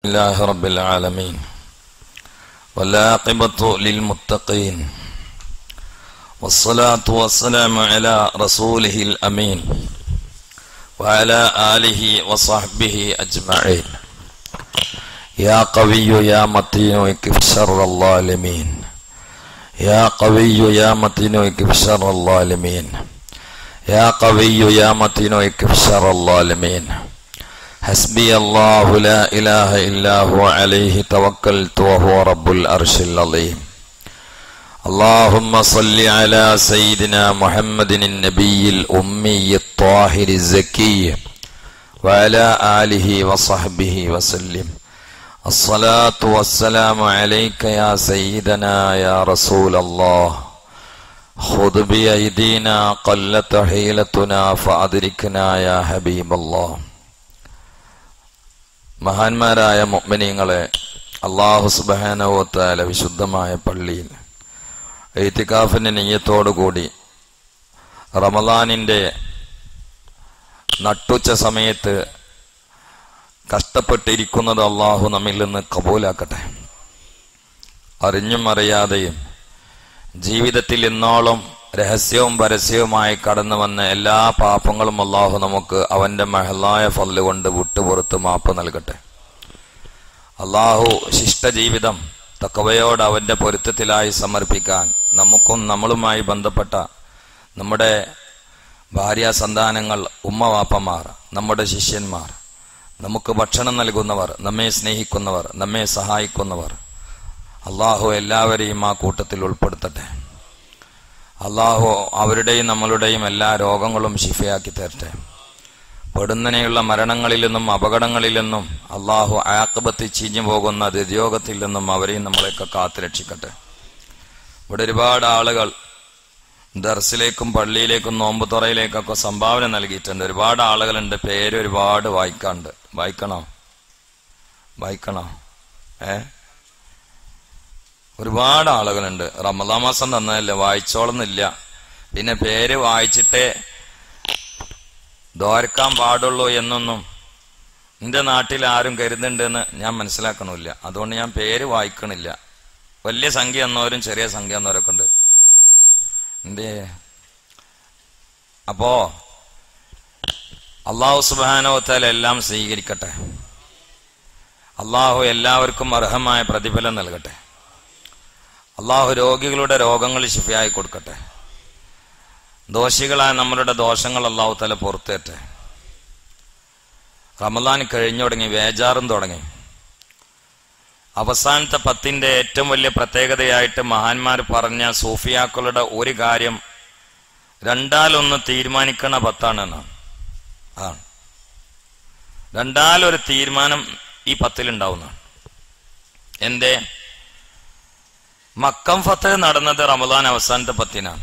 لله رب العالمين والعاقبة للمتقين والصلاة والسلام على رسوله الأمين وعلى آله وصحبه أجمعين يا قوي يا متين اكف شر الظالمين يا قوي يا متين اكف شر الظالمين يا قوي يا متين اكف شر الظالمين حسبي الله لا إله إلا هو عليه توكلت وهو رب العرش العظيم اللهم صل على سيدنا محمد النبي الأمي الطاهر الزكي وعلى آله وصحبه وسلم الصلاة والسلام عليك يا سيدنا يا رسول الله خذ بأيدينا قلت حيلتنا فأدركنا يا حبيب الله മഹാന്മാരായ മുഅ്മിനീങ്ങളെ, അല്ലാഹു സുബ്ഹാനഹു വ തആല വിശുദ്ധമായ പള്ളിയിൽ ഇത്തികാഫിന്റെ നിയ്യത്തോടുകൂടി റമളാനിന്റെ നട്ടുച്ച സമയത്ത് കഷ്ടപ്പെട്ടിരിക്കുന്നത് അല്ലാഹു നമ്മിൽ നിന്ന് കബൂലാക്കട്ടെ. അറിഞ്ഞും അറിയാതെയും ജീവിതത്തിൽ ഇന്നോളം രഹസ്യവും പരസ്യവുമായി കടന്നു വന്ന എല്ലാ പാപങ്ങളും അല്ലാഹു നമുക്ക് അവന്റെ മഹലായ ഫضل കൊണ്ട് വിട്ടുപുറത്ത് മാപ്പ് നൽകട്ടെ. അല്ലാഹു ശിഷ്ടജീവിതം തഖ്വയോട് അവന്റെ പൊരുത്തത്തിലായി സമർപ്പിക്കാൻ നമുക്കും നമ്മളുമായി ബന്ധപ്പെട്ട നമ്മുടെ ഭാര്യ സന്താനങ്ങൾ, ഉമ്മവാപ്പമാർ, നമ്മുടെ ശിഷ്യന്മാർ, നമുക്ക് ഭക്ഷണം നൽകുന്നവർ, നമ്മെ സ്നേഹിക്കുന്നവർ, നമ്മെ സഹായിക്കുന്നവർ, അല്ലാഹു എല്ലാവരെയും ആ കൂട്ടത്തിൽ ഉൾപ്പെടുത്തട്ടെ. അല്ലാഹു അവരുടെയും നമ്മളുടെയും എല്ലാ രോഗങ്ങളും ശിഫയാക്കി തരട്ടെ. പെടുന്നനെയുള്ള മരണങ്ങളിൽ നിന്നും അപകടങ്ങളിൽ നിന്നും അല്ലാഹു ആഖിബത്ത് ചീഞ്ഞു പോകുന്ന ദുര്യോഗത്തിൽ നിന്നും അവരെയും നമ്മളെയൊക്കെ കാത്തു രക്ഷിക്കട്ടെ. ഇവിടെ ഒരുപാട് ആളുകൾ ദർസിലേക്കും പള്ളിയിലേക്കും നോമ്പ് തുറയിലേക്കൊക്കെ സംഭാവന നൽകിയിട്ടുണ്ട്. ഒരുപാട് ആളുകളുണ്ട്, പേര് ഒരുപാട് വായിക്കാണ്ട്. വായിക്കണോ? ഒരുപാട് ആളുകളുണ്ട്. റമളാൻ മാസം തന്നതല്ലേ, വായിച്ചോളന്നില്ല. പിന്നെ പേര് വായിച്ചിട്ടേ ദ്വാരക്കാൻ പാടുള്ളൂ എന്നൊന്നും എന്റെ നാട്ടിൽ ആരും കരുതുന്നുണ്ടെന്ന് ഞാൻ മനസ്സിലാക്കണില്ല. അതുകൊണ്ട് ഞാൻ പേര് വായിക്കണില്ല. വലിയ സംഖ്യ എന്നവരും ചെറിയ സംഖ്യ എന്നവരൊക്കെ ഉണ്ട്. എന്തേ അപ്പോ അല്ലാഹു സുബ്ഹാനഹു വ തആല എല്ലാം സ്വീകരിക്കട്ടെ. അല്ലാഹു എല്ലാവർക്കും അർഹമായ പ്രതിഫലം നൽകട്ടെ. അല്ലാഹു രോഗികളുടെ രോഗങ്ങൾ ശിഫയായി കൊടുക്കട്ടെ. ദോഷികളായ നമ്മളുടെ ദോഷങ്ങൾ അല്ലാഹു തആല പുറത്തേറ്റെ. റമളാൻ കഴിഞ്ഞു തുടങ്ങി, വേജാറും തുടങ്ങി. അവസാനത്തെ 10ന്റെ ഏറ്റവും വലിയ പ്രത്യേകതയായിട്ട് മഹാന്മാർ പറഞ്ഞ സൂഫിയാക്കളുടെ ഒരു കാര്യം, രണ്ടാലൊന്ന് തീരുമാനിക്കണ 10 ആണ്. രണ്ടാലൊരു തീരുമാനം ഈ 10 ഉണ്ടാവുന്നതാണ്. എന്തേ? മക്കം ഫത്ഹ് നടന്നത് റമളാൻ അവസാനത്തെ 10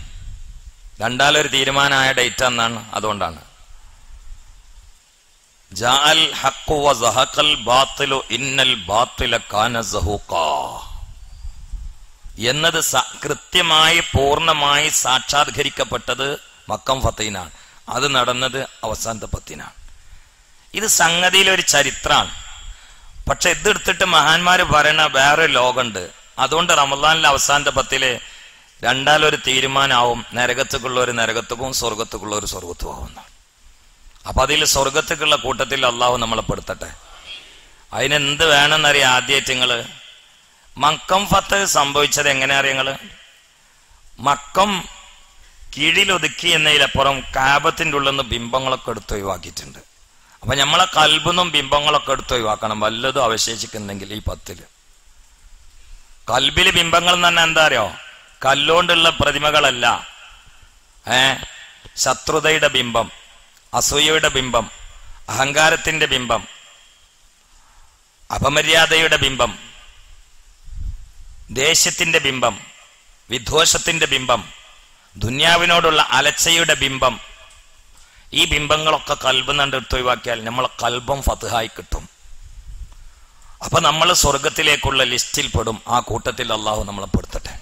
രണ്ടാലൊരു തീരുമാനമായ ഡേറ്റ് എന്നാണ്. അതുകൊണ്ടാണ് ജാഅൽ ഹഖ്ഖു വ സഹഖൽ ബാത്തിലു ഇന്നൽ ബാത്തില കാന സഹൂഖാ എന്നത് കൃത്യമായി പൂർണ്ണമായി സാക്ഷാത്കരിക്കപ്പെട്ടത് മക്കം ഫത്ഹിനാണ്. അത് നടന്നത് അവസാനത്തെ 10 ഇത് സംഗതിയിൽ ഒരു ചരിത്രമാണ്. പക്ഷെ ഇതെടുത്തിട്ട് മഹാന്മാര് പറയണ വേറെ ലോകമുണ്ട്. അതുകൊണ്ട് റമളാനിലെ അവസാനത്തെ 10 രണ്ടാലൊരു തീരുമാനമാവും. നരകത്തുക്കുള്ളവർ നരകത്തുക്കും സ്വർഗത്തുക്കുള്ളവർ സ്വർഗത്തും ആവുന്ന. അപ്പൊ അതിൽ സ്വർഗത്തുക്കുള്ള കൂട്ടത്തിൽ അള്ളാഹു നമ്മളെ പെടുത്തട്ടെ. അതിനെന്ത് വേണമെന്നറിയാം. ആദ്യമായിട്ട് നിങ്ങള് മക്കം ഫത്ത് സംഭവിച്ചത് എങ്ങനെ അറിയങ്ങള്? മക്കം കീഴിലൊതുക്കി എന്നതിലപ്പുറം കാബത്തിന്റെ ഉള്ളിൽ നിന്ന് ബിംബങ്ങളൊക്കെ എടുത്ത് ഒഴിവാക്കിയിട്ടുണ്ട്. അപ്പൊ നമ്മളെ കൽബിന്നും ബിംബങ്ങളൊക്കെ എടുത്ത് ഒഴിവാക്കണം. വല്ലതും അവശേഷിക്കുന്നെങ്കിൽ ഈ 10 കൽബില് ബിംബങ്ങൾ എന്ന് പറഞ്ഞാൽ എന്താ അറിയോ? കല്ലുകൊണ്ടുള്ള പ്രതിമകളല്ല. ശത്രുതയുടെ ബിംബം, അസൂയയുടെ ബിംബം, അഹങ്കാരത്തിന്റെ ബിംബം, അപമര്യാദയുടെ ബിംബം, ദേഷ്യത്തിന്റെ ബിംബം, വിദ്വേഷത്തിന്റെ ബിംബം, ദുന്യാവിനോടുള്ള അലച്ചയുടെ ബിംബം. ഈ ബിംബങ്ങളൊക്കെ കൽബ് എടുത്ത് ഒഴിവാക്കിയാൽ നമ്മളെ കൽബും ഫത്ഹായി കിട്ടും. അപ്പൊ നമ്മൾ സ്വർഗത്തിലേക്കുള്ള ലിസ്റ്റിൽ പെടും. ആ കൂട്ടത്തിൽ അള്ളാഹു നമ്മളെ പെടുത്തട്ടെ.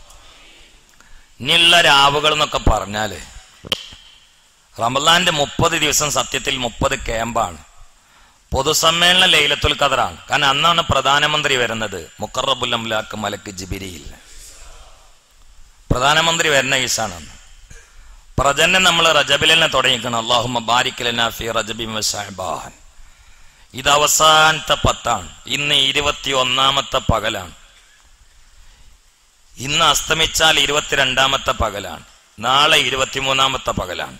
ഇനിയുള്ള രാവുകൾ എന്നൊക്കെ പറഞ്ഞാല് റമളാന്റെ 30 ദിവസം സത്യത്തിൽ 30 ക്യാമ്പാണ്. പൊതുസമ്മേളനം ലൈലത്തുൽ ഖദറാണ്. കാരണം അന്നാണ് പ്രധാനമന്ത്രി വരുന്നത്. മുഖറബുൽ അംലാക്ക് മലക്ക് ജിബിരിയിൽ പ്രധാനമന്ത്രി വരുന്ന ഈസാണ്. പ്രജന്നം നമ്മൾ റജബിലിനെ തുടങ്ങിക്കണം. അല്ലാഹുമ്മ ബാരിക് ലനാ ഫീ റജബി വ ശഅബാൻ. ഇത് അവസാനത്തെ 10 ഇന്ന് 21ാമത്തെ പകലാണ്. ഇന്ന് അസ്തമിച്ചാൽ 22ാമത്തെ പകലാണ്. നാളെ 23ാമത്തെ പകലാണ്.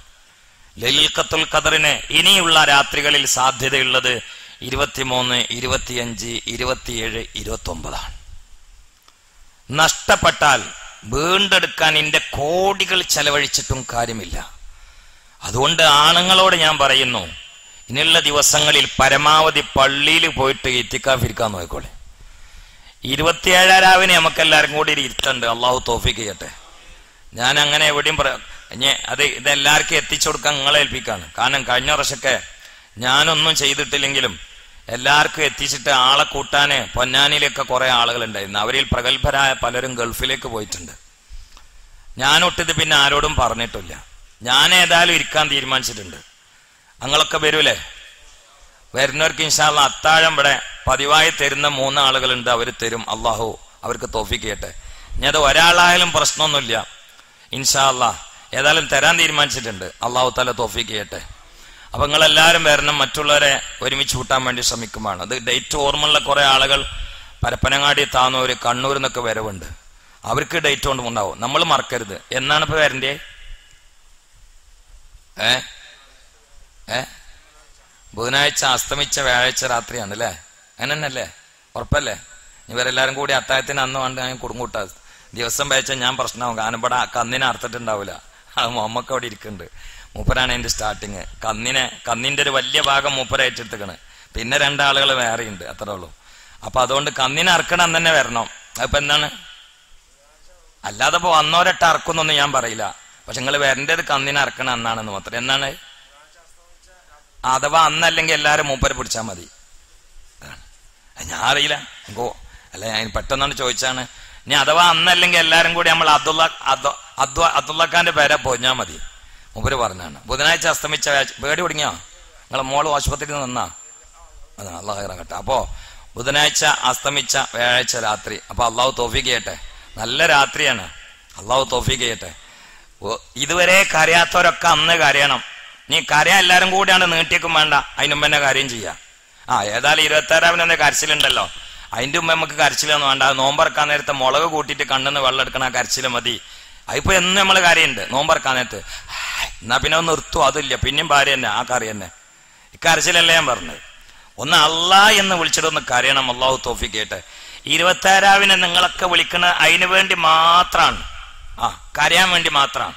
ലൈലത്തുൽ ഖദറിന് ഇനിയുള്ള രാത്രികളിൽ സാധ്യതയുള്ളത് 23, 25, 27, 29. നഷ്ടപ്പെട്ടാൽ വീണ്ടെടുക്കാൻ ഇന്റെ കോടികൾ ചെലവഴിച്ചിട്ടും കാര്യമില്ല. അതുകൊണ്ട് ആണുങ്ങളോട് ഞാൻ പറയുന്നു, ഇനിയുള്ള ദിവസങ്ങളിൽ പരമാവധി പള്ളിയിൽ പോയിട്ട് ഇത്തിക്കാഫ് ഇരിക്കാൻ നോക്കോളെ. 27 രാവിനെ നമുക്കെല്ലാവരും കൂടി ഇരുത്തുണ്ട്. അള്ളാഹു തൗഫീഖ് ചെയ്യട്ടെ. ഞാൻ അങ്ങനെ എവിടെയും ഇതെല്ലാവർക്കും എത്തിച്ചു കൊടുക്കാൻ നിങ്ങളെ ഏൽപ്പിക്കാണ്. കാരണം കഴിഞ്ഞ വർഷമൊക്കെ ഞാനൊന്നും ചെയ്തിട്ടില്ലെങ്കിലും എല്ലാവർക്കും എത്തിച്ചിട്ട് ആളെ കൂട്ടാന് പൊന്നാനിയിലൊക്കെ കുറെ ആളുകൾ ഉണ്ടായിരുന്നു. അവരിൽ പ്രഗത്ഭരായ പലരും ഗൾഫിലേക്ക് പോയിട്ടുണ്ട്. ഞാനൊട്ടിത് പിന്നെ ആരോടും പറഞ്ഞിട്ടില്ല. ഞാൻ ഏതായാലും ഇരിക്കാൻ തീരുമാനിച്ചിട്ടുണ്ട്. ഞങ്ങളൊക്കെ വരൂലേ? വരുന്നവർക്ക് ഇൻഷാ അല്ലാഹ് അത്താഴം ഇവിടെ പതിവായി തരുന്ന 3 ആളുകളുണ്ട്. അവർ തരും. അള്ളാഹു അവർക്ക് തൗഫീഖ് ചെയ്യട്ടെ. ഇനി അത് ഒരാളായാലും പ്രശ്നമൊന്നുമില്ല. ഇൻഷാ അല്ലാഹ് ഏതായാലും തരാൻ തീരുമാനിച്ചിട്ടുണ്ട്. അള്ളാഹു തആല തൗഫീഖ് ചെയ്യട്ടെ. അപ്പൊ നിങ്ങളെല്ലാവരും വരണം. മറ്റുള്ളവരെ ഒരുമിച്ച് കൂട്ടാൻ വേണ്ടി ശ്രമിക്കുമാണ്. അത് ഡേറ്റ് ഓർമ്മയുള്ള കുറെ ആളുകൾ പരപ്പനങ്ങാടി, താന്നൂര്, കണ്ണൂർ എന്നൊക്കെ വരവുണ്ട്. അവർക്ക് ഡേറ്റ് കൊണ്ട് ഉണ്ടാവും. നമ്മൾ മറക്കരുത്. എന്നാണ് ഇപ്പൊ വരണ്ടേ? ബുധനാഴ്ച അസ്തമിച്ച വ്യാഴാഴ്ച രാത്രിയാണ് അല്ലേ? അങ്ങനെ തന്നെ അല്ലേ? ഉറപ്പല്ലേ? ഇവരെല്ലാരും കൂടി അത്താഴത്തിന് അന്ന് വേണ്ട ഞാൻ കുടുങ്ങൂട്ടാ. ദിവസം വായിച്ചാൽ ഞാൻ പ്രശ്നമാവും. കാരണം ഇവിടെ കന്നിനെ അറുത്തിട്ടുണ്ടാവില്ല. അത് മുഹമ്മക്ക് അവിടെ ഇരിക്കുന്നുണ്ട്. മൂപ്പരാണ് അതിന്റെ സ്റ്റാർട്ടിങ്. കന്നിന്റെ ഒരു വലിയ ഭാഗം മൂപ്പര ഏറ്റെടുത്തേക്കണ്. പിന്നെ 2 ആളുകൾ വേറെയുണ്ട്. അത്രേ ഉള്ളൂ. അപ്പൊ അതുകൊണ്ട് കന്നിനെ അറക്കണം അന്ന് തന്നെ വരണം. അതിപ്പോ എന്താണ്? അല്ലാതെ ഇപ്പൊ വന്നോരട്ട് അറക്കുന്നൊന്നും ഞാൻ പറയില്ല. പക്ഷെ നിങ്ങൾ വരേണ്ടത് കന്നിനെ അറക്കണം എന്നാണെന്ന് മാത്രം. എന്നാണ്? അഥവാ അന്നല്ലെങ്കിൽ എല്ലാരും മൂപ്പരെ പിടിച്ചാൽ മതി. ഞാൻ അറിയില്ല. അല്ല, ഞാൻ പെട്ടെന്നാണ് ചോദിച്ചാണ്. ഇനി അഥവാ അന്നല്ലെങ്കിൽ എല്ലാരും കൂടി നമ്മൾ അബ്ദുള്ളഖാന്റെ പേരെ പോഞ്ഞാൽ മതി. മൂപ്പര് പറഞ്ഞാണ്. ബുധനാഴ്ച അസ്തമിച്ച പേടി ഒടുങ്ങിയോ? നിങ്ങളെ മോള് ആശുപത്രിയിൽ നിന്നാ? അതാ, അള്ളാഹു ഇറങ്ങട്ടെ. അപ്പോ ബുധനാഴ്ച അസ്തമിച്ച വ്യാഴാഴ്ച രാത്രി. അപ്പൊ അള്ളാഹു തൗഫീഖ് ചെയ്യട്ടെ. നല്ല രാത്രിയാണ്. അള്ളാഹു തൗഫീഖ് ചെയ്യട്ടെ. ഇതുവരെ കരയാത്തവരൊക്കെ അന്ന് കരയണം. നീ കരയാൻ എല്ലാരും കൂടിയാണ് നീട്ടിയേക്കും വേണ്ട. അതിന് മുമ്പ് തന്നെ കാര്യം ചെയ്യാം. ഏതായാലും 26 കരച്ചിലുണ്ടല്ലോ. അതിന്റെ മുമ്പ് നമുക്ക് കരച്ചിലൊന്നും വേണ്ട. നോമ്പറക്കാൻ നേരത്തെ മുളക് കൂട്ടിയിട്ട് കണ്ണിന്ന് വെള്ളം എടുക്കണ കരച്ചില് മതി. അതിപ്പോ എന്നും നമ്മള് കാര്യമുണ്ട്. നോമ്പറക്കാൻ നേരത്ത് എന്നാ പിന്നെ ഒന്ന് നിർത്തും. അതില്ല, പിന്നെയും ഭാര്യ തന്നെ, ആ കറി തന്നെ. ഇക്കരച്ചിലല്ലേ ഞാൻ പറഞ്ഞത്. ഒന്ന് അള്ളാ എന്ന് വിളിച്ചിട്ടൊന്ന് കരയണം. അള്ളാഹു തൗഫീഖ് ചെയ്യട്ടെ. 26 നിങ്ങളൊക്കെ വിളിക്കുന്നത് അതിനു വേണ്ടി മാത്രാണ്. കരയാൻ വേണ്ടി മാത്രാണ്.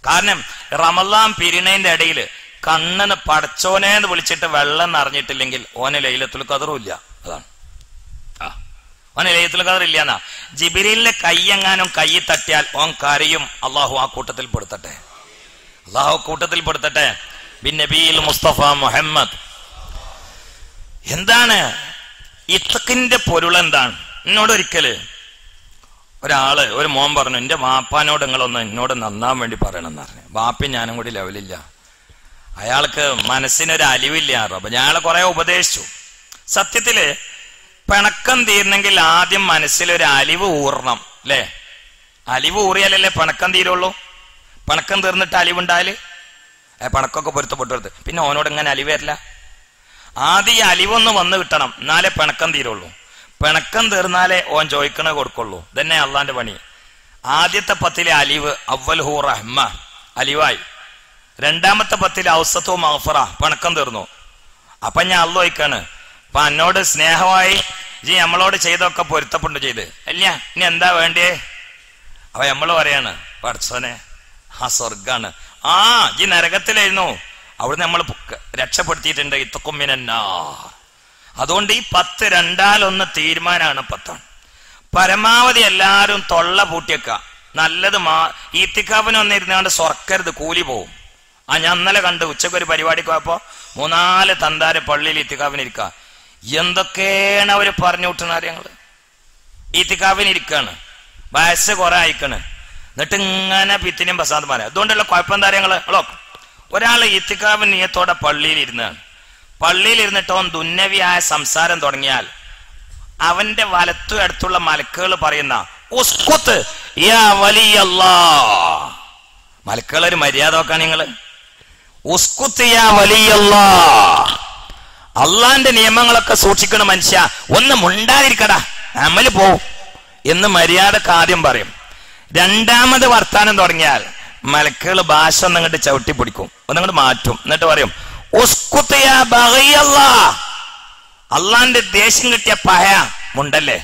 കാരണം റമളാൻ പിരിണതിന്റെ ഇടയിൽ കണ്ണിന് പടച്ചോനേന്ന് വിളിച്ചിട്ട് വെള്ളം നിറഞ്ഞിട്ടില്ലെങ്കിൽ ഓന് ലൈലത്തുൽ ഖദറും ഇല്ല. അതാണ്. ഓന് ലൈലത്തുൽ ഖദർ ഇല്ലാന്നാ. ജിബ്രീലിന്റെ കൈയെങ്ങാനും കൈ തട്ടിയാൽ ഓൻ കരയും. അള്ളാഹു ആ കൂട്ടത്തിൽ പെടുത്തട്ടെ. അള്ളാഹു കൂട്ടത്തിൽ പെടുത്തട്ടെ. ബിൻ നബിയിൽ മുസ്തഫ മുഹമ്മദ്. എന്താണ് ഇത്തക്കിന്റെ പൊരുളെന്താണ്? എന്നോടൊരിക്കല് ഒരു മോൻ പറഞ്ഞു, എന്റെ വാപ്പാനോട് നിങ്ങളൊന്ന് എന്നോട് നന്നാൻ വേണ്ടി പറയണമെന്ന് പറഞ്ഞു. വാപ്പി ഞാനും കൂടി ലെവലില്ല. അയാൾക്ക് മനസ്സിനൊരു അലിവില്ല. അപ്പൊ ഞാൻ കുറെ ഉപദേശിച്ചു. സത്യത്തില് പിണക്കം തീരണമെങ്കിൽ ആദ്യം മനസ്സിലൊരു അലിവ് ഊറണം അല്ലേ? അലിവ് ഊറിയാലല്ലേ പിണക്കം തീരുള്ളൂ. പിണക്കം തീർന്നിട്ട് അലിവുണ്ടായാല് പിണക്കൊക്കെ പൊരുത്തപ്പെട്ടു. പിന്നെ ഓനോട് ഇങ്ങനെ അലിവ് വരില്ല. ആദ്യം ഈ അലിവൊന്ന് വന്ന് കിട്ടണം, എന്നാലേ പിണക്കം തീരുള്ളൂ. പിണക്കം തീർന്നാലേ ഓൻ ചോദിക്കണ കൊടുക്കുള്ളൂ. ഇതന്നെ അള്ളാന്റെ പണി. ആദ്യത്തെ 10 അലിവ് അവ്വൽഹു റഹ്മ, അലിവായി. 2ാമത്തെ 10 ഔസത്തു മഗ്ഫറ, പിണക്കം തീർന്നു. അപ്പൊ ഞാൻ അള്ളോയിക്കാണ്, അപ്പൊ എന്നോട് സ്നേഹമായി നമ്മളോട് ചെയ്തൊക്കെ പൊരുത്തപ്പെട്ടു ചെയ്ത് അല്ല, ഇനി എന്താ വേണ്ടേ? അപ്പൊ നമ്മള് പറയാണ്, പടച്ചോനെ ആ സ്വർഗാണ്. ഈ നരകത്തിലായിരുന്നു, അവിടുന്ന് നമ്മൾ രക്ഷപ്പെടുത്തിയിട്ടുണ്ട്. ഇത്തക്കുമ്മിനാ. അതുകൊണ്ട് ഈ 10 2-1 തീരുമാനമാണ് 10. പരമാവധി എല്ലാരും തൊള്ള പൂട്ടിയേക്ക. നല്ലത് ഈത്തിക്കാഫിന് വന്നിരുന്നാണ്ട് സ്വർക്കരുത്, കൂലി പോവും. ഞാൻ ഇന്നലെ കണ്ട് ഉച്ചക്ക് ഒരു പരിപാടിക്ക് പോയപ്പോ 3-4 തന്താര് പള്ളിയിൽ ഈത്തിക്കാഫിന് ഇരിക്കുക. എന്തൊക്കെയാണ് അവര് പറഞ്ഞു വിട്ടണ ഞങ്ങള്. ഈത്തിക്കാഫിന് ഇരിക്കാണ്, വയസ്സ് കുറെ അയക്കണ്, എന്നിട്ട് ഇങ്ങനെ പിത്തിനും പ്രസാദം പറയാം. അതുകൊണ്ടുള്ള കുഴപ്പം എന്താ ഞങ്ങള് ഒരാള് ഈത്തിക്കാഫിന് നീയത്തോടെ പള്ളിയിൽ ഇരുന്നാണ്. പള്ളിയിൽ ഇരുന്നിട്ടോൻ ദുന്നവിയായ സംസാരം തുടങ്ങിയാൽ അവന്റെ വലത്തു അടുത്തുള്ള മലക്കുകൾ പറയുന്ന ഉസ്കുത്ത് യാ വലിയല്ലാഹ്, മലക്കുകൾ ഒരു മര്യാദ നോക്കാൻ നിങ്ങള്. ഉസ്കുത്ത് യാ വലിയല്ലാഹ്, അള്ളാന്റെ നിയമങ്ങളൊക്കെ സൂക്ഷിക്കണ മനുഷ്യ, ഒന്ന് മുണ്ടാതിരിക്കടാ അമല് പോവും എന്ന് മര്യാദക്ക് ആദ്യം പറയും. രണ്ടാമത് വർത്താനം തുടങ്ങിയാൽ മലക്കുകൾ ഭാഷ ഒന്നങ്ങോട്ട് ചവിട്ടി പിടിക്കും, ഒന്നങ്ങോട്ട് മാറ്റും. എന്നിട്ട് പറയും ഉസ്കുത്ത് യാ ബഗിയല്ലാഹ്, അള്ളാന്റെ ദേഷ്യം കിട്ടിയ പഹ മുണ്ടല്ലേ.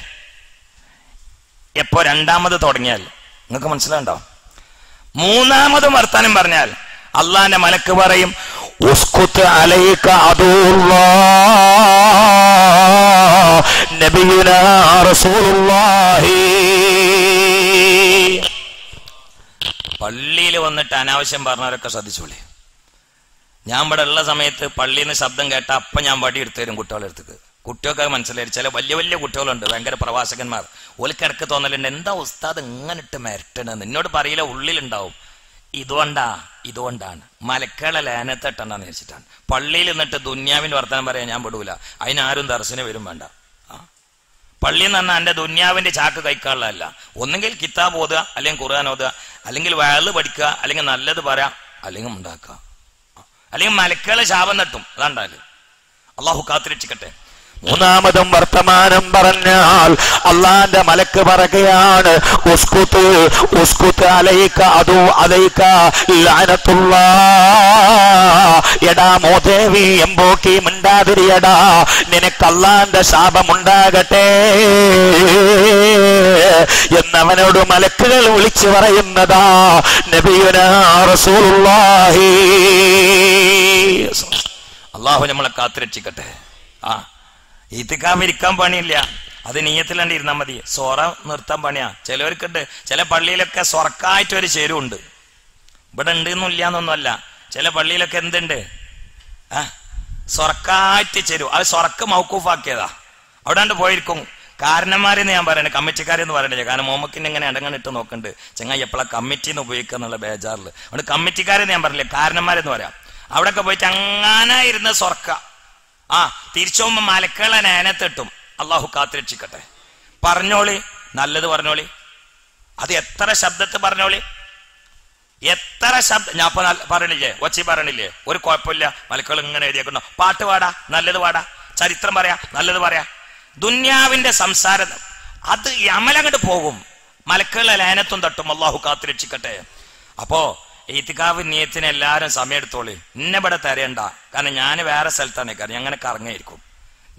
എപ്പോ രണ്ടാമത് തുടങ്ങിയാൽ നിങ്ങൾക്ക് മനസ്സിലാണ്ടോ? മൂന്നാമത് വർത്താനം പറഞ്ഞാൽ അള്ളാന്റെ മലക്ക് പറയും ഉസ്കുത്ത് അലൈക അദുല്ലാഹ് നബിയുനാ റസൂലുള്ളാഹി. പള്ളിയിൽ വന്നിട്ട് അനാവശ്യം പറഞ്ഞവരൊക്കെ ശ്രദ്ധിച്ചോളി. ഞാൻ ഇവിടെ ഉള്ള സമയത്ത് പള്ളിയിൽ നിന്ന് ശബ്ദം കേട്ട അപ്പൊ ഞാൻ വടി എടുത്തു തരും കുട്ടികളുടെ അടുത്തേക്ക്. കുട്ടികൾക്ക് മനസ്സിലായി. ചില വലിയ വലിയ കുട്ടികളുണ്ട്, ഭയങ്കര പ്രവാസകന്മാർ. ഓൽക്കിടക്ക് തോന്നലുണ്ട് എന്താ ഉസ്താദ് ഇങ്ങനെ ഇട്ട് മെരട്ടണെന്ന്. എന്നോട് പറയില്ല, ഉള്ളിലുണ്ടാവും. ഇതുകൊണ്ടാണ് മലക്കളെ ലേനത്തെട്ടെണ്ണാന്ന് വെച്ചിട്ടാണ്. പള്ളിയിൽ നിന്നിട്ട് ദുന്യാവിന്റെ വർത്തമാനം പറയാൻ ഞാൻ പെടൂല. അതിനാരും ദർശനം വരും വേണ്ട. പള്ളിയിൽ നിന്ന് പറഞ്ഞാൽ എന്റെ ദുന്യാവിന്റെ ചാക്ക് കൈക്കാനുള്ളതല്ല. ഒന്നെങ്കിൽ കിതാബ് ഓതുക, അല്ലെങ്കിൽ ഖുർആൻ ഓതുക, അല്ലെങ്കിൽ വയല് പഠിക്കുക, അല്ലെങ്കിൽ നല്ലത് പറയാം, അല്ലെങ്കിൽ ഉണ്ടാക്കുക, അല്ലെങ്കിൽ മലക്കളെ ശാപം നട്ടും. അതാണ്ടാല് അള്ളാഹു കാത്തിരക്ഷിക്കട്ടെ. മൂന്നാമതും വർത്തമാനം പറഞ്ഞാൽ അള്ളാന്റെ മലക്ക് പറയുകയാണ് ഉസ്കുത്ത് ഉസ്കുത്ത് അലൈക അദു അലൈക ലഅനത്തുല്ലാഹ്, എടാ മോദേവി എമ്പോക്കി മിണ്ടാതിരിയടാ, നിനക്ക് അള്ളാന്റെ ശാപമുണ്ടാകട്ടെ എന്നവനോട് മലക്കുകൾ വിളിച്ചു പറയുന്നതാ നബിയുനാ റസൂലുള്ളാഹി. അള്ളാഹു നമ്മളെ കാത്തുരക്ഷിക്കട്ടെ. ഈത്തിക്കാഫ് ഇരിക്കാൻ പണിയില്ല, അത് നീയത്തിലാണ്ട് ഇരുന്നാൽ മതി. സൊറ നിർത്താൻ പണിയാ. ചിലവർക്കുണ്ട്, ചില പള്ളിയിലൊക്കെ സൊറക്കായിട്ടൊരു ചേരുവുണ്ട്. ഇവിടെ ഉണ്ട് എന്നില്ലാന്നൊന്നുമല്ല. ചില പള്ളിയിലൊക്കെ എന്തുണ്ട്, സൊറക്കായിട്ട് ചേരും. അത് സൊറക്ക് മൗക്കൂഫാക്കിയതാ. അവിടെ കണ്ട് പോയിരിക്കും. കാരണന്മാരെന്ന് ഞാൻ പറയണേ, കമ്മിറ്റിക്കാരെന്ന് പറയണില്ല. കാരണം മോമക്കിന് ഇങ്ങനെ അടങ്ങാനിട്ട് നോക്കണ്ട് ചെങ്ങായി എപ്പോഴാ കമ്മിറ്റിന്ന് ഉപയോഗിക്കുക എന്നുള്ള ബേജാറിൽ. അതുകൊണ്ട് കമ്മിറ്റിക്കാരെന്ന് ഞാൻ പറഞ്ഞില്ല, കാരണന്മാരെന്ന് പറയാം. അവിടെയൊക്കെ പോയിട്ട് അങ്ങനെ ഇരുന്ന് സൊറക്ക തിരിച്ചു പോകുമ്പോ മലക്കളെ നേനത്തിട്ടും. അള്ളാഹു കാത്തിരക്ഷിക്കട്ടെ. പറഞ്ഞോളി, നല്ലത് പറഞ്ഞോളി. അത് എത്ര ശബ്ദത്ത് പറഞ്ഞോളി, എത്ര ശബ്ദം. ഞാൻ ഇപ്പൊ പറയണില്ലേ, ഒച്ചി പറയണില്ലേ, ഒരു കുഴപ്പമില്ല. മലക്കൾ ഇങ്ങനെ എഴുതിയേക്കുന്നു, പാട്ട് പാടാ, നല്ലത് പാടാ, ചരിത്രം പറയാ, നല്ലത് പറയാ. ദുന്യാവിന്റെ സംസാരം അത് അമലങ്ങോട്ട് പോകും. മലക്കളെ ലേനത്തും തട്ടും. അള്ളാഹു കാത്തിരക്ഷിക്കട്ടെ. അപ്പോ ഈത്തിക്കാവ് നിയത്തിന് എല്ലാവരും സമയം എടുത്തോളി. ഇന്നെ ഇവിടെ തരേണ്ട. കാരണം ഞാൻ വേറെ സ്ഥലത്താണ്. കാരണം അങ്ങനെ കറങ്ങായിരിക്കും.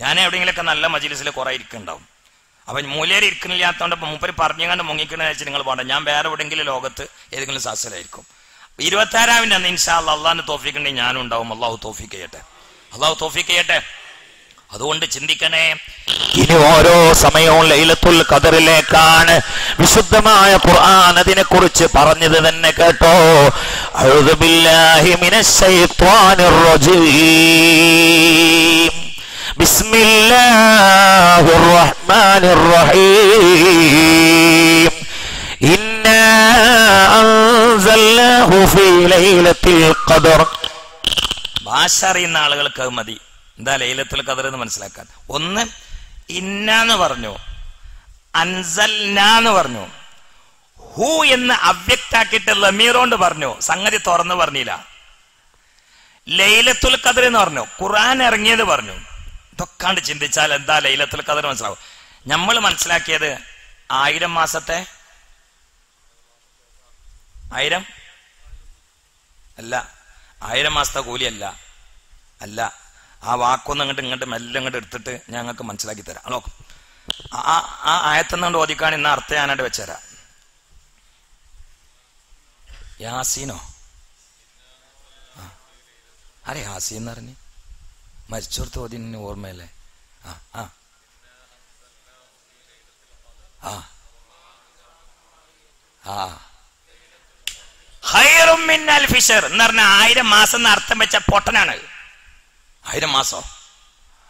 ഞാൻ എവിടെയെങ്കിലൊക്കെ നല്ല മജിലിസിൽ കുറെ ഇരിക്കുന്നുണ്ടാവും. അപ്പൊ മൂലേര് ഇരിക്കുന്നില്ലാത്തതുകൊണ്ട് മൂപ്പര് പറഞ്ഞുകൊണ്ട് മുങ്ങിക്കണെന്ന് വെച്ചാൽ നിങ്ങൾ പോകണ്ട. ഞാൻ വേറെ എവിടെയെങ്കിലും ലോകത്ത് ഏതെങ്കിലും സാഹചര്യമായിരിക്കും. 26-ാവിന്റെ അന്ന് ഇൻഷാ അല്ലാഹ് അള്ളാഹിന്റെ തൗഫീഖ് ഉണ്ടെങ്കിൽ ഞാനും ഉണ്ടാവും. അള്ളാഹു തൗഫീഖ് ചെയ്യട്ടെ. അള്ളാഹു തൗഫീഖ് ചെയ്യട്ടെ. അതുകൊണ്ട് ചിന്തിക്കണേ, ഇനി ഓരോ സമയവും ലൈലത്തുൽ ഖദറിലേക്കാണ്. വിശുദ്ധമായ ഖുർആൻ അതിനെ കുറിച്ച് പറഞ്ഞത് തന്നെ കേട്ടോ. അഊദു ബില്ലാഹി മിനശ് ശൈത്വാനിർ റജീം. ബിസ്മില്ലാഹിർ റഹ്മാനിർ റഹീം. ഇന്നാ അൻസൽനാഹു ഫീ ലൈലത്തിൽ ഖദർ. ഭാഷ അറിയുന്ന ആളുകൾക്ക് അത് മതി. എന്താ ലൈലത്തുൽ ഖദർ എന്ന് മനസ്സിലാക്കാൻ. ഒന്ന് ഇന്നാന്ന് പറഞ്ഞു, അൻസൽനാന്ന് പറഞ്ഞു, ഹു എന്ന് അവ്യക്താക്കിയിട്ട് ലമീറോണ്ട് പറഞ്ഞു. സംഗതി തുറന്നു പറഞ്ഞില്ല. ലൈലത്തുൽ ഖദർ എന്ന് പറഞ്ഞു, ഖുർആൻ ഇറങ്ങിയത് പറഞ്ഞു. ഇതൊക്കാണ്ട് ചിന്തിച്ചാൽ എന്താ ലൈലത്തുൽ ഖദർ മനസ്സിലാവും. നമ്മൾ മനസ്സിലാക്കിയത് 1000 മാസത്തെ 1000 അല്ല, 1000 മാസത്തെ കൂലിയല്ല. അല്ല, ആ വാക്കൊന്നും ഇങ്ങോട്ട് മെല്ലെ ഇങ്ങോട്ട് എടുത്തിട്ട് ഞങ്ങൾക്ക് മനസ്സിലാക്കി തരാം. നോക്കും, ആ ആയത്തെന്നുകൊണ്ട് ഓദിക്കാൻ ഇന്ന് അർത്ഥം ഞാനായിട്ട് വെച്ചുതരാം. യാസീനോ? അരെ യാസീൻ എന്ന് പറഞ്ഞ് മരിച്ചോർത്ത് ഓതിന് ഓർമ്മയല്ലേ? ഖൈറും മിൻ അൽഫി ശഹർ എന്ന് പറഞ്ഞ 1000 മാസം എന്ന് അർത്ഥം വെച്ച പൊട്ടനാണ്. 1000 മാസം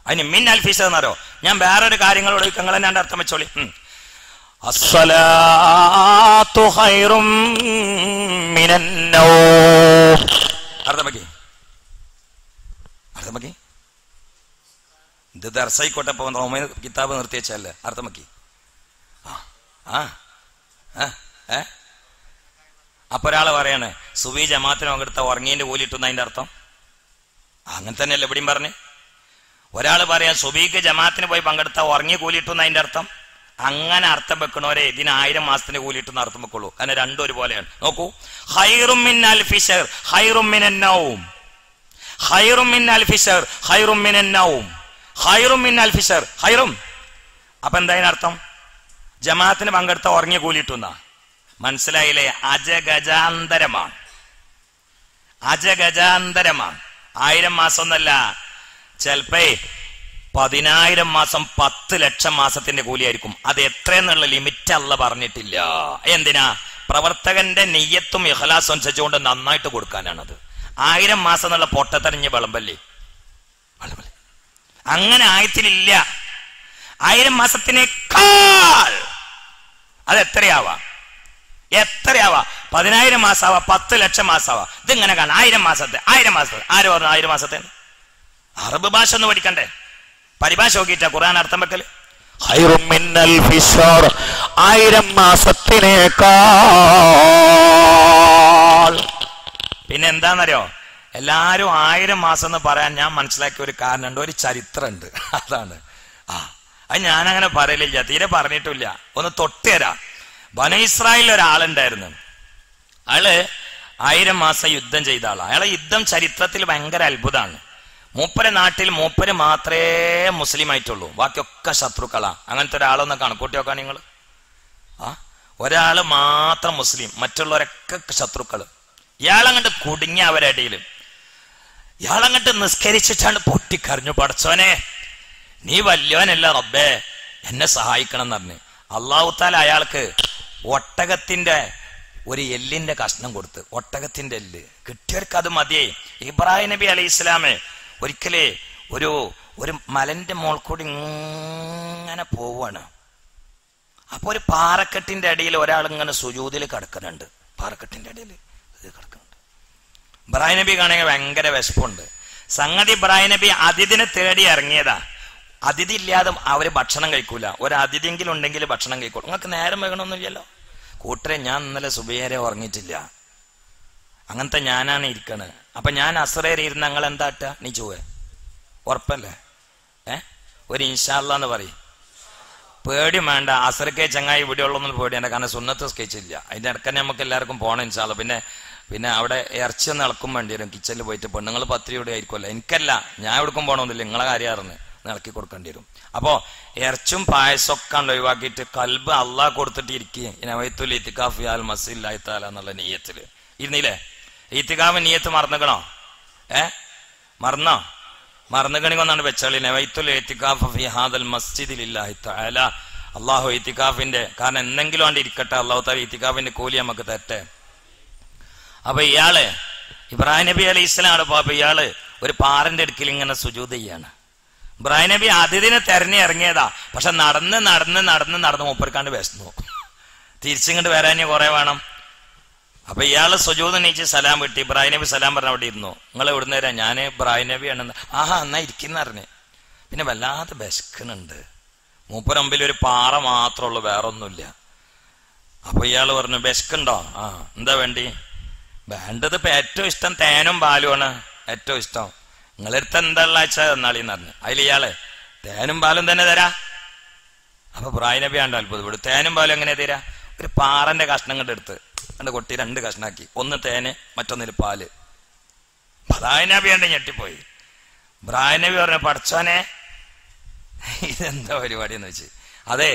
അതിന് മിൻ അൽഫി ശഹർ എന്നറിയോ? ഞാൻ വേറൊരു കാര്യങ്ങളോട് നിങ്ങൾ തന്നെ അർത്ഥം വെച്ചോളി. അസ്സലാത്തു ഖൈറും മിനൻ നൗം. അർത്ഥം വെക്കി, ഇത് ദർശായിക്കോട്ടെ. ഇപ്പൊ റോമൻ കിതാബ് നിർത്തി വെച്ചല്ലേ അർത്ഥമാക്കി. അപ്പൊ ഒരാള് പറയാണ് സുബി ജമാഅത്തിന് പങ്കെടുത്ത ഉറങ്ങിയതിന്റെ കൂലിട്ടുന്ന അതിന്റെ അർത്ഥം അങ്ങനെ തന്നെയല്ലേ എവിടെയും പറഞ്ഞ്. ഒരാള് പറയാം സുബിക്ക് ജമാഅത്തിന് പോയി പങ്കെടുത്ത ഉറങ്ങിയ കൂലിട്ടുന്ന അതിന്റെ അർത്ഥം. അങ്ങനെ അർത്ഥം വെക്കണോരെ ഇതിന് 1000 മാസത്തിന്റെ കൂലിട്ടുന്ന അർത്ഥം വെക്കുള്ളൂ. കാരണം രണ്ടും ഒരുപോലെയാണ്. നോക്കൂ, ഖൈറും മിൻ അൽഫി ശഹർ ഖൈറും മിനൻ നൗം, ഖൈറും മിൻ അൽഫി ശഹർ ഖൈറും മിനൻ നൗം, ഖൈറും മിൻ അൽഫി ശഹർ ഖൈറും. അപ്പൊ എന്താ അതിനർത്ഥം? ജമാഅത്തിന് പങ്കെടുത്ത ഉറങ്ങിയ കൂലിട്ടുന്ന. മനസ്സിലായില്ലേ? അജഗജാന്തരമാണ്, അജഗജാന്തരമാണ്. 1000 മാസം എന്നല്ല, ചിലപ്പോ 10,000 മാസം 10 ലക്ഷം മാസത്തിന്റെ കൂലിയായിരിക്കും. അത് എത്രയെന്നുള്ള ലിമിറ്റ് അല്ല പറഞ്ഞിട്ടില്ല. എന്തിനാ? പ്രവർത്തകന്റെ നെയ്യത്തും ഇഖ്ലാസും അനുസരിച്ചുകൊണ്ട് നന്നായിട്ട് കൊടുക്കാനാണത്. 1000 മാസം എന്നുള്ള പൊട്ടത്തറിഞ്ഞ് വിളമ്പല്ലേ, അങ്ങനെ ആയത്തിലില്ല. 1000 മാസത്തിനേക്കാൾ അത് എത്രയാവാ, എത്രയാവാ? 10,000 മാസാവാ, 10 ലക്ഷം മാസാവാ. ഇതിങ്ങനെ കാണാം. 1000 മാസത്തെ 1000 മാസത്തെ ആര് പറഞ്ഞു? 1000 മാസത്തെ അറബ് ഭാഷ ഒന്ന് പഠിക്കണ്ടേ? പരിഭാഷ നോക്കിയിട്ടാ ഖുർആൻ അർത്ഥം വെക്കല്. 1000 മാസത്തിനേക്കാൾ. പിന്നെ എന്താണെന്നറിയോ? എല്ലാരും 1000 മാസം എന്ന് പറയാൻ ഞാൻ മനസ്സിലാക്കിയ ഒരു കാരണമുണ്ട്, ഒരു ചരിത്രമുണ്ട്. അതാണ് അത് ഞാനങ്ങനെ പറയലില്ല, തീരെ പറഞ്ഞിട്ടില്ല. ഒന്ന് തൊട്ടുതരാം. ബനൂ ഇസ്രായേലിൽ ഒരാളുണ്ടായിരുന്നു. അയാള് 1000 മാസം യുദ്ധം ചെയ്ത ആളാണ്. അയാളെ യുദ്ധം ചരിത്രത്തിൽ ഭയങ്കര അത്ഭുതമാണ്. മൂപ്പരെ നാട്ടിൽ മൂപ്പര് മാത്രമേ മുസ്ലിം ആയിട്ടുള്ളൂ, ബാക്കിയൊക്കെ ശത്രുക്കളാ. അങ്ങനത്തെ ഒരാളൊന്ന് കണക്കൂട്ടി നോക്കാൻ നിങ്ങൾ. ഒരാള് മാത്രം മുസ്ലിം, മറ്റുള്ളവരൊക്കെ ശത്രുക്കള്. ഇയാളങ്ങോട്ട് കുടുങ്ങി അവരടിയിൽ. ഇയാളങ്ങോട്ട് നിസ്കരിച്ചിട്ടാണ് പൊട്ടിക്കറിഞ്ഞു, പടച്ചോനെ നീ വല്യോനല്ല റബ്ബേ, എന്നെ സഹായിക്കണം എന്ന് പറഞ്ഞ്. അള്ളാഹു തആല അയാൾക്ക് ഒട്ടകത്തിന്റെ ഒരു എല്ലിന്റെ കഷ്ണം കൊടുത്ത്, ഒട്ടകത്തിന്റെ എല്ല് കിട്ടിയവർക്ക് അത് മതിയേ. ഇബ്രാഹിം നബി അലൈഹി ഇസ്ലാമെ ഒരിക്കലേ ഒരു മലന്റെ മോൾ കൂടി ഇങ്ങനെ പോവാണ്. അപ്പൊ ഒരു പാറക്കെട്ടിന്റെ അടിയിൽ ഒരാൾ ഇങ്ങനെ സുജൂദിൽ കിടക്കുന്നുണ്ട്. പാറക്കെട്ടിന്റെ അടിയിൽ കിടക്കുന്നുണ്ട്. ഇബ്രാഹിം നബി കാണുക ഭയങ്കര വിശപ്പുണ്ട്. സംഗതി ഇബ്രാഹിം നബി അതിഥിനെ തേടി ഇറങ്ങിയതാ. അതിഥി ഇല്ലാതെ അവര് ഭക്ഷണം കഴിക്കൂല. ഒരു അതിഥിയെങ്കിലും ഉണ്ടെങ്കിൽ ഭക്ഷണം കഴിക്കോളൂ. നിങ്ങൾക്ക് നേരം വേണമെന്നില്ലല്ലോ. കൂട്ടരെ, ഞാൻ ഇന്നലെ സുബഹിവരെ ഉറങ്ങിയിട്ടില്ല, അങ്ങനത്തെ ഞാനാണ് ഇരിക്കണത്. അപ്പൊ ഞാൻ അസ്റേരി ഇരുന്ന് ഞങ്ങൾ എന്താട്ട? നീ ചൊവ്വേ ഉറപ്പല്ലേ? ഒരു ഇൻഷാ അല്ലാഹ് എന്ന് പറയും. പേടി വേണ്ട, അസ്റക്കേ ചങ്ങായി ഇവിടെ ഉള്ളൊന്നും പേടിയണ്ട. കാരണം സുന്നത്ത് സ്കെച്ചില്ല. അതിന്റെ ഇടക്കന്നെ നമുക്ക് എല്ലാവർക്കും പോകണം ഇൻഷാ അല്ലാഹ്. പിന്നെ അവിടെ ഇറച്ചി ഒന്ന് ഇളക്കും വേണ്ടി വരും. കിച്ചണിൽ പോയിട്ട് പെണ്ണുങ്ങൾ 10 ഇവിടെ ആയിരിക്കുമല്ലോ. എനിക്കല്ല, ഞാൻ എവിടേക്കും പോകണമെന്നില്ല, നിങ്ങളെ കാര്യം അറിഞ്ഞ് ഇളക്കി കൊടുക്കേണ്ടി വരും. അപ്പോ ഇറച്ചും പായസമൊക്കെ ഒഴിവാക്കിയിട്ട് കൽബ് അള്ളാഹ് കൊടുത്തിട്ട് ഇരിക്കുക. നവൈത്തുൽ ഇത്തിഖാഫ് അൽ മസ്ജിദില്ലാഹി തആല എന്നുള്ള നിയ്യത്തില് ഇരുന്നില്ലേ? ഇത്തിഖാഫ് നിയ്യത്ത് മറന്നുകണോ? മറന്നുകണിക്കൊന്നാണ് വെച്ചാളി. നവൈത്തുൽ ഇത്തിഖാഫ് ഫി ഹാദൽ മസ്ജിദില്ലാഹി തആല. അള്ളാഹു ഇത്തിഖാഫിന്റെ കാരണം എന്തെങ്കിലും കൊണ്ട് ഇരിക്കട്ടെ, അള്ളാഹു തആല ഇത്തിഖാഫിന്റെ കൂലി നമുക്ക് തരട്ടെ. അപ്പൊ ഇയാള് ഇബ്രാഹിം നബി അലൈഹി ഇസ്ലാമാണ്. അപ്പൊ ഇയാള് ഒരു പാറന്റെ അടുക്കൽ ഇങ്ങനെ സുജൂദ് ചെയ്യാണ്. ഇബ്രാഹിം നബി അതിഥിനെ തെരഞ്ഞു ഇറങ്ങിയതാ. പക്ഷെ നടന്ന് മൂപ്പർക്കാണ്ട് വിശന്നു. തിരിച്ചിങ്ങോട്ട് വരാനേ കുറെ വേണം. അപ്പൊ ഇയാള് സുജൂദ് നീച്ച് സലാം കിട്ടി. ഇബ്രാഹിം നബി സലാം പറഞ്ഞ അവിടെ ഇരുന്നു. നിങ്ങൾ എവിടുന്ന് വരാം? ഞാൻ ഇബ്രാഹിം നബി ആണെന്ന്. ആഹാ, എന്നാ ഇരിക്കുന്ന അറിഞ്ഞ്. പിന്നെ വല്ലാതെ വിശക്കുന്നുണ്ട്. മൂപ്പർ മുമ്പിൽ ഒരു പാറ മാത്രമേ ഉള്ളൂ, വേറൊന്നുമില്ല. അപ്പൊ ഇയാള് പറഞ്ഞു, വിശക്കുണ്ടോ? ആ, എന്താ വേണ്ടി? വേണ്ടത് ഇപ്പൊ ഏറ്റവും ഇഷ്ടം തേനും പാലുമാണ്, ഏറ്റവും ഇഷ്ടം. നിങ്ങളെടുത്ത് എന്താ ഉള്ള വെച്ചാൽ എന്നാളീന്ന് പറഞ്ഞു. അതിൽ ഇയാള് തേനും പാലും തന്നെ തരാ. അപ്പൊ ഇബ്രാഹിം നബി ആണ്ട് അത്ഭുതം. ഇവിടെ തേനും പാലും എങ്ങനെ തരാ? ഒരു പാറന്റെ കഷ്ണം കണ്ട് എടുത്ത് കണ്ട് കൊട്ടി 2 കഷ്ണാക്കി. ഒന്ന് തേന്, മറ്റൊന്നിൽ പാല്. ഇബ്രാഹിം നബി കണ്ട് ഞെട്ടിപ്പോയി. ഇബ്രാഹിം നബി പറഞ്ഞു, പടച്ചോനെ ഇതെന്താ പരിപാടി എന്ന് വെച്ച്. അതെ,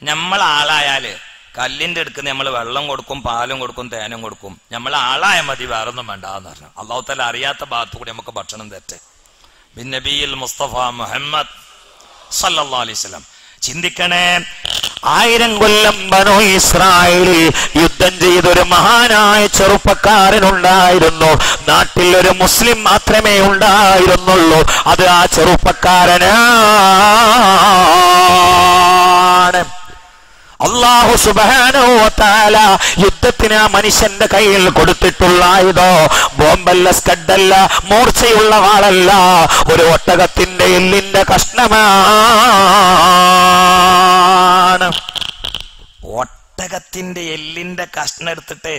നമ്മൾ ആളായാല് കല്ലിന്റെ അടുക്ക് നമ്മൾ വെള്ളം കൊടുക്കും, പാലും കൊടുക്കും, തേനും കൊടുക്കും. നമ്മൾ ആളായ മതി, വേറൊന്നും വേണ്ടെന്ന് പറഞ്ഞു. അല്ലാഹു തആല അറിയാത്ത ഭാഗത്തു കൂടി നമുക്ക് ഭക്ഷണം തെറ്റേ. ബിൻ നബിയിൽ മുസ്തഫ മുഹമ്മദ് സല്ലല്ലാഹു അലൈഹി വസല്ലം. ചിന്തിക്കണേ, 1000 കൊല്ലം ബനൂ ഇസ്രായേലിൽ യുദ്ധം ചെയ്തൊരു മഹാനായ ചെറുപ്പക്കാരനുണ്ടായിരുന്നു. നാട്ടിൽ ഒരു മുസ്ലിം മാത്രമേ ഉണ്ടായിരുന്നുള്ളൂ. അത് ആ ചെറുപ്പക്കാരനാണ്. അല്ലാഹു സുബ്ഹാനഹു വ തആല യുദ്ധത്തിന് ആ മനുഷ്യന്റെ കയ്യിൽ കൊടുത്തിട്ടുള്ള ആയുധോ ബോംബല്ല, സ്കഡല്ല, മൂർച്ചയുള്ള വാളല്ല, ഒരു ഒട്ടകത്തിന്റെ എല്ലിന്റെ കഷ്ണമാണ്. ഒട്ടകത്തിന്റെ എല്ലിന്റെ കഷ്ണം എടുത്തിട്ട്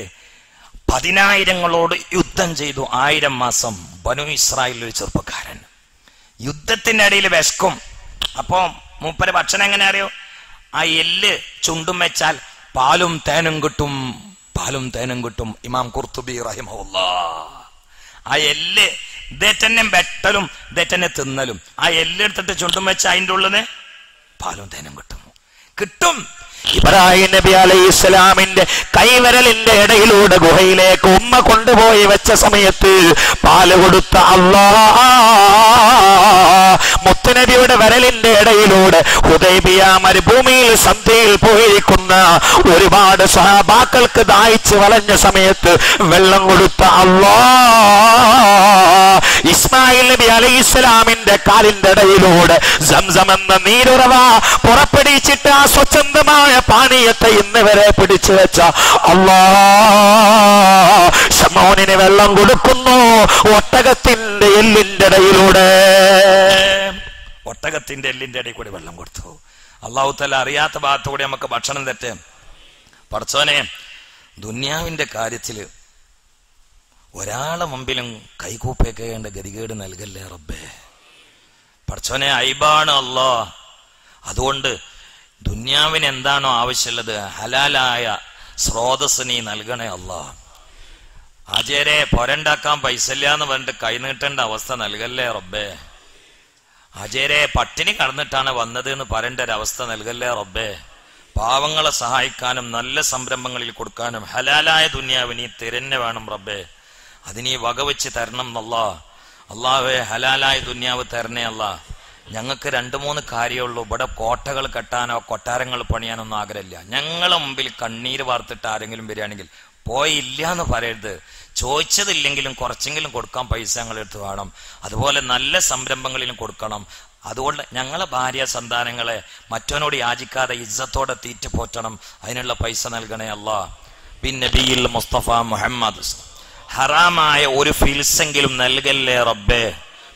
10,000 യുദ്ധം ചെയ്തു. 1000 മാസം. ബനു ഇസ്രായേൽ ഒരു ചെറുപ്പക്കാരൻ യുദ്ധത്തിന്റെ ഇടയിൽ വിശക്കും. അപ്പൊ മൂപ്പര് ഭക്ഷണം എങ്ങനെ അറിയോ? ആ എല്ല് ചുണ്ടും വെച്ചാൽ പാലും തേനും കിട്ടും, പാലും തേനും കിട്ടും. ഇമാം ഖുർത്തുബി റഹിമഹുല്ലാഹ് ആ എല്ല് ഇതേറ്റന്നെ വെട്ടലും ഇതേറ്റന്നെ തിന്നലും. ആ എല്ല് എടുത്തിട്ട് ചുണ്ടും വെച്ച അതിൻ്റെ ഉള്ളിന് പാലും തേനും കിട്ടും. ഇബ്രാഹിം നബി അലൈഹിസ്സലാമിന്റെ കൈവിരലിന്റെ ഇടയിലൂടെ ഗുഹയിലേക്ക് ഉമ്മ കൊണ്ടുപോയി വെച്ച സമയത്ത് പാല് കൊടുത്ത അല്ലാഹ് മുത്തുനബിയുടെ വിരലിന്റെ ഇടയിലൂടെ ഹുദൈബിയ മരുഭൂമിയിൽ സന്ധ്യയിൽ പോയിരിക്കുന്ന ഒരുപാട് സഹാബാക്കൾക്ക് ദാഹിച്ച് വലഞ്ഞ സമയത്ത് വെള്ളം കൊടുത്ത അല്ലാഹ് ഇസ്മായിൽ നബി അലൈഹിസ്സലാമിന്റെ കാലിന്റെ ഇടയിലൂടെ സംസം എന്ന നീരുറവ പുറപ്പെടുവിച്ചിട്ട് ആ സ്വച്ഛന്തമായ പാനീയത്തെ ഇന്ന് വരെ പിടിച്ചു വെച്ച അല്ലാഹ് ശമോനിന് വെള്ളം കൊടുക്കുന്നു ഒട്ടകത്തിന്റെ എല്ലിന്റെ ഇടയിലൂടെ. ഒട്ടകത്തിന്റെ എല്ലിന്റെ ഇടയിൽ കൂടി വെള്ളം കൊടുത്തു. അല്ലാഹു തആല അറിയാത്ത ഭാഗത്തുകൂടി നമുക്ക് ഭക്ഷണം തെറ്റ്. പടച്ചോനെ, ദുനിയാവിന്റെ കാര്യത്തില് ഒരാളെ മുമ്പിലും കൈകൂപ്പേക്കേണ്ട ഗതികേട് നൽകല്ലേ റബ്ബേ. പടച്ചോനെ, ഐബാണ് അല്ലാഹ്. അതുകൊണ്ട് ദുന്യാവിന് എന്താണോ ആവശ്യമുള്ളത് ഹലാലായ സ്രോതസ് നീ നൽകണേ അല്ലാഹ്. ആചാരെ പൊരണ്ടാക്കാൻ പൈസ ഇല്ല എന്ന് പറഞ്ഞിട്ട് കൈനീട്ടേണ്ട അവസ്ഥ നൽകല്ലേ റബ്ബേ. ആചാരെ പട്ടിണി കടന്നിട്ടാണ് വന്നത് എന്ന് പറയേണ്ട ഒരവസ്ഥ നൽകല്ലേ റബ്ബേ. പാവങ്ങളെ സഹായിക്കാനും നല്ല സംരംഭങ്ങളിൽ കൊടുക്കാനും ഹലാലായ ദുന്യാവ് നീ തിരഞ്ഞു വേണം റബ്ബേ. അതിനീ വകവെച്ച് തരണം അല്ലാഹ്. അല്ലാഹുവേ, ഹലാലായ ദുന്യാവ് തരണേ അല്ലാഹ്. ഞങ്ങൾക്ക് 2-3 കാര്യമുള്ളൂ. ഇവിടെ കോട്ടകൾ കെട്ടാനോ കൊട്ടാരങ്ങൾ പണിയാനൊന്നും ആഗ്രഹമില്ല. ഞങ്ങളെ മുമ്പിൽ കണ്ണീര് വാർത്തിട്ട് ആരെങ്കിലും വരികയാണെങ്കിൽ പോയില്ല എന്ന് പറയരുത്. ചോദിച്ചതില്ലെങ്കിലും കുറച്ചെങ്കിലും കൊടുക്കാൻ പൈസ ഞങ്ങളെടുത്ത് വേണം. അതുപോലെ നല്ല സംരംഭങ്ങളിലും കൊടുക്കണം. അതുകൊണ്ട് ഞങ്ങളെ ഭാര്യ സന്താനങ്ങളെ മറ്റവനോട് യാചിക്കാതെ ഇജ്ജത്തോടെ തീറ്റ പോറ്റണം. അതിനുള്ള പൈസ നൽകണേ അല്ലാഹ്. പിന്നെ നബിയിൽ മുസ്തഫ മുഹമ്മദ് ഹറാമായ ഒരു ഫിൽസെങ്കിലും നൽകല്ലേ റബ്ബേ.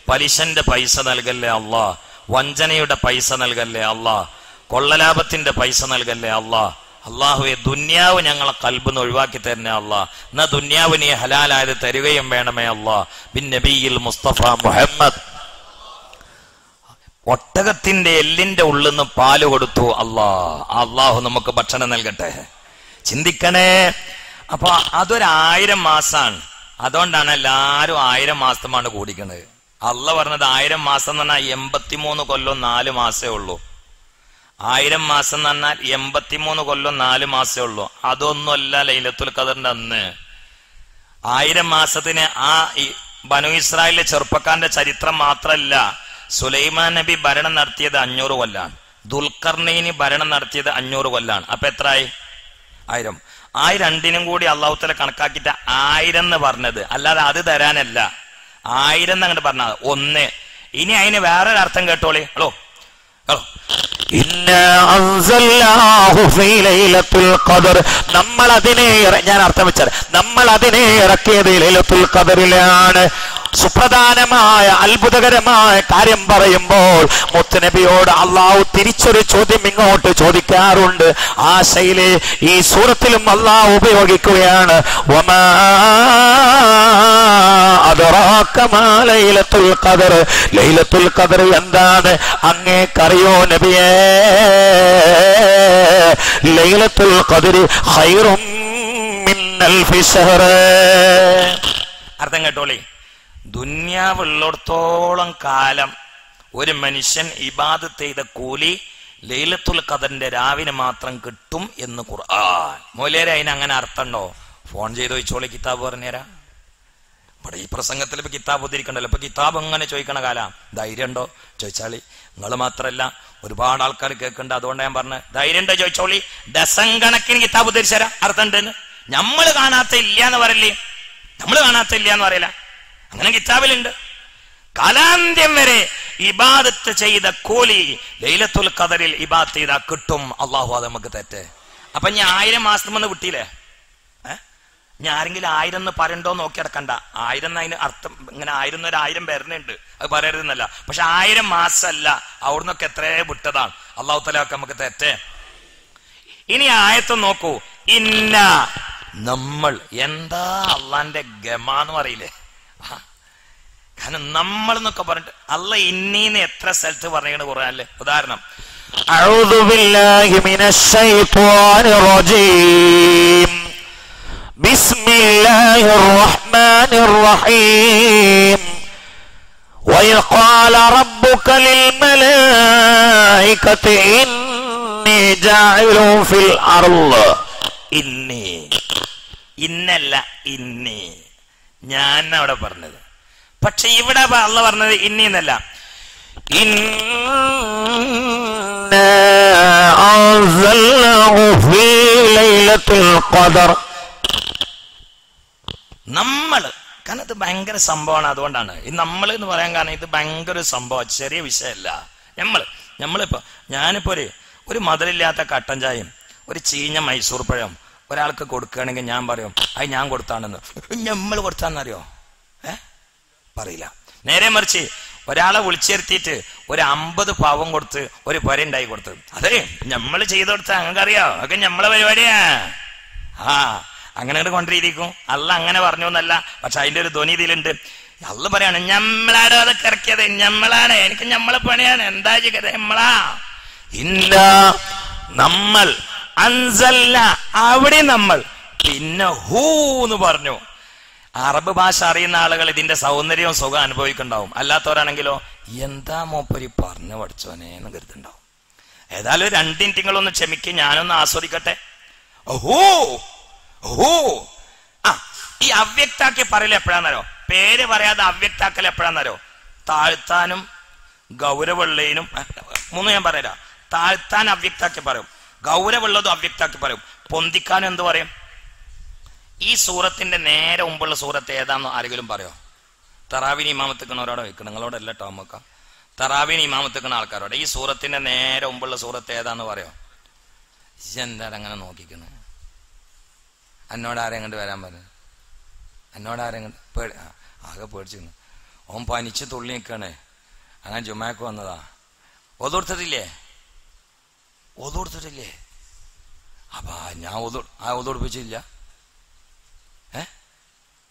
പലിശന്റെ പൈസ നൽകല്ലേ അല്ലാഹ്. വഞ്ചനയുടെ പൈസ നൽകല്ലേ അല്ലാഹ്. കൊള്ളലാഭത്തിന്റെ പൈസ നൽകല്ലേ അല്ലാഹ്. അല്ലാഹുവേ, ദുന്യാവ് ഞങ്ങളെ കൽബിന്ന് ഒഴിവാക്കി തരണേ അല്ലാഹ്. എന്നാ ദുന്യാവ് നീ ഹലാലായത് തരുകയും വേണമേ അല്ലാഹ്. ബിൻ നബിയിൽ മുസ്തഫ മുഹമ്മദ്. ഒട്ടകത്തിന്റെ എല്ലിന്റെ ഉള്ളിൽ നിന്ന് പാല് കൊടുത്തു അല്ലാഹ്. അല്ലാഹു നമുക്ക് ഭക്ഷണം നൽകട്ടെ. ചിന്തിക്കണേ. അപ്പൊ അതൊരു 1000 മാസാണ്. അതുകൊണ്ടാണ് എല്ലാരും 1000 മാസമാണ് കൂടിക്കുന്നത്. അള്ളാഹ് പറഞ്ഞത് 1000 മാസം എന്ന് പറഞ്ഞാൽ 83 കൊല്ലം 4 മാസേ ഉള്ളൂ. 1000 മാസം എന്ന് പറഞ്ഞാൽ 83 കൊല്ലം 4 മാസേ ഉള്ളൂ. അതൊന്നുമല്ല ലൈലത്തുൽ ഖദറിന്റെ അന്ന്. 1000 മാസത്തിന് ആ ബനു ഇസ്രായേലിലെ ചെറുപ്പക്കാരന്റെ ചരിത്രം മാത്രല്ല. സുലൈമാൻ നബി ഭരണം നടത്തിയത് 500 കൊല്ലാണ്. ദുൽഖർനൈനി ഭരണം നടത്തിയത് 500 കൊല്ലാണ്. അപ്പൊ എത്രയായി? 1000. ആ രണ്ടിനും കൂടി അള്ളാഹു തആല കണക്കാക്കിയിട്ട് 1000 എന്ന് പറഞ്ഞത്. അല്ലാതെ അത് തരാനല്ല. 1000 എന്നങ്ങോട്ട് പറഞ്ഞത് 1. ഇനി അതിന് വേറൊരു അർത്ഥം കേട്ടോളി. ഹലോ നമ്മൾ അതിനെ, ഞാൻ അർത്ഥം വെച്ചാൽ നമ്മൾ അതിനെ ഇറക്കിയത് ലൈലത്തുൽ ഖദറിലാണ്. സുപ്രധാനമായ അത്ഭുതകരമായ കാര്യം പറയുമ്പോൾ മുത്തുനബിയോട് അള്ളാഹു തിരിച്ചൊരു ചോദ്യം ഇങ്ങോട്ട് ചോദിക്കാറുണ്ട്. ആ ശൈലി ഈ സൂറത്തിലും അള്ളാഹു ഉപയോഗിക്കുകയാണ്. വമാ അദ്റാക മാ ലൈലത്തുൽ ഖദർ. ലൈലത്തുൽ ഖദർ എന്താണ് അങ്ങേക്കറിയോ നബിയേ? ലൈലത്തുൽ ഖദർ ഖൈറും മിൻ അൽഫി ശഹർ. അർത്ഥം കേട്ടോളി. ദുന്യാവുള്ളിടത്തോളം കാലം ഒരു മനുഷ്യൻ ഇബാദത്ത് ചെയ്ത കൂലി ലൈലത്തുൽ ഖദറിന്റെ രാവിലെ മാത്രം കിട്ടും എന്ന് ഖുർആൻ. മൗലവി, അതിന് അങ്ങനെ അർത്ഥമുണ്ടോ? ഫോൺ ചെയ്ത് ചോദിച്ചോളി, കിതാബ് പറഞ്ഞുതരാ. ഇവിടെ ഈ പ്രസംഗത്തിൽ ഇപ്പൊ കിതാബ് ഉദ്ധരിക്കണ്ടല്ലോ. ഇപ്പൊ കിതാബ് എങ്ങനെ ചോദിക്കണ കാലാ? ധൈര്യം ഉണ്ടോ ചോദിച്ചാളി. നിങ്ങൾ മാത്രല്ല, ഒരുപാട് ആൾക്കാർ കേൾക്കുന്നുണ്ട്. അതുകൊണ്ട് ഞാൻ പറഞ്ഞ ധൈര്യം ഉണ്ടോ ചോദിച്ചോളി. ഡസൻ കണക്കിന് കിതാബ് ഉദ്ധരിച്ചരാ അർത്ഥം ഉണ്ടെന്ന്. നമ്മൾ കാണാത്ത ഇല്ല എന്ന് പറയില്ലേ? നമ്മൾ കാണാത്ത ഇല്ല എന്ന് പറയില്ല. അങ്ങനെ കിതാബിലുണ്ട്. കാലാന്ത്യം വരെ ഇബാദത്ത് ചെയ്ത കൂലി ലൈലത്തുൽ ഖദറിൽ ഇബാദത്ത് ചെയ്താ കിട്ടും. അള്ളാഹു അത് നമുക്ക് തെറ്റ്. അപ്പൊ ഞാൻ 1000 മാസം വന്ന് വിട്ടില്ലേ? ഞാൻ ആരെങ്കിലും 1000 എന്ന് പറയണ്ടോ നോക്കി അടക്കണ്ട. 1000 അതിന് അർത്ഥം ഇങ്ങനെ 1000 ഒരു 1000 പേരുന്നുണ്ട്, അത് പറയരുതെന്നല്ല. പക്ഷെ 1000 മാസമല്ല, അവിടുന്നൊക്കെ എത്രയോ വിട്ടതാണ്. അള്ളാഹു തആല നമുക്ക് തെറ്റ്. ഇനി ആയത്ത് നോക്കൂ. ഇന്ന നമ്മൾ, എന്താ അള്ളാന്റെ ഗമാന്ന് പറയില്ലേ? കാരണം നമ്മൾ എന്നൊക്കെ പറഞ്ഞിട്ട് അല്ല ഇന്നീന്ന് എത്ര സ്ഥലത്ത് പറഞ്ഞ ഖുർആനില്. ഉദാഹരണം, അഊദു ബില്ലാഹി മിനശ് ശൈത്വാനിർ റജീം ബിസ്മില്ലാഹിർ റഹ്മാനിർ റഹീം വഇദ് ഖാല റബ്ബുക ലിൽ മലായികതി ഇന്നി ജാഇലു ഫിൽ അർള്. ഇന്നി, ഇന്നല്ല ഇന്നി, ഞാൻ അവിടെ പറഞ്ഞത്. പക്ഷെ ഇവിടെ അല്ല പറഞ്ഞത് ഇന്നി എന്നല്ല. നമ്മള്, കാരണം ഇത് ഭയങ്കര സംഭവമാണ്. അതുകൊണ്ടാണ് ഈ നമ്മൾ എന്ന് പറയാൻ കാരണം ഇത് ഭയങ്കര സംഭവം, ചെറിയ വിഷയമല്ല. നമ്മളിപ്പോ ഞാനിപ്പോ ഒരു മധുരമില്ലാത്ത കട്ടൻ ചായയും ഒരു ചീഞ്ഞ മൈസൂർ പഴം ഒരാൾക്ക് കൊടുക്കുകയാണെങ്കിൽ ഞാൻ പറയും അത് ഞാൻ കൊടുത്താണെന്ന്. നമ്മൾ കൊടുത്താന്നറിയോ? പറയില്ല. നേരെ മറിച്ച് ഒരാളെ വിളിച്ചിരുത്തിയിട്ട് ഒരു 50 പാവം കൊടുത്ത് ഒരു പൊര ഉണ്ടായി കൊടുത്ത്, അതെ നമ്മൾ ചെയ്തു കൊടുത്ത അങ്ങക്കറിയോ, അതൊക്കെ നമ്മളെ പരിപാടിയാ. അങ്ങനെ കൊണ്ടിരിക്കും. അല്ല അങ്ങനെ പറഞ്ഞു എന്നല്ല, പക്ഷെ അതിന്റെ ഒരു ധ്വനി ഇതിലുണ്ട്. അല്ല പറയാണ് ഞമ്മളാടോ അതൊക്കെ ഇറക്കിയത്, ഞമ്മളാണ്, എനിക്ക് ഞമ്മളെ പണിയാണ്, എന്താ ചെയ്തത് നമ്മളാ. ഇന്ന നമ്മൾ, അൻസൽന അവിടെ നമ്മൾ, പിന്നെ ഹൂ എന്ന് പറഞ്ഞു. അറബ് ഭാഷ അറിയുന്ന ആളുകൾ ഇതിന്റെ സൗന്ദര്യവും സുഖം അനുഭവിക്കുന്നുണ്ടാവും. അല്ലാത്തവരാണെങ്കിലോ എന്താ മൂപ്പരി പറഞ്ഞു പഠിച്ചോനെ എന്ന് കരുതുണ്ടാവും. ഏതായാലും 2 മിനിറ്റുകളൊന്ന് ക്ഷമിക്കും, ഞാനൊന്ന് ആസ്വദിക്കട്ടെ. ഓഹോ ഓഹോ. ഈ അവ്യക്താക്കി പറയൽ എപ്പോഴാന്നറിയോ? പേര് പറയാതെ അവ്യക്താക്കൽ എപ്പോഴാന്നറിയോ? താഴ്ത്താനും ഗൗരവമുള്ളതിനും 3 ഞാൻ പറയാം. താഴ്ത്താൻ അവ്യക്താക്കി പറയും, ഗൗരവമുള്ളതും അവ്യക്താക്കി പറയും, പൊന്തിക്കാനും എന്ത് പറയും? ഈ സൂറത്തിന്റെ നേരെ മുമ്പുള്ള സൂറത്ത് ഏതാന്ന് ആരെങ്കിലും പറയോ? തറാവീന് ഇമാമത്തിക്കണവരോടെ വെക്കണം, നിങ്ങളോടല്ല കേട്ടോ. നമുക്ക് തറാവീന് ഇമാമത്തിക്കണ ആൾക്കാരോടെ ഈ സൂറത്തിന്റെ നേരെ മുമ്പുള്ള സൂറത്ത് ഏതാന്ന് പറയോ? എന്താണ് അങ്ങനെ നോക്കിക്കുന്നത്? എന്നോട് ആരെങ്ങോട്ട് വരാൻ പറഞ്ഞു? എന്നോട് ആരെങ്ങോട്ട് ആകെ പേടിച്ചിരുന്നു. ഓൻ പനിച്ച് തുള്ളി നിൽക്കണേ. അങ്ങനെ ജുമാക്ക് വന്നതാ. ഒതുകൊടുത്തിട്ടില്ലേ? ഒതുകൊടുത്തിട്ടില്ലേ? അപ്പൊ ഞാൻ ഒതുകൊടുപ്പിച്ചില്ല.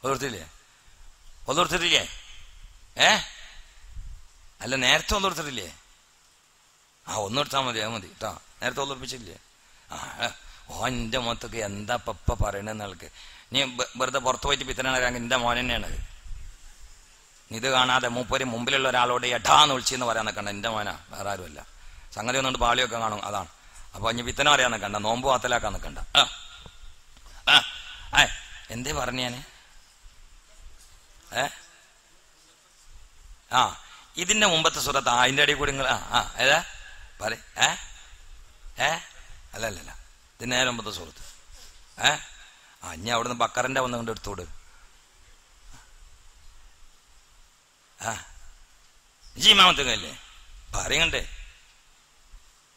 ഒതുകൊടുത്തില്ലേ? ഒതുകൊടുത്തിട്ടില്ലേ? അല്ല നേരത്തെ ഒതുകൊടുത്തിട്ടില്ലേ? ഒന്നെടുത്താൽ മതി, അത് മതി കേട്ടോ. നേരത്തെ ഒതുകൊടുപ്പിച്ചില്ലേ? ഓ എൻ്റെ മുഖത്തൊക്കെ എന്താ പപ്പ പറയണെന്ന് ആൾക്ക്. നീ വെറുതെ പുറത്തു പോയിട്ട് പിത്തനാണെങ്കിൽ എൻ്റെ മോൻ തന്നെയാണ്. ഇത് കാണാതെ മൂപ്പര് മുമ്പിലുള്ള ഒരാളോട് എടാന്ന് വിളിച്ചെന്ന് പറയാൻ നിൽക്കണ്ട, എൻ്റെ മോനാ, വേറെ ആരുമല്ല. സംഗതി ഒന്നുകൊണ്ട് പാളിയൊക്കെ കാണും, അതാണ്. അപ്പൊ ഇനി പിത്തന പറയാൻ നിൽക്കണ്ട, നോമ്പ് വാത്തലാക്കാൻ നിൽക്കണ്ട. എന്തേ പറഞ്ഞു ഞാന്? ഇതിന്റെ മുമ്പത്തെ സുറത്ത് അതിന്റെ അടിയിൽ കൂടി നിങ്ങൾ ഏതാ പറ? അല്ലല്ല, ഇതിന് നേരെ മുമ്പത്തെ സുറത്ത്. ഇനി അവിടുന്ന് ബക്കറിന്റെ വന്ന് കൊണ്ട് എടുത്തോട്. ജീമാമത്തെ കല്ലേ പറയണ്ടേ?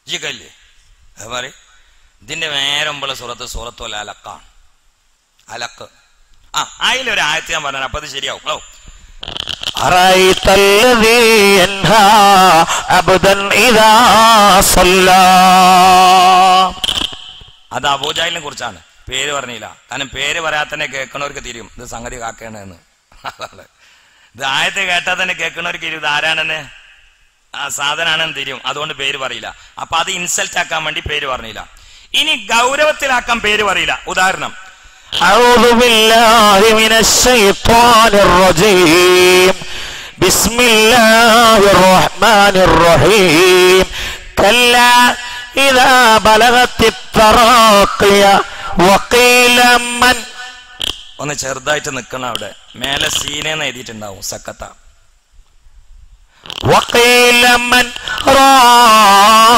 ജി കല്ലേ അത് പറ. ഇതിന്റെ നേരെ മുമ്പുള്ള സൂറത്തുൽ അലക്കാണ്. അലക്ക്. അതിലൊരു ആയത്ത് ഞാൻ പറഞ്ഞു, അപ്പൊ അത് ശരിയാവും. അത് അബൂജഹലിനെ കുറിച്ചാണ്. പേര് പറഞ്ഞില്ല, കാരണം പേര് പറയാതെ തന്നെ കേൾക്കണവർക്ക് തിരിയും ഇത് സംഗതി കാക്കണെന്ന്. ഇത് ആയത്ത് കേട്ടാൽ തന്നെ കേൾക്കണവർക്ക് ഇത് ആരാണെന്ന്, ആ സാധനാണെന്ന് തിരിയും. അതുകൊണ്ട് പേര് പറയില്ല. അപ്പൊ അത് ഇൻസൾട്ട് ആക്കാൻ വേണ്ടി പേര് പറഞ്ഞില്ല. ഇനി ഗൗരവത്തിലാക്കാൻ പേര് പറയില്ല. ഉദാഹരണം, أعوذ بالله من الشيطان الرجيم بسم الله الرحمن الرحيم كلا إذا بلغت التراقي وقيل من. ഒന്ന് ചെറുതായിട്ട് നിൽക്കണം അവിടെ. മേലെ സീനെന്ന് എഴുതിയിട്ടുണ്ടാവും, സക്കത്ത. وقيل من راق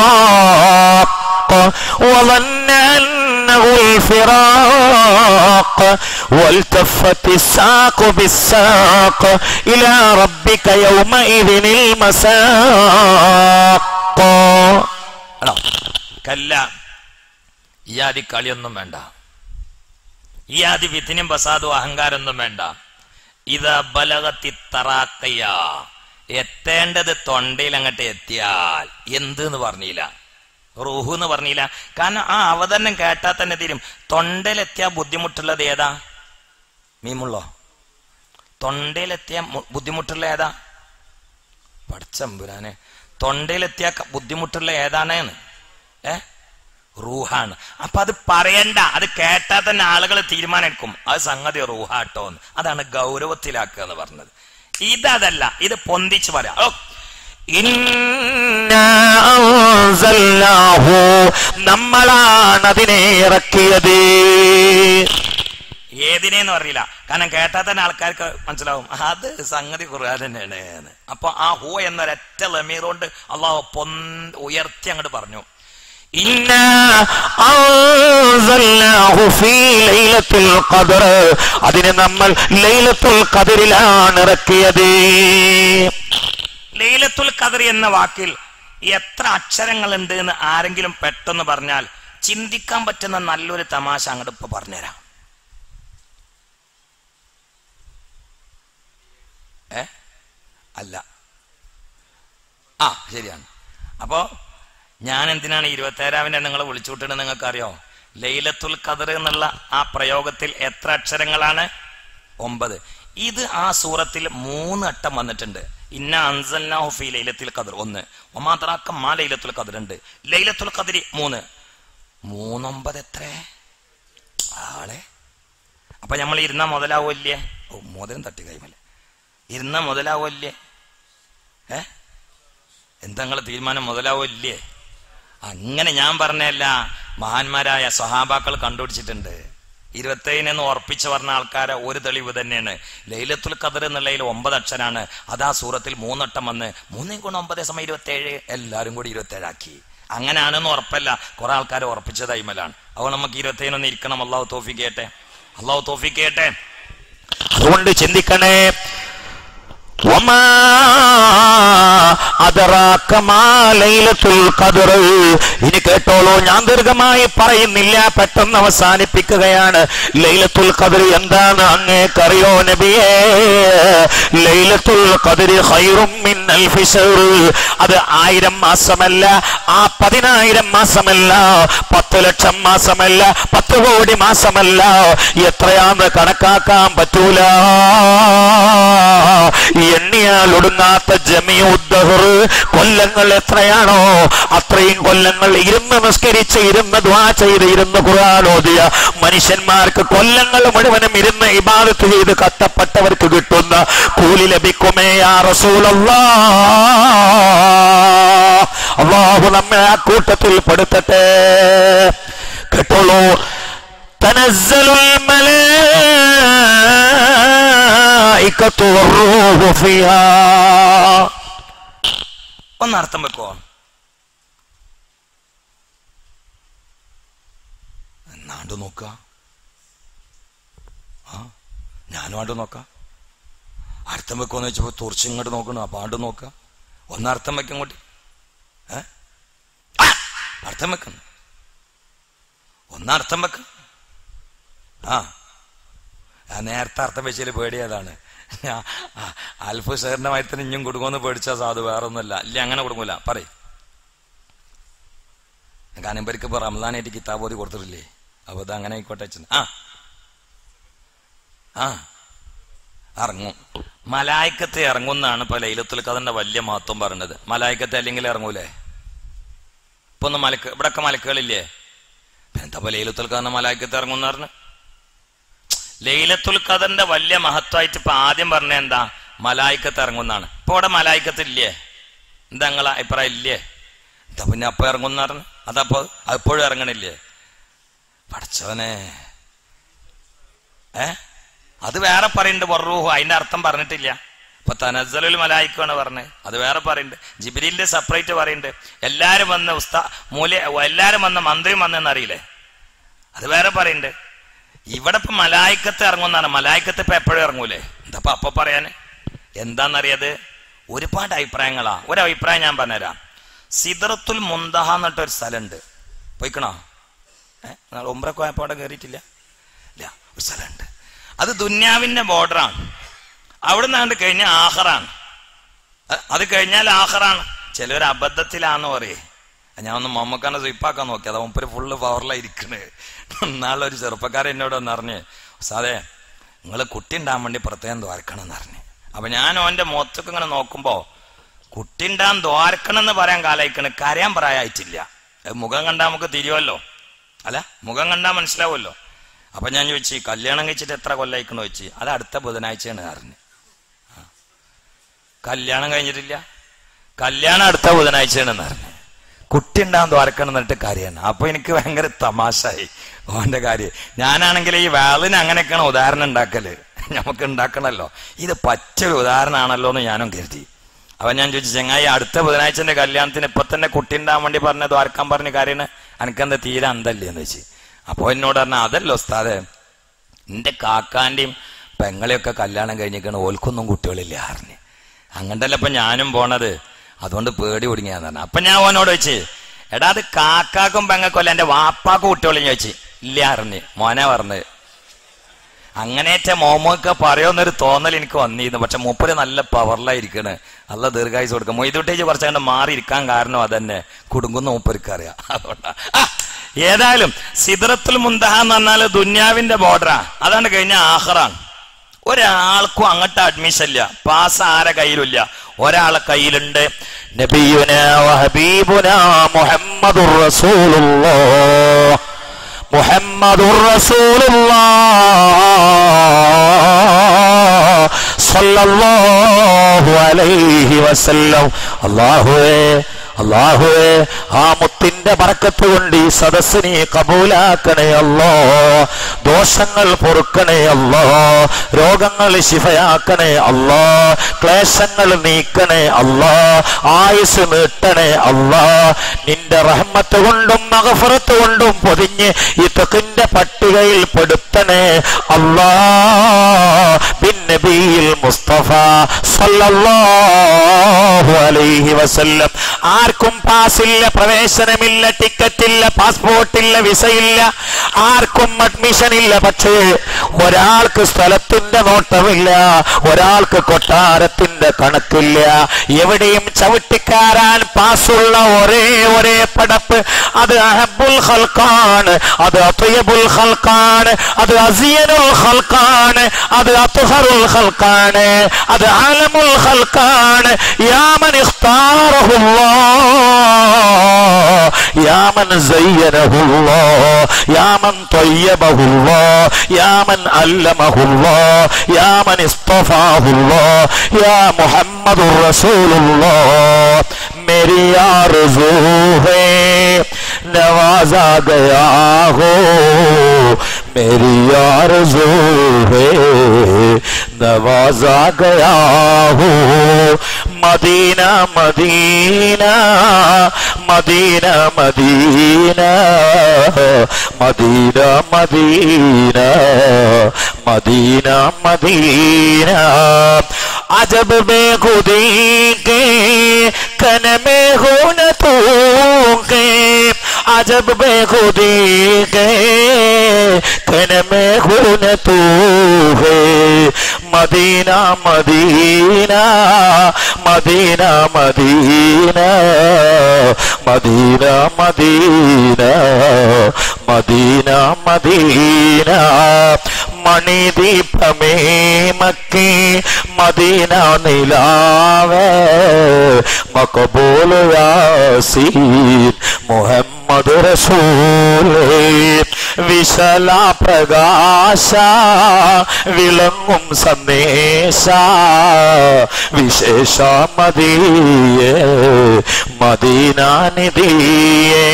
وظن أنه الفراق والتفت الساق بالساق إلى ربك يومئذ المساق. കല്ല, ഈ ആദി കളിയൊന്നും വേണ്ട, ഈ ആദി വിത്തിനും ബസാദും അഹങ്കാരൊന്നും വേണ്ട. ഇതാ ബലഗത്തി തറാക്കയ, എത്തേണ്ടത് തൊണ്ടയിൽ അങ്ങോട്ട് എത്തിയാൽ എന്ത് എന്ന് പറഞ്ഞില്ല, റൂഹ് എന്ന് പറഞ്ഞില്ല. കാരണം ആ അവതരണം കേട്ടാൽ തന്നെ തീരും. തൊണ്ടയിലെത്തിയാൽ ബുദ്ധിമുട്ടുള്ളത് ഏതാ? മീമുള്ളോ? തൊണ്ടയിലെത്തിയ ബുദ്ധിമുട്ടുള്ള ഏതാ? പടച്ചമ്പുരാനെ, തൊണ്ടയിലെത്തിയ ബുദ്ധിമുട്ടുള്ള ഏതാണ്? റൂഹാണ്. അപ്പൊ അത് പറയണ്ട, അത് കേട്ടാൽ തന്നെ ആളുകൾ തീരുമാനിക്കും അത് സംഗതി റൂഹാട്ടോന്ന്. അതാണ് ഗൗരവത്തിലാക്കുക എന്ന് പറഞ്ഞത്. ഇതല്ല, ഇത് പൊന്തിച്ച് പറയാം. നമ്മളാണ് അതിനെ ഇറക്കിയത്. ഏതിനെന്ന് അറിയില്ല, കാരണം കേട്ടാൽ തന്നെ ആൾക്കാർക്ക് മനസ്സിലാവും അത് സംഗതി ഖുർആൻ തന്നെയാണ്. അപ്പൊ ആ ഹു എന്നൊരൊറ്റ ലമീർ കൊണ്ട് അള്ളാഹു ഉയർത്തി അങ്ങോട്ട് പറഞ്ഞു, അതിനെ നമ്മൾ ലൈലത്തുൽ ഖദറിലാണ് ഇറക്കിയത്. ലൈലത്തുൽ ഖദർ എന്ന വാക്കിൽ എത്ര അക്ഷരങ്ങളുണ്ട് എന്ന് ആരെങ്കിലും പെട്ടെന്ന് പറഞ്ഞാൽ ചിന്തിക്കാൻ പറ്റുന്ന നല്ലൊരു തമാശ അങ്ങോട്ട് ഇപ്പൊ പറഞ്ഞുതരാം. അല്ല, ശരിയാണ്. അപ്പോ ഞാൻ എന്തിനാണ് 27-ാവിനെ നിങ്ങളെ വിളിച്ചുവിട്ടത് നിങ്ങൾക്കറിയോ? ലൈലത്തുൽ ഖദർ എന്നുള്ള ആ പ്രയോഗത്തിൽ എത്ര അക്ഷരങ്ങളാണ്? 9. ഇത് ആ സൂറത്തിൽ 3 വട്ടം വന്നിട്ടുണ്ട്. ഇന്ന അൻസൽനാഹു ഫീ ലൈലത്തുൽ ഖദർ 1, വമാ അദ്റാക മാ ലൈലത്തുൽ ഖദർ 2, ലൈലത്തുൽ ഖദർ 3. 3 9 എത്ര ആളെ? അപ്പൊ നമ്മൾ ഇരുന്ന മുതലാവല്ലേ? മോദനം തട്ടി കൈമല്ലേ ഇരുന്ന മുതലാവല്ലേ? എന്താ നിങ്ങളെ തീരുമാനം? മുതലാവല്ലേ? അങ്ങനെ ഞാൻ പറഞ്ഞല്ല, മഹാന്മാരായ സ്വഹാബാക്കൾ കണ്ടുപിടിച്ചിട്ടുണ്ട്. 27 ഉറപ്പിച്ചു പറഞ്ഞ ആൾക്കാരെ ഒരു തെളിവ് തന്നെയാണ്. ലൈലത്തുൽ ഖദർ എന്നുള്ളതിൽ 9 അക്ഷരാണ്. അതാ സൂറത്തിൽ 3 വട്ടം വന്ന് 3 × 9 = 27. എല്ലാരും കൂടി 27 ആക്കി. അങ്ങനെയാണെന്ന് ഉറപ്പല്ല, കുറെ ആൾക്കാർ ഉറപ്പിച്ച തൈമലാണ്. അപ്പോൾ നമുക്ക് 27 ഇരിക്കണം. അള്ളാഹു തൗഫീഖ് ചെയ്യട്ടെ, അള്ളാഹു തൗഫീഖ് ചെയ്യട്ടെ. അതുകൊണ്ട് ചിന്തിക്കണേ. ഇനി കേട്ടോളൂ, ഞാൻ ദീർഘമായി പറയുന്നില്ല, പെട്ടെന്ന് അവസാനിപ്പിക്കുകയാണ്. ലൈലത്തുൽ ഖദർ എന്താണ് അങ്ങേക്കറിയോ നബിയേ? ലൈലത്തുൽ ഖദർ ഖൈറും മിൻ അൽഫി ശഹ്ർ. അത് 1000 മാസമല്ല, ആ 10000 മാസമല്ല, 10 ലക്ഷം മാസമല്ല, 10 കോടി മാസമല്ല, എത്രയാന്ന് കണക്കാക്കാൻ പറ്റൂല. എണ്ണിയാൽ ഒടുങ്ങാത്ത ജമിഉദ്ദഹർ, കൊല്ലങ്ങൾ എത്രയാണോ അത്രയും കൊല്ലങ്ങൾ ഇരുന്ന് നിസ്കരിച്ച്, ഇരുന്ന് ദുആ ചെയ്ത്, ഇരുന്ന് ഖുർആൻ ഓതിയ മനുഷ്യന്മാർക്ക് കൊല്ലങ്ങൾ മുഴുവനും ഇരുന്ന് ഇബാദത്ത് ചെയ്ത് കഷ്ടപ്പെട്ടവർക്ക് കിട്ടുന്ന കൂലി ലഭിക്കുമേ യാ റസൂലല്ലാഹ്. അല്ലാഹു നമ്മെ ആ കൂട്ടത്തിൽ പെടുത്തട്ടെ. കേട്ടോളൂ, തനസ്സലുൽ മലായികത്തു വറൂഹു ഫിഹാ. ഒന്നർത്ഥം വെക്കോ? എന്നാണ്ട് നോക്ക, ഞാനും ആണ്ട് നോക്ക. അർത്ഥം വെക്കോന്ന് വെച്ചപ്പോ തുറച്ച് ഇങ്ങോട്ട് നോക്കണം. അപ്പൊ ആണ്ട് നോക്ക. ഒന്നർത്ഥം വെക്ക ഇങ്ങോട്ട്. അർത്ഥം വെക്കുന്നു, ഒന്നർത്ഥം വെക്ക. ഞാൻ നേരത്തെ അർത്ഥം വെച്ചതിൽ പേടിയതാണ്. അൽഫു ഷെയറിന്റെ മയത്തിന് ഇഞ്ഞും കൊടുക്കുമെന്ന് പേടിച്ചാ സാധു, വേറൊന്നുമല്ല. ഇല്ല, അങ്ങനെ കൊടുക്കൂല. പറയും. കാരണം ഇവർക്ക് ഇപ്പൊ റംസാനായിട്ട് കിതാബ് ഓതി കൊടുത്തിട്ടില്ലേ? അപ്പൊ ഇത് അങ്ങനെ ആയിക്കോട്ടെ. ഇറങ്ങും. മലായിക്കത്ത് ഇറങ്ങുന്നാണ് ഇപ്പൊ ലൈലത്തുൽ ഖദറിന്റെ വലിയ മഹത്വം പറഞ്ഞത്. മലായിക്കത്ത് അല്ലെങ്കിൽ ഇറങ്ങൂലേ? ഇപ്പൊ ഒന്ന് ഇവിടൊക്കെ മലക്കുകളില്ലേ? എന്താ ലൈലത്തുൽ ഖദറിന്റെ മലായിക്കത്ത് ഇറങ്ങുന്ന പറഞ്ഞു? ലൈലത്തുൽ ഖദറിന്റെ വലിയ മഹത്വമായിട്ട് ഇപ്പൊ ആദ്യം പറഞ്ഞ എന്താ? മലായിക്കത്ത് ഇറങ്ങുന്നാണ്. ഇപ്പൊ ഇവിടെ മലായിക്കത്ത് ഇല്ലേ? എന്താ നിങ്ങളെ അഭിപ്രായം? ഇല്ലേ? എന്താ പിന്നെ അപ്പൊ ഇറങ്ങുന്ന പറഞ്ഞു? അതപ്പോ അപ്പോഴും ഇറങ്ങണില്ലേ? പഠിച്ചവനെ, അത് വേറെ പറയുന്നുണ്ട്. വറൂഹു, അതിന്റെ അർത്ഥം പറഞ്ഞിട്ടില്ല. ഇപ്പൊ തനസ്സലുൽ മലായിക്കാണ് പറഞ്ഞത്, അത് വേറെ പറയുന്നുണ്ട്. ജിബ്രീലിന്റെ സെപ്പറേറ്റ് പറയുന്നുണ്ട്. എല്ലാരും വന്ന് എല്ലാരും വന്ന മന്ത്രി വന്നെന്ന് അറിയില്ലേ? അത് വേറെ പറയുന്നുണ്ട്. ഇവിടെ ഇപ്പൊ മലായിക്കത്ത് ഇറങ്ങുന്നാണ്. മലായിക്കത്ത് ഇപ്പൊ എപ്പോഴും ഇറങ്ങൂലേ? എന്താ അപ്പൊ പറയാന്? എന്താന്നറിയത്? ഒരുപാട് അഭിപ്രായങ്ങളാ. ഒരഭിപ്രായം ഞാൻ പറഞ്ഞുതരാം. സിദ്റത്തുൽ മുന്തഹ എന്നിട്ടൊരു സ്ഥലമുണ്ട്. പോയിക്കണോ? ഉംറക്ക് പോയപ്പോ അവിടെ കയറിയിട്ടില്ല? ഇല്ല. ഒരു സ്ഥലമുണ്ട്. അത് ദുന്യാവിന്റെ ബോർഡറാണ്. അവിടെ നിന്ന് കണ്ട് കഴിഞ്ഞാൽ ആഖിറാണ്. അത് കഴിഞ്ഞാൽ ആഖിറാണ്. ചിലർ അബദ്ധത്തിലാന്ന് പറയേ. ഞാൻ ഒന്ന് മമ്മക്കാനെ സ്വീപ്പാക്കാൻ നോക്കി. അത് മുമ്പ് ഫുള്ള് പവറിലായിരിക്കണ്. നാളൊരു ചെറുപ്പക്കാരൻ എന്നോട് ഒന്ന് അറിഞ്ഞ്, സാറേ നിങ്ങൾ കുട്ടി ഉണ്ടാകാൻ വേണ്ടി പ്രത്യേകം ദ്വാരക്കണം എന്ന് അറിഞ്ഞ്. അപ്പൊ ഞാൻ ഓന്റെ മുഖത്തൊക്കെ ഇങ്ങനെ നോക്കുമ്പോ കുട്ടി ഉണ്ടാകാൻ ദ്വാരക്കണം എന്ന് പറയാൻ കാലായിക്കണ്. കരയാൻ പ്രായമായിട്ടില്ല. മുഖം കണ്ടാൽ നമുക്ക് തിരിയുമല്ലോ, അല്ല മുഖം കണ്ടാൽ മനസ്സിലാവുമല്ലോ. അപ്പൊ ഞാൻ ചോദിച്ചു, കല്യാണം കഴിച്ചിട്ട് എത്ര കൊല്ലായിക്കണോ ചോദിച്ചു. അത് അടുത്ത ബുധനാഴ്ചയാണ് അറിഞ്ഞ്. കല്യാണം കഴിഞ്ഞിട്ടില്ല, കല്യാണം അടുത്ത ബുധനാഴ്ചയാണെന്ന് അറിഞ്ഞ്. കുട്ടി ഉണ്ടാകാൻ ദ്വാരക്കണം എന്നിട്ട് കാര്യമാണ്. അപ്പൊ എനിക്ക് ഭയങ്കര തമാശായി ഓന്റെ കാര്യം. ഞാനാണെങ്കിൽ ഈ വാളിന് അങ്ങനെയൊക്കെയാണ് ഉദാഹരണം ഉണ്ടാക്കല്. നമുക്ക് ഉണ്ടാക്കണല്ലോ. ഇത് പറ്റൊരു ഉദാഹരണമാണല്ലോ എന്ന് ഞാനും കരുതി. അപ്പൊ ഞാൻ ചോദിച്ചു, ചെങ്ങായി അടുത്ത ബുധനാഴ്ചന്റെ കല്യാണത്തിന് ഇപ്പൊ തന്നെ കുട്ടി ഉണ്ടാകാൻ വേണ്ടി പറഞ്ഞ ദ്വാരക്കാൻ പറഞ്ഞ കാര്യമാണ്, എനിക്കെന്താ തീരെ അന്തല്ലേ എന്ന് വെച്ച്. അപ്പൊ എന്നോട് പറഞ്ഞ, അതല്ലോ ഉസ്താദേ, എന്റെ കാക്കാന്റെയും പെങ്ങളെയൊക്കെ കല്യാണം കഴിഞ്ഞിരിക്കണ, ഓൽക്കൊന്നും കുട്ടികളില്ല അറിഞ്ഞ്. അങ്ങനല്ല ഇപ്പൊ ഞാനും പോണത്. അതുകൊണ്ട് പേടി ഒടുങ്ങിയാന്ന് പറഞ്ഞു. അപ്പൊ ഞാൻ ഓനോട് വെച്ച്, എടാ അത് കാക്കാക്കും പെങ്ങൾക്കും എന്റെ വാപ്പാക്കും കുട്ടികളും ചോദിച്ചു. ഇല്ല അറിഞ്ഞ്. മോനെ പറഞ്ഞ് അങ്ങനെയൊക്കെ മോമൊക്കെ പറയുമെന്നൊരു തോന്നൽ എനിക്ക് വന്നിരുന്നു. പക്ഷെ മൂപ്പര് നല്ല പവറിലായിരിക്കണ്. നല്ല ദീർഘായുസ് കൊടുക്കും. മൊയ്തുട്ടേജ് കുറച്ചങ്ങോട്ട് മാറി ഇരിക്കാൻ കാരണം അതന്നെ, കുടുങ്ങുന്ന മൂപ്പർക്ക് അറിയാം. അതുകൊണ്ടാ. ഏതായാലും സിദ്റത്തുൽ മുന്തഹ എന്ന് പറഞ്ഞാല് ദുന്യാവിന്റെ ബോർഡറാ. അതാണ് കഴിഞ്ഞ ആഖിറാണ്. ഒരാൾക്കും അങ്ങോട്ട് അഡ്മിഷൻ ഇല്ല. പാസ് ആരെ കയ്യിലില്ല. ഒരാളെ കയ്യിലുണ്ട്. നബിയുനാ വഹബീബുനാ മുഹമ്മദുർ റസൂലുള്ളാഹ്, മുഹമ്മദുർ റസൂലുള്ളാഹ് സല്ലല്ലാഹു അലൈഹി വസല്ലം. അല്ലാഹുവേ ആ മുത്തിന്റെ ബറക്കത്ത് കൊണ്ട് ഈ സദസ്സിനെ കബൂലാക്കണേ അല്ലാ. ദോഷങ്ങൾ പൊറുക്കണേ അല്ലാ. രോഗങ്ങൾ ശിഫയാക്കണേ അല്ലാ. ക്ലേശങ്ങൾ നീക്കണേ അല്ലാ. ആയുസ് നീട്ടണേ അല്ലാ. നിന്റെ റഹ്മത്ത് കൊണ്ടും മഗ്ഫിറത്ത് കൊണ്ടും പൊതിഞ്ഞ് ഈ തഖിന്റെ പട്ടികയിൽ പെടുത്തണേ അല്ലാ. ബിൻ നബിയിൽ മുസ്തഫ സല്ലല്ലാഹു അലൈഹി വസല്ലം. ആർക്കും പാസില്ല, പ്രവേശനമില്ല, ടിക്കറ്റില്ല, പാസ്പോർട്ടില്ല, വിസയില്ല, ആർക്കും അഡ്മിഷൻ ഇല്ല. പക്ഷേ ഒരാൾക്ക് സ്ഥലത്തിന്റെ നോട്ടമില്ല, ഒരാൾക്ക് കൊട്ടാരത്തിന്റെ കണക്കില്ല. എവിടെയും ചവിട്ടിക്കാരാൻ പാസുള്ള ഒരേ പടപ്പ് അത് അഹബ്ബുൽ ഖൽഖാണ്, അത് അത്വയബുൽ ഖൽഖാണ്, അത് അസിയനുൽ ഖൽഖാണ്, അത് അത്ഹറുൽ ഖൽഖാണ്, അത് ആലമുൽ ഖൽഖാണ്. യാ മൻ ഇഖ്താറഹുല്ലാഹ്, യാ മൻ സയ്യനഹുല്ലാഹ്, യാ മൻ طيبهുല്ലാഹ്, യാ മൻ അല്ലമഹുല്ലാഹ്, യാ മൻ ഇസ്തഫാഹുല്ലാഹ്, യാ മുഹമ്മദുർ റസൂലുള്ളാഹ്. मेरी आरज़ू है नवाजा गया हो, मेरी आरज़ू है नवाजा गया हो. Medina Medina Medina Medina Medina Medina Medina Medina. अजब बेखुदी के कन में हो न तू के, अजब बेखुदी के कन में हो न तू है. Madina Medina Medina Medina Medina Medina Medina Madina. മണിദീപമേ മക്കേ മദീന നിലാവേ മഖബൂൽ യാസീൻ മുഹമ്മദ് റസൂലേ. വിശല പ്രകാശ വിളങ്ങും സന്ദേശ വിശേഷ മദിയേ മദീന നിധിയേ.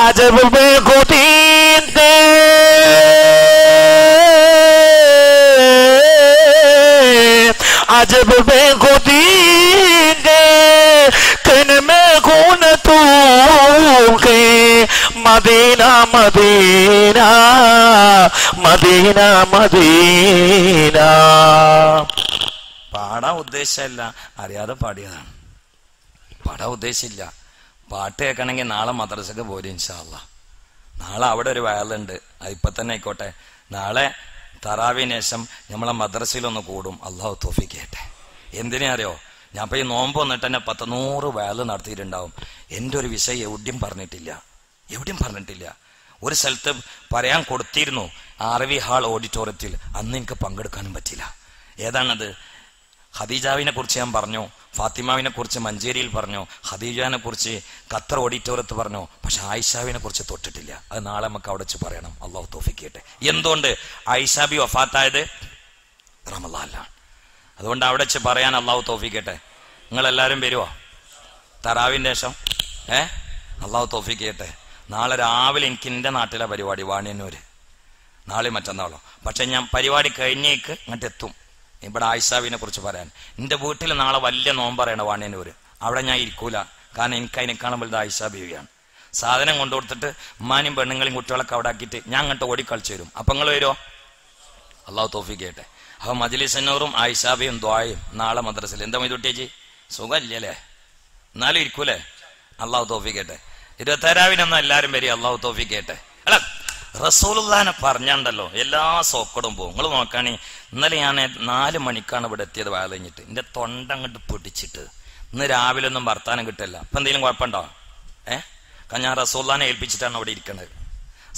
അജബ് ബേഖുദീന്റെ अजब बेखुदी के कन में खून तू के മദീന മദീന മദീന മദീന. പാടാൻ ഉദ്ദേശമല്ല, അറിയാതെ പാടിയതാണ്. പാടാൻ ഉദ്ദേശമില്ല. പാട്ട് കേൾക്കണമെങ്കിൽ നാളെ മദ്രസക്ക് പോരും ഇൻഷാ അല്ലാഹ്. നാളെ അവിടെ ഒരു വയലുണ്ട്, അതിപ്പോൾ തന്നെ ആയിക്കോട്ടെ. നാളെ തറാവിന് ശേഷം നമ്മളെ മദ്രസയിലൊന്ന് കൂടും. അള്ളാഹു തൗഫീഖ് ചെയ്യട്ടെ. എന്തിനാ അറിയോ, ഞാൻ ഇപ്പം ഈ നോമ്പ് വന്നിട്ട് തന്നെ 100 വയല് നടത്തിയിട്ടുണ്ടാവും. എൻ്റെ ഒരു വിഷയം എവിടെയും പറഞ്ഞിട്ടില്ല. ഒരു സ്ഥലത്ത് പറയാൻ കൊടുത്തിരുന്നു, ആർവി ഹാൾ ഓഡിറ്റോറിയത്തിൽ. അന്ന് എനിക്ക് പങ്കെടുക്കാനും പറ്റില്ല. ഏതാണത്? ഖദീജാവിനെ കുറിച്ച് ഞാൻ പറഞ്ഞു, ഫാത്തിമാവിനെ കുറിച്ച് മഞ്ചേരിയിൽ പറഞ്ഞു, ഖദീജാവിനെ കുറിച്ച് ഖത്തർ ഓഡിറ്റോറിയത്ത് പറഞ്ഞു. പക്ഷെ ആയിഷാവിനെ കുറിച്ച് തൊട്ടിട്ടില്ല. അത് നാളെ നമുക്ക് അവിടെ വെച്ച് പറയണം. അള്ളാഹു തൗഫീഖ് ചെയ്യട്ടെ. എന്തുകൊണ്ട്? ആയിഷാബി വഫാത്തായത് റമളാനിലാണ്. അതുകൊണ്ട് അവിടെ വെച്ച് പറയാൻ അള്ളാഹു തൗഫീഖ് ചെയ്യട്ടെ. നിങ്ങളെല്ലാവരും വരുമോ തറാവിൻ്റെ ശേഷം? അള്ളാഹു തൗഫീഖ് ചെയ്യട്ടെ. നാളെ രാവിലെ എനിക്ക് എൻ്റെ നാട്ടിലെ പരിപാടി വാണിയന്നൂര്, നാളെ മറ്റന്നാളോ. പക്ഷെ ഞാൻ പരിപാടി കഴിഞ്ഞേക്ക് ഇങ്ങോട്ട് എത്തും ഇവിടെ ആയിഷാവിനെ കുറിച്ച് പറയാൻ. എൻ്റെ വീട്ടിൽ നാളെ വലിയ നോമ്പറയാണ് വാണിയന്നൂര്. അവിടെ ഞാൻ ഇരിക്കൂല, കാരണം എനിക്ക് അതിനേക്കാളും വലുത് ആയിഷാ ബീവിയാണ്. സാധനം കൊണ്ടു കൊടുത്തിട്ട് ഉമ്മാനും പെണ്ണുങ്ങളെയും കുട്ടികളൊക്കെ അവിടെ ആക്കിയിട്ട് ഞാൻ അങ്ങോട്ട് ഓടിക്കളിച്ചു വരും. അപ്പം നിങ്ങൾ വരുമോ? അള്ളാഹു തൗഫീഖ് ചെയ്യട്ടെ. അപ്പൊ മജ്ലിസുന്നൂറും ആയിഷാബിയും ദ്വായും നാളെ മദ്രസയിൽ. എന്താ മൈതുട്ടിയേച്ചി, സുഖമില്ലല്ലേ? എന്നാലും ഇരിക്കൂലേ? അള്ളാഹു തൗഫീഖ് ചെയ്യട്ടെ. 26-നൊന്നും എല്ലാവരും വരും. അള്ളാഹു തൗഫീഖ് ചെയ്യട്ടെ. അല്ല, റസൂലുള്ളാഹിനെ പറഞ്ഞാണ്ടല്ലോ എല്ലാ സോക്കടും പോകും. നിങ്ങൾ നോക്കുകയാണെ, ഇന്നലെ ഞാൻ 4 മണിക്കാണ് ഇവിടെ എത്തിയത് വയൽ കഴിഞ്ഞിട്ട്. എൻ്റെ തൊണ്ട അങ്ങോട്ട് പൊടിച്ചിട്ട് ഇന്ന് രാവിലെ ഒന്നും വർത്താനം കിട്ടില്ല. ഇപ്പം എന്തെങ്കിലും കുഴപ്പമുണ്ടോ? കാരണം ഞാൻ റസൂലുള്ളാഹിനെ ഏൽപ്പിച്ചിട്ടാണ് അവിടെ ഇരിക്കുന്നത്.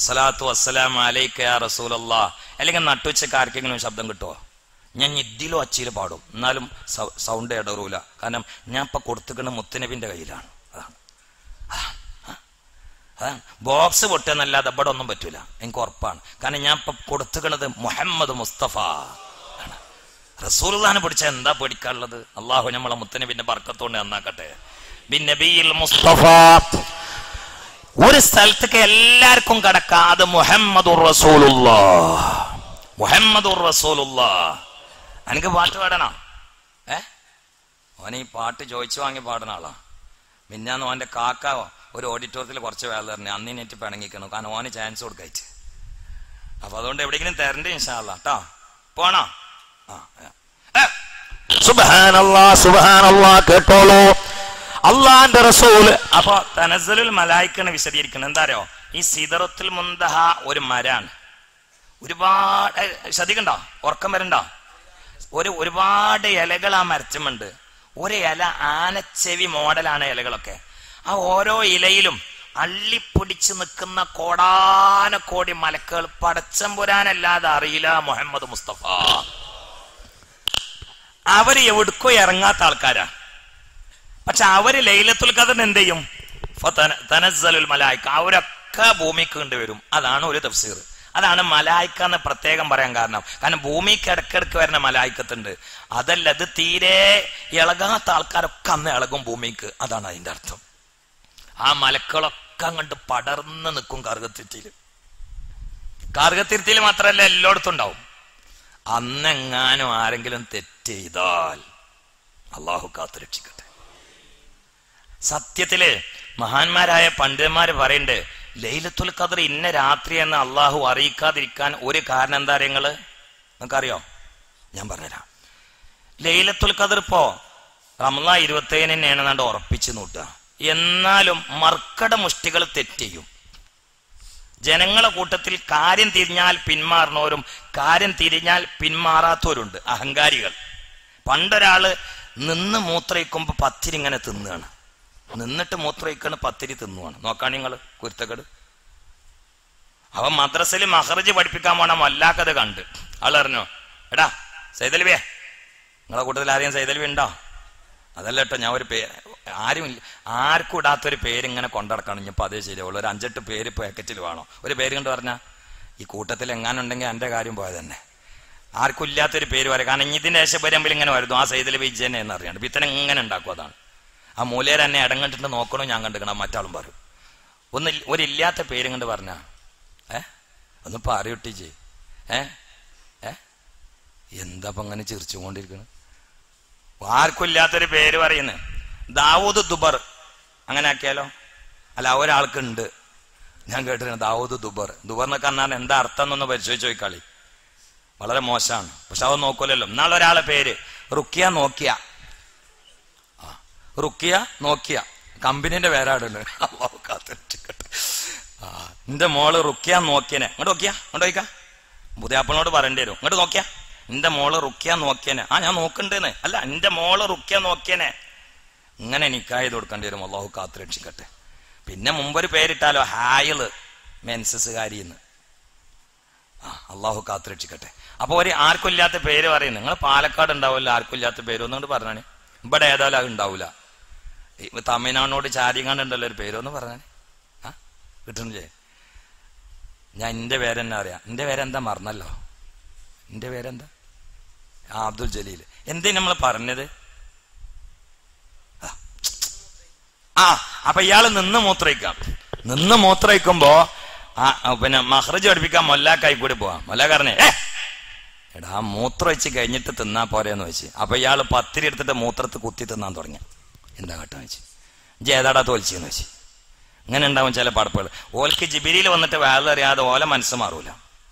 സലാത്തു വസ്സലാം അലൈക യാ റസൂലല്ലാഹ്. അല്ലെങ്കിൽ നട്ടുവെച്ചക്ക് ആർക്കെങ്കിലും ശബ്ദം കിട്ടുമോ? ഞാൻ ഇതിലും അച്ചിയിൽ പാടും, എന്നാലും സൗണ്ട് ഇടറൂല. കാരണം ഞാൻ ഇപ്പം കൊടുത്തിക്കണ മുത്തുനബിൻ്റെ കയ്യിലാണ്. അതാണ് ബോക്സ് പൊട്ടുന്നല്ലാതെ ഇവിടെ ഒന്നും പറ്റൂല, എനിക്ക് ഉറപ്പാണ്. കാരണം ഞാൻ ഇപ്പൊ കൊടുത്തുകണത് മുഹമ്മദ് മുസ്തഫ ആണ്. റസൂലുള്ളാഹിനെ പിടിച്ചാൽ എന്താ പേടിക്കാനുള്ളത്? അള്ളാഹു നമ്മളെ മുത്തനബിന്റെ ബർക്കത്തോണ്ട് നന്നാക്കട്ടെ. ബിൻ നബിയിൽ മുസ്തഫ. ഒരു സ്ഥലത്തേക്ക് എല്ലാവർക്കും കടക്കാം. അത് മുഹമ്മദുർ റസൂലുള്ളാഹ്, മുഹമ്മദുർ റസൂലുള്ളാഹ്. എനിക്ക് പാട്ട് പാടണോ? ഓൻ ഈ പാട്ട് ചോദിച്ചു വാങ്ങി പാടുന്ന ആളാ. മിന്നാന്ന് ഓന്റെ കാക്ക ഒരു ഓഡിറ്റോറിയത്തിൽ കുറച്ച് വേല തരണേ, അന്നിനേറ്റ് പിണങ്ങിക്കണം. കാരണം ഓന് ചാൻസ് കൊടുക്കയച്ച്. അപ്പൊ അതുകൊണ്ട് എവിടെയെങ്കിലും തരണ്ടേ ഇൻഷാ അല്ലാഹ് ട്ടോ. പോണോ? സുബ്ഹാനല്ലാഹ് സുബ്ഹാനല്ലാഹ്. കേട്ടോളൂ അള്ളാന്റെ റസൂൽ. അപ്പൊ തനസ്സലുൽ മലായിക്കനെ വിശദീകരിക്കണം. എന്താ അറിയോ, ഈ സിദറത്തുൽ മുന്തഹ ഒരു മരാണ്. ഒരുപാട് ശ്രദ്ധിക്കണ്ടോ, ഉറക്കം വരണ്ടോ? ഒരുപാട് ഇലകൾ ആ മരച്ചുമുണ്ട്. ഒരു ഇല ആനച്ചെവി മോഡലാണ് ഇലകളൊക്കെ. ആ ഓരോ ഇലയിലും അള്ളിപ്പൊടിച്ച് നിൽക്കുന്ന കോടാനക്കോടി മലക്കുകൾ. പടച്ചമ്പുരാനല്ലാതെ അറിയില്ല മുഹമ്മദ് മുസ്തഫ. അവര് എവിടേക്കോ ഇറങ്ങാത്ത ആൾക്കാരാ. പക്ഷെ അവര് ലൈലത്തുൽ ഖദറിന് എന്ത് ചെയ്യും? തനസ്സലുൽ മലായിക. അവരൊക്കെ ഭൂമിക്ക് കൊണ്ടുവരും. അതാണ് ഒരു തഫ്സീർ. അതാണ് മലായിക്ക എന്ന് പ്രത്യേകം പറയാൻ കാരണം. കാരണം ഭൂമിക്ക് ഇടക്കിടക്ക് വരുന്ന മലായിക്കത്തുണ്ട്. അതല്ല, ഇത് തീരെ ഇളകാത്ത ആൾക്കാരൊക്കെ അന്ന് ഇളകും ഭൂമിക്ക്. അതാണ് അതിന്റെ അർത്ഥം. ആ മലക്കളൊക്കെ അങ്ങോട്ട് പടർന്ന് നിൽക്കും കാർഗത്തിരുത്തിയിൽ. കാർഗത്തിരുത്തിയിൽ മാത്രമല്ല, എല്ലായിടത്തും ഉണ്ടാവും. അന്നെങ്ങാനും ആരെങ്കിലും തെറ്റ് ചെയ്താൽ അള്ളാഹു കാത്തു രക്ഷിക്കട്ടെ. സത്യത്തില് മഹാന്മാരായ പണ്ഡിതന്മാര് പറയണ്ട്, ലൈലത്തുൽ ഖദർ ഇന്ന രാത്രി എന്ന് അള്ളാഹു അറിയിക്കാതിരിക്കാൻ ഒരു കാരണം എന്താ നിങ്ങള് നിങ്ങൾക്കറിയോ? ഞാൻ പറഞ്ഞുതരാം. ലൈലത്തുൽ ഖദർ ഇപ്പോ റമളാൻ 27-നാണ്ട് ഉറപ്പിച്ചു നോട്ടുക. എന്നാലും മർക്കട മുഷ്ടികൾ തെറ്റ് ചെയ്യും. ജനങ്ങളെ കൂട്ടത്തിൽ കാര്യം തിരിഞ്ഞാൽ പിന്മാറുന്നവരും കാര്യം തിരിഞ്ഞാൽ പിന്മാറാത്തവരുണ്ട്, അഹങ്കാരികൾ. പണ്ടൊരാള് നിന്ന് മൂത്രയിക്കുമ്പോ പത്തിരി ഇങ്ങനെ തിന്നുകയാണ്. നിന്നിട്ട് മൂത്രയിക്കാണ്, പത്തിരി തിന്നുവാണ്. നോക്കാണ് നിങ്ങൾ കുരുത്തക്കേട്. അവ മദ്രസയിൽ മഹ്റജ് പഠിപ്പിക്കാൻ പോണ മല്ലാക്കത് കണ്ട് ആളറിഞ്ഞോ, എടാ സൈതൽവിയെ, നിങ്ങളെ കൂട്ടത്തിൽ ആരെയും സൈതൽവി ഉണ്ടോ? അതല്ല കേട്ടോ, ഞാൻ ഒരു പേര് ആർക്കും ഇടാത്തൊരു പേരിങ്ങനെ കൊണ്ടടക്കണം. ഇനിയിപ്പോൾ അതേ ശരിയാവുള്ളൂ. ഒരു 5-8 പേര് പാക്കറ്റിൽ വേണോ? ഒരു പേര് കണ്ട് പറഞ്ഞാൽ ഈ കൂട്ടത്തിൽ എങ്ങാനുണ്ടെങ്കിൽ എൻ്റെ കാര്യം പോയത് തന്നെ. ആർക്കും ഇല്ലാത്തൊരു പേര് പറയാം. കാരണം ഇനി ഇതിൻ്റെ ശേഷം വരുമ്പോൾ ഇങ്ങനെ വരുന്നു, ആ സൈതൽ വിജയനെ എന്നറിയാണ്ട് ഇത്തരം ഇങ്ങനെ ഉണ്ടാക്കും. അതാണ് ആ മൂലയിൽ എന്നെ ഇടം കണ്ടിട്ട് നോക്കണോ ഞാൻ കണ്ടിക്കണം. മറ്റാളും പറയും ഒരില്ലാത്ത പേരും കണ്ട് പറഞ്ഞാ ഒന്ന് പറയൊട്ടിച്ച് എന്താ അപ്പം അങ്ങനെ ചിരിച്ചുകൊണ്ടിരിക്കണം. ആർക്കും ഇല്ലാത്തൊരു പേര് പറയുന്നത്. ദാവൂദ് ദുബർ അങ്ങനെ ആക്കിയാലോ? അല്ല, ഒരാൾക്കുണ്ട് ഞാൻ കേട്ടിരുന്നു ദാവൂദ് ദുബർ. ദുബർ എന്നൊക്കെ പറഞ്ഞാൽ എന്താ അർത്ഥം എന്നൊന്ന് പരിശോധിച്ച് ചോദിക്കാളി. വളരെ മോശമാണ്. പക്ഷെ അവ നോക്കൂലല്ലോ. എന്നാളെ ഒരാളെ പേര് റുക്കിയ നോക്കിയ. റുക്കിയ നോക്കിയ കമ്പനിന്റെ പേരാടുണ്ട്. അള്ളാഹു കാത്തിരക്ഷിക്കട്ടെ. എന്റെ മോള് റുക്കിയ നോക്കിയനെ. ഇങ്ങോട്ട് നോക്കിയാ, ഇങ്ങോട്ട് നോക്കാം. പുതിയാപ്പനോട് പറയേണ്ടി വരും. ഇങ്ങോട്ട് നോക്കിയാ, എന്റെ മോള് റുക്കിയ നോക്കിയനെ. ഞാൻ നോക്കണ്ടേന്ന്. അല്ല, എന്റെ മോള് റുക്കിയ നോക്കിയനെ. ഇങ്ങനെ നിക്കായത് കൊടുക്കേണ്ടി വരും. അള്ളാഹു കാത്തിരക്ഷിക്കട്ടെ. പിന്നെ മുമ്പൊരു പേരിട്ടാലോ, ഹായിള് മെൻസസുകാരിന്ന്. അള്ളാഹു കാത്തിരക്ഷിക്കട്ടെ. അപ്പൊ ഒരു ആർക്കും ഇല്ലാത്ത പേര് പറയുന്നത്. നിങ്ങൾ പാലക്കാട് ഉണ്ടാവില്ല ആർക്കും ഇല്ലാത്ത പേര് ഒന്നുകൊണ്ട് പറഞ്ഞാണ്. ഇവിടെ ഏതായാലും അത് ഉണ്ടാവില്ല. തമിഴ്നാടിനോട് ചാരിങ്ങാണ്ടുണ്ടല്ലോ ഒരു പേരൊന്ന് പറഞ്ഞാണ്. കിട്ടണില്ലേ? ഞാൻ എന്റെ പേരെന്നെ അറിയാം. എന്റെ പേരെന്താ മറന്നല്ലോ. എന്റെ പേരെന്താ? അബ്ദുൽ ജലീൽ. എന്തേ നമ്മൾ പറഞ്ഞത്? അപ്പൊ ഇയാള് നിന്ന് മൂത്രയിക്കുമ്പോ പിന്നെ മഹ്റജ് പഠിപ്പിക്കാൻ മൊല്ലാക്കായി കൂടി പോവാം. മൊല്ലാക്കാരനെ എടാ മൂത്രം വെച്ച് കഴിഞ്ഞിട്ട് തിന്നാ പോരെന്ന് വെച്ച്. അപ്പൊ ഇയാള് പത്തിരി എടുത്തിട്ട് മൂത്രത്ത് കുത്തി തിന്നാൻ തുടങ്ങി. എന്താ കേട്ടാന്ന് വെച്ച്, ജേതാടാ തോൽച്ചെന്ന് വെച്ച്. ഇങ്ങനെ ഉണ്ടാവും ചില പടപ്പുകൾ. ഓൽക്ക് ജിബിരിയിൽ വന്നിട്ട് വേളറിയാതെ ഓല മനസ്സ് മാറൂല.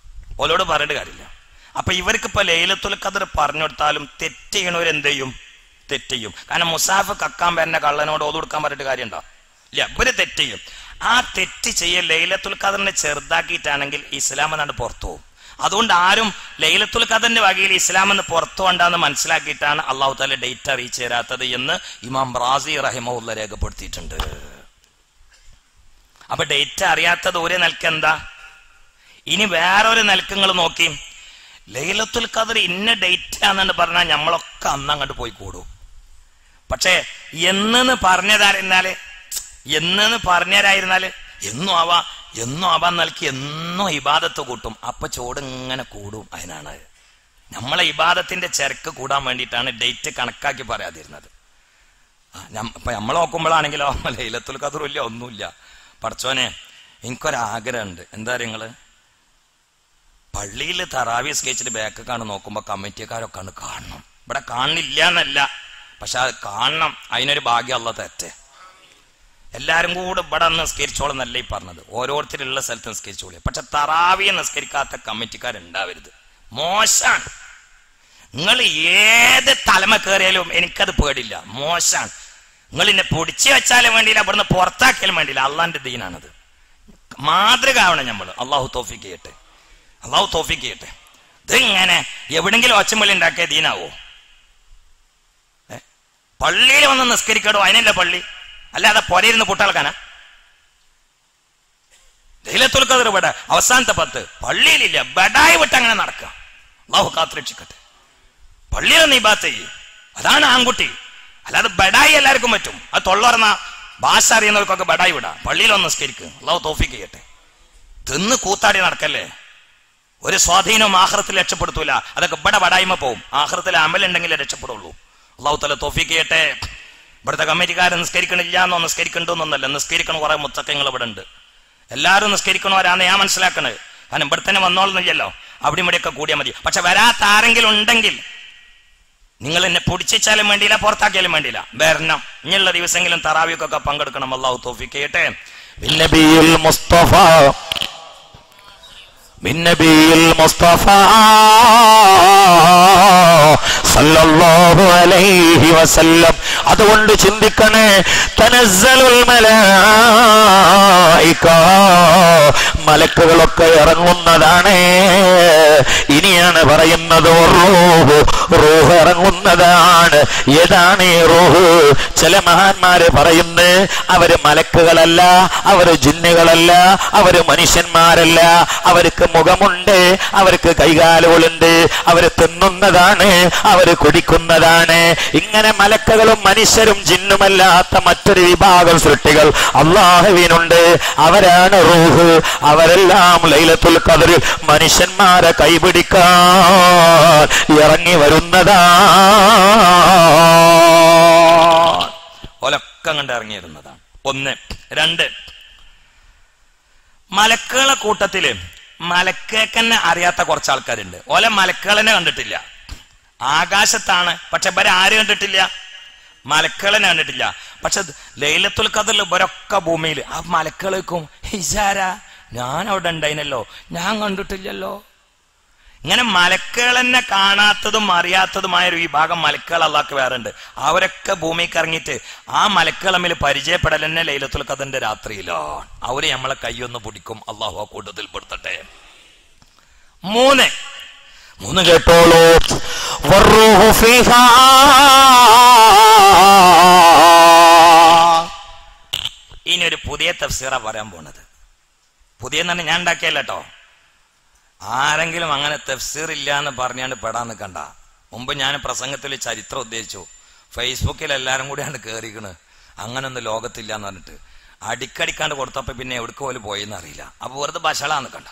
ഓലോട് പറഞ്ഞിട്ട് കാര്യമില്ല. അപ്പൊ ഇവർക്കിപ്പോ ലൈലത്തുൽ ഖദർ പറഞ്ഞു കൊടുത്താലും തെറ്റ് ചെയ്യണവരെന്ത് ചെയ്യും? തെറ്റ് ചെയ്യും. കാരണം മുസാഫ് കക്കാൻ വരുന്ന കള്ളനോട് ഓത് കൊടുക്കാൻ പറഞ്ഞിട്ട് കാര്യം ഉണ്ടോ? ഇല്ല, ഇവര് തെറ്റ് ചെയ്യും. ആ തെറ്റ് ചെയ്യൽ ലൈലത്തുൽ ഖദറിനെ ചെറുതാക്കിയിട്ടാണെങ്കിൽ ഇസ്ലാം എന്നാണ് പുറത്തു പോകും. അതുകൊണ്ട് ആരും ലൈലത്തുൽ ഖദറിന്റെ വകയിൽ ഇസ്ലാം എന്ന് പുറത്തു കൊണ്ടാന്ന് മനസ്സിലാക്കിയിട്ടാണ് അള്ളാഹു താല ഡേറ്റ് അറിയിച്ചു തരാത്തത് എന്ന് ഇമാം റാസി റഹിമഹുല്ലാഹ് രേഖപ്പെടുത്തിയിട്ടുണ്ട്. അപ്പൊ ഡേറ്റ് അറിയാത്തത് ഒരു നിലക്ക് എന്താ? ഇനി വേറൊരു നിലക്കങ്ങൾ നോക്കി, ലൈലത്തുൽ ഖദർ ഇന്ന ഡേറ്റ് ആണെന്ന് പറഞ്ഞാൽ നമ്മളൊക്കെ അന്ന് അങ്ങോട്ട് പോയി കൂടും. പക്ഷെ എന്നു പറഞ്ഞതായിരുന്നാല് എന്നും ആവാൻ നൽകി എന്നും ഇബാദത്ത് കൂട്ടും. അപ്പൊ ചോട് ഇങ്ങനെ കൂടും. അതിനാണ് നമ്മളെ ഇബാദത്തിന്റെ ചരക്ക് കൂടാൻ വേണ്ടിയിട്ടാണ് ഡേറ്റ് കണക്കാക്കി പറയാതിരുന്നത്. ഇപ്പൊ നമ്മൾ നോക്കുമ്പോഴാണെങ്കിലോ ലൈലത്തുൽ ഖദർ ഇല്ല, ഒന്നുമില്ല. പടച്ചോനെ, എനിക്കൊരാഗ്രഹമുണ്ട്. എന്താ നിങ്ങള് പള്ളിയിൽ തറാവീഹ് സ്കെച്ചിട്ട് ബാക്കൊക്കെയാണ് നോക്കുമ്പോ കമ്മിറ്റിക്കാരൊക്കെ ആണ് കാണണം. ഇവിടെ കാണില്ല എന്നല്ല, പക്ഷെ അത് കാണണം. അതിനൊരു ഭാഗ്യം അല്ലാഹ് തരട്ടെ. എല്ലാരും കൂടെ ഇവിടെ നിസ്കരിച്ചോളം എന്നല്ല ഈ പറഞ്ഞത്. ഓരോരുത്തരുള്ള സ്ഥലത്ത് നിസ്കരിച്ചോളി. പക്ഷെ തറാവീഹ് നിസ്കരിക്കാത്ത കമ്മിറ്റിക്കാരുണ്ടാവരുത്. മോശാണ്. നിങ്ങൾ ഏത് തലമ കയറിയാലും എനിക്കത് പേടില്ല. മോശാണ്. നിങ്ങൾ എന്നെ പൊടിച്ചു വെച്ചാലും വേണ്ടിയില്ല, ഇവിടുന്ന് പുറത്താക്കിയാലും വേണ്ടിയില്ല. അള്ളാന്റെ ദീനാണത്. മാതൃക ആവണം നമ്മൾ. അള്ളാഹു തൗഫീഖ് ചെയ്യട്ടെ. ഇതിങ്ങനെ എവിടെങ്കിലും ഒച്ചമ്പള്ളി ഉണ്ടാക്കിയ ദീനാവോ? പള്ളിയിൽ വന്ന് നിസ്കരിക്കടോ, അതിനല്ല പള്ളി. അല്ലാതെ പൊരയിരുന്ന് പുട്ടാൾക്കാനാ? ലൈലത്തുൽ ഖദർ ഇവിടെ അവസാനത്തെ 10 പള്ളിയിലില്ല, ബടായി വിട്ട് അങ്ങനെ നടക്കുക. അല്ലാഹു കാത്തുരക്ഷിക്കട്ടെ. പള്ളിയിലൊന്ന് ഇബാദത്ത് ചെയ്യും, അതാണ് ആൺകുട്ടി. അല്ലാതെ ബടായി എല്ലാവർക്കും പറ്റും. അത് തൊള്ളറന്ന ഭാഷ അറിയുന്നവർക്കൊക്കെ ബടായി വിടാം. പള്ളിയിലൊന്ന് നിസ്കരിക്കുക. അല്ലാഹു തൗഫീഖ് ചെയ്യട്ടെ. തിന്ന് കൂത്താടി നടക്കല്ലേ. ഒരു സ്വാധീനവും ആഖിറത്തിൽ രക്ഷപ്പെടുത്തൂല. അതൊക്കെ ഇവിടെ ബടായ്മ പോവും. ആഖിറത്തിൽ അമലുണ്ടെങ്കിലേ രക്ഷപ്പെടുള്ളൂ. അല്ലാഹു തആല തൗഫീഖ് ചെയ്യട്ടെ. ഇവിടുത്തെ കമ്മിറ്റിക്കാരൻ നിസ്കരിക്കണില്ല എന്നോ നിസ്കരിക്കണ്ടെന്നൊന്നല്ല, നിസ്കരിക്കണ കുറെ മുത്തക്കങ്ങൾ ഇവിടെ ഉണ്ട്. എല്ലാവരും നിസ്കരിക്കണവരാന്ന് ഞാൻ മനസ്സിലാക്കണത്. കാരണം ഇവിടെ തന്നെ വന്നോളുന്നില്ലല്ലോ, അവിടെ ഇവിടെയൊക്കെ കൂടിയാൽ മതി. പക്ഷെ വരാത്ത ആരെങ്കിലും ഉണ്ടെങ്കിൽ നിങ്ങൾ എന്നെ പൊടിച്ചാലും വേണ്ടിയില്ല, പുറത്താക്കിയാലും വേണ്ടിയില്ല, വരണം. ഇനിയുള്ള ദിവസമെങ്കിലും തറാവീഹ്ക്കൊക്കെ പങ്കെടുക്കണം. അല്ലാഹു തൗഫീഖ് ചെയ്യട്ടെ. നബിയിൽ മുസ്തഫ സല്ലല്ലാഹു അലൈഹി വസല്ലം. അതുകൊണ്ട് ചിന്തിക്കണേ, തനസ്സലുൽ മലായിക, മലക്കുകളൊക്കെ ഇറങ്ങുന്നതാണ്. ഇനിയാണ് പറയുന്നത് റൂഹ് ഇറങ്ങുന്നതാണ്. ഏതാണ് ഈ റൂഹ്? ചില മഹാന്മാര് പറയുന്നു, അവര് മലക്കുകളല്ല, അവര് ജിന്നുകളല്ല, അവര് മനുഷ്യന്മാരല്ല. അവർക്ക് മുഖമുണ്ട്, അവർക്ക് കൈകാലുകളുണ്ട്, അവര് തിന്നുന്നതാണ്, അവര് കുടിക്കുന്നതാണ്. ഇങ്ങനെ മലക്കുകളും മനുഷ്യരും ജിന്നുമല്ലാത്ത മറ്റൊരു വിഭാഗം സൃഷ്ടികൾ അല്ലാഹുവിനുണ്ട്. അവരാണ് റൂഹ്. അവരെല്ലാം ലൈലത്തുൽ ഖദറിൽ മനുഷ്യന്മാരെ കൈപിടിക്കാൻ ഇറങ്ങി വരുന്നതാണ്. ഒലക്കം കണ്ട് ഇറങ്ങി വരുന്നതാണ്. 1. 2, മലക്കുകളെ കൂട്ടത്തില് മലക്കേക്കന്നെ അറിയാത്ത കുറച്ച് ആൾക്കാരുണ്ട്. ഓല മലക്കുകളെന്നെ കണ്ടിട്ടില്ല. ആകാശത്താണ്, പക്ഷെ ഇവരെ ആര് കണ്ടിട്ടില്ല? മലക്കുകളെ കണ്ടിട്ടില്ല. പക്ഷെ ലൈലത്തുൽ ഖദറിൽ ഇവരൊക്കെ ഭൂമിയിൽ ആ മലക്കുകളേക്കും ഹിജാര ഞാൻ അവിടെ ഉണ്ടായിനല്ലോ, ഞാൻ കണ്ടിട്ടില്ലല്ലോ. ഇങ്ങനെ മലക്കുകൾ തന്നെ കാണാത്തതും അറിയാത്തതുമായ ഒരു വിഭാഗം മലക്കുകൾ അള്ളാഹ്ക്ക് വേറെ ഉണ്ട്. അവരൊക്കെ ഭൂമിക്ക് ഇറങ്ങിയിട്ട് ആ മലക്കുകൾ തമ്മിൽ പരിചയപ്പെടൽ തന്നെ ലൈലത്തുൽ ഖദറിന്റെ രാത്രിയിലാണ്. അവര് നമ്മളെ കൈയൊന്ന് പിടിക്കും. അള്ളാഹു ആ കൂട്ടത്തിൽ പെടുത്തട്ടെ. മൂന്ന് കേട്ടോളൂ. വറൂഹു ഫീഹാ, ഇനി ഒരു പുതിയ തഫ്സീറ പറയാൻ പോണത്. പുതിയെന്ന് പറഞ്ഞാൽ ഞാൻ ഉണ്ടാക്കിയല്ല കേട്ടോ. ആരെങ്കിലും അങ്ങനെ തഫ്സീർ ഇല്ല എന്ന് പറഞ്ഞാണ്ട് പെടാൻ നിൽക്കണ്ട. മുമ്പ് ഞാൻ പ്രസംഗത്തിൽ ചരിത്രം ഉദ്ദേശിച്ചു. ഫേസ്ബുക്കിൽ എല്ലാവരും കൂടിയാണ് കയറിക്കണ് അങ്ങനൊന്നും ലോകത്തില്ല എന്ന് പറഞ്ഞിട്ട് അടിക്കടിക്കാണ്ട് കൊടുത്തപ്പോ പിന്നെ എവിടേക്ക് പോലും പോയെന്ന് അറിയില്ല. അപ്പൊ വെറുതെ ബഷളാന്ന് കണ്ട.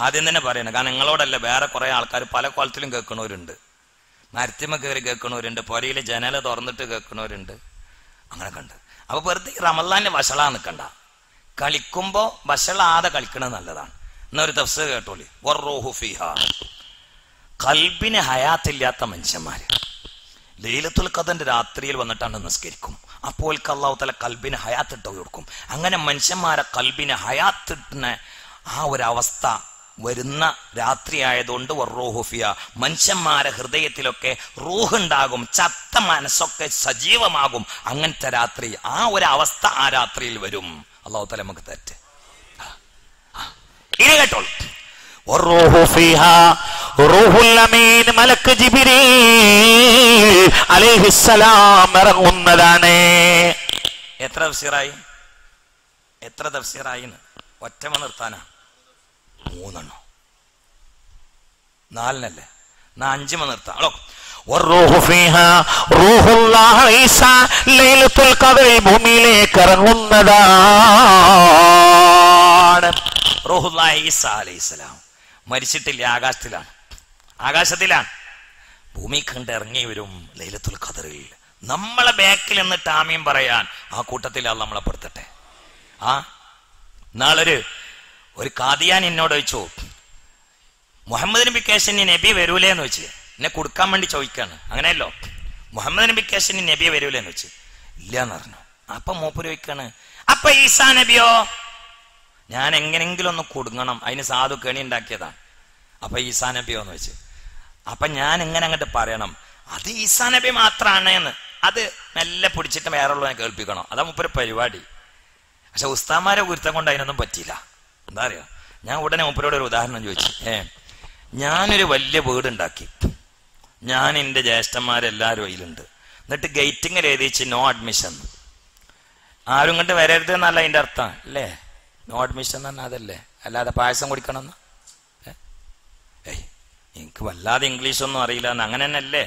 ആദ്യം തന്നെ പറയണം, കാരണം നിങ്ങളോടല്ല വേറെ കുറെ ആൾക്കാർ പല കോലത്തിലും കേൾക്കണവരുണ്ട്. മരത്തിമ കയറി കേൾക്കണവരുണ്ട്, പുരയിലെ ജനല തുറന്നിട്ട് കേൾക്കണവരുണ്ട്. അങ്ങനെ കണ്ട് അപ്പൊ വെറുതെ റമളാന്റെ വഷളാ നിൽക്കണ്ട. കളിക്കുമ്പോ വഷളാതെ കളിക്കണത് നല്ലതാണ്. എന്നൊരു തഫ്സീർ കേട്ടോളി. വറൂഹു ഫീഹാ, കൽബിന് ഹയാത്തില്ലാത്ത മനുഷ്യന്മാര് ലൈലത്തുൽ ഖദറിന്റെ രാത്രിയിൽ വന്നിട്ടാണ് നിസ്കരിക്കും. അപ്പോൾ അല്ലാഹു തആല കൽബിന് ഹയാത്തിട്ട് കൊടുക്കും. അങ്ങനെ മനുഷ്യന്മാരെ കൽബിന് ഹയാത്തിട്ടുന്ന ആ ഒരു അവസ്ഥ വരുന്ന രാത്രി ആയതുകൊണ്ട് വറൂഹു ഫീഹാ, മനുഷ്യന്മാരെ ഹൃദയത്തിലൊക്കെ റൂഹ് ഉണ്ടാകും, ചത്ത മനസ്സൊക്കെ സജീവമാകും. അങ്ങനത്തെ രാത്രി, ആ ഒരു അവസ്ഥ ആ രാത്രിയിൽ വരും. അല്ലാഹു തആല നമുക്ക് തരട്ടെ. ഇനി കേട്ടോളൂ. വറൂഹു ഫീഹാ റൂഹുൽ അമീൻ, മലക്ക് ജിബ്രീൽ അലൈഹിസ്സലാം ഇറങ്ങുന്നതാണ്. എത്ര തഫ്സീറായി ഒറ്റമ നിർത്താനാ? 3 4 5 നിർത്താം. വറൂഹു ഫീഹാ റൂഹുല്ലാഹി ഈസാ, ലൈലത്തുൽ ഖദറിൽ ഭൂമിയിലേക്ക് ഇറങ്ങുന്നതാണ്. റൂഹുല്ലാഹി ഈസാ അലൈഹിസ്സലാം മരിച്ചിട്ടില്ല, ആകാശത്തിലാണ്. ഭൂമി കണ്ട് ഇറങ്ങി വരും ലൈലത്തുൽ ഖദറിൽ. നമ്മളെ ബാക്കിൽ നിന്നിട്ട് ആമീൻ പറയാൻ ആ കൂട്ടത്തിൽ അല്ലാഹ് നമ്മളെ പെടുത്തട്ടെ. നാളൊരു കാദിയാൻ എന്നോട് ചോദിച്ചു, മുഹമ്മദ് നബി കേശന് നബി വരൂലേന്ന് വെച്ച് എന്നെ കൊടുക്കാൻ വേണ്ടി ചോദിക്കാണ്. അങ്ങനെയല്ലോ, മുഹമ്മദ് നബി കേശന് നബി വരൂലേന്ന് വെച്ച് ഇല്ലാന്ന് പറഞ്ഞു. അപ്പൊ മൂപ്പര് ചോദിക്കാണ്, അപ്പൊ ഈസാ നബിയോ? ഞാൻ എങ്ങനെങ്കിലും ഒന്ന് കൊടുങ്ങണം, അതിന് സാധു കെണി ഉണ്ടാക്കിയതാണ്. അപ്പൊ ഈസാ നബിയോന്ന് വെച്ച് അപ്പൊ ഞാൻ എങ്ങനെ അങ്ങോട്ട് പറയണം, അത് ഈസാ നബി മാത്രമാണ് എന്ന്. അത് മെല്ലെ പിടിച്ചിട്ട് വേറുള്ളവനെ കേൾപ്പിക്കണം. അതാ മൂപ്പര് പരിപാടി. പക്ഷെ ഉസ്താമാരെ ഗുരുത്തം കൊണ്ട് അതിനൊന്നും പറ്റിയില്ല. എന്താ അറിയോ, ഞാൻ ഉടനെ മൂപ്പരോട് ഒരു ഉദാഹരണം ചോദിച്ചു. ഞാനൊരു വലിയ വീടുണ്ടാക്കി, ഞാൻ എൻ്റെ ജ്യേഷ്ഠന്മാരെല്ലാവരും അതിലുണ്ട്. എന്നിട്ട് ഗേറ്റിങ്ങിൽ എഴുതിച്ച് നോ അഡ്മിഷൻ, ആരും ഇങ്ങോട്ട് വരരുത് എന്നല്ല അതിൻ്റെ അർത്ഥം അല്ലേ? നോ അഡ്മിഷൻ എന്ന് പറഞ്ഞാൽ അതല്ലേ, അല്ലാതെ പായസം കുടിക്കണമെന്ന്. എനിക്ക് വല്ലാതെ ഇംഗ്ലീഷൊന്നും അറിയില്ല എന്ന് അങ്ങനെ തന്നെ അല്ലേ?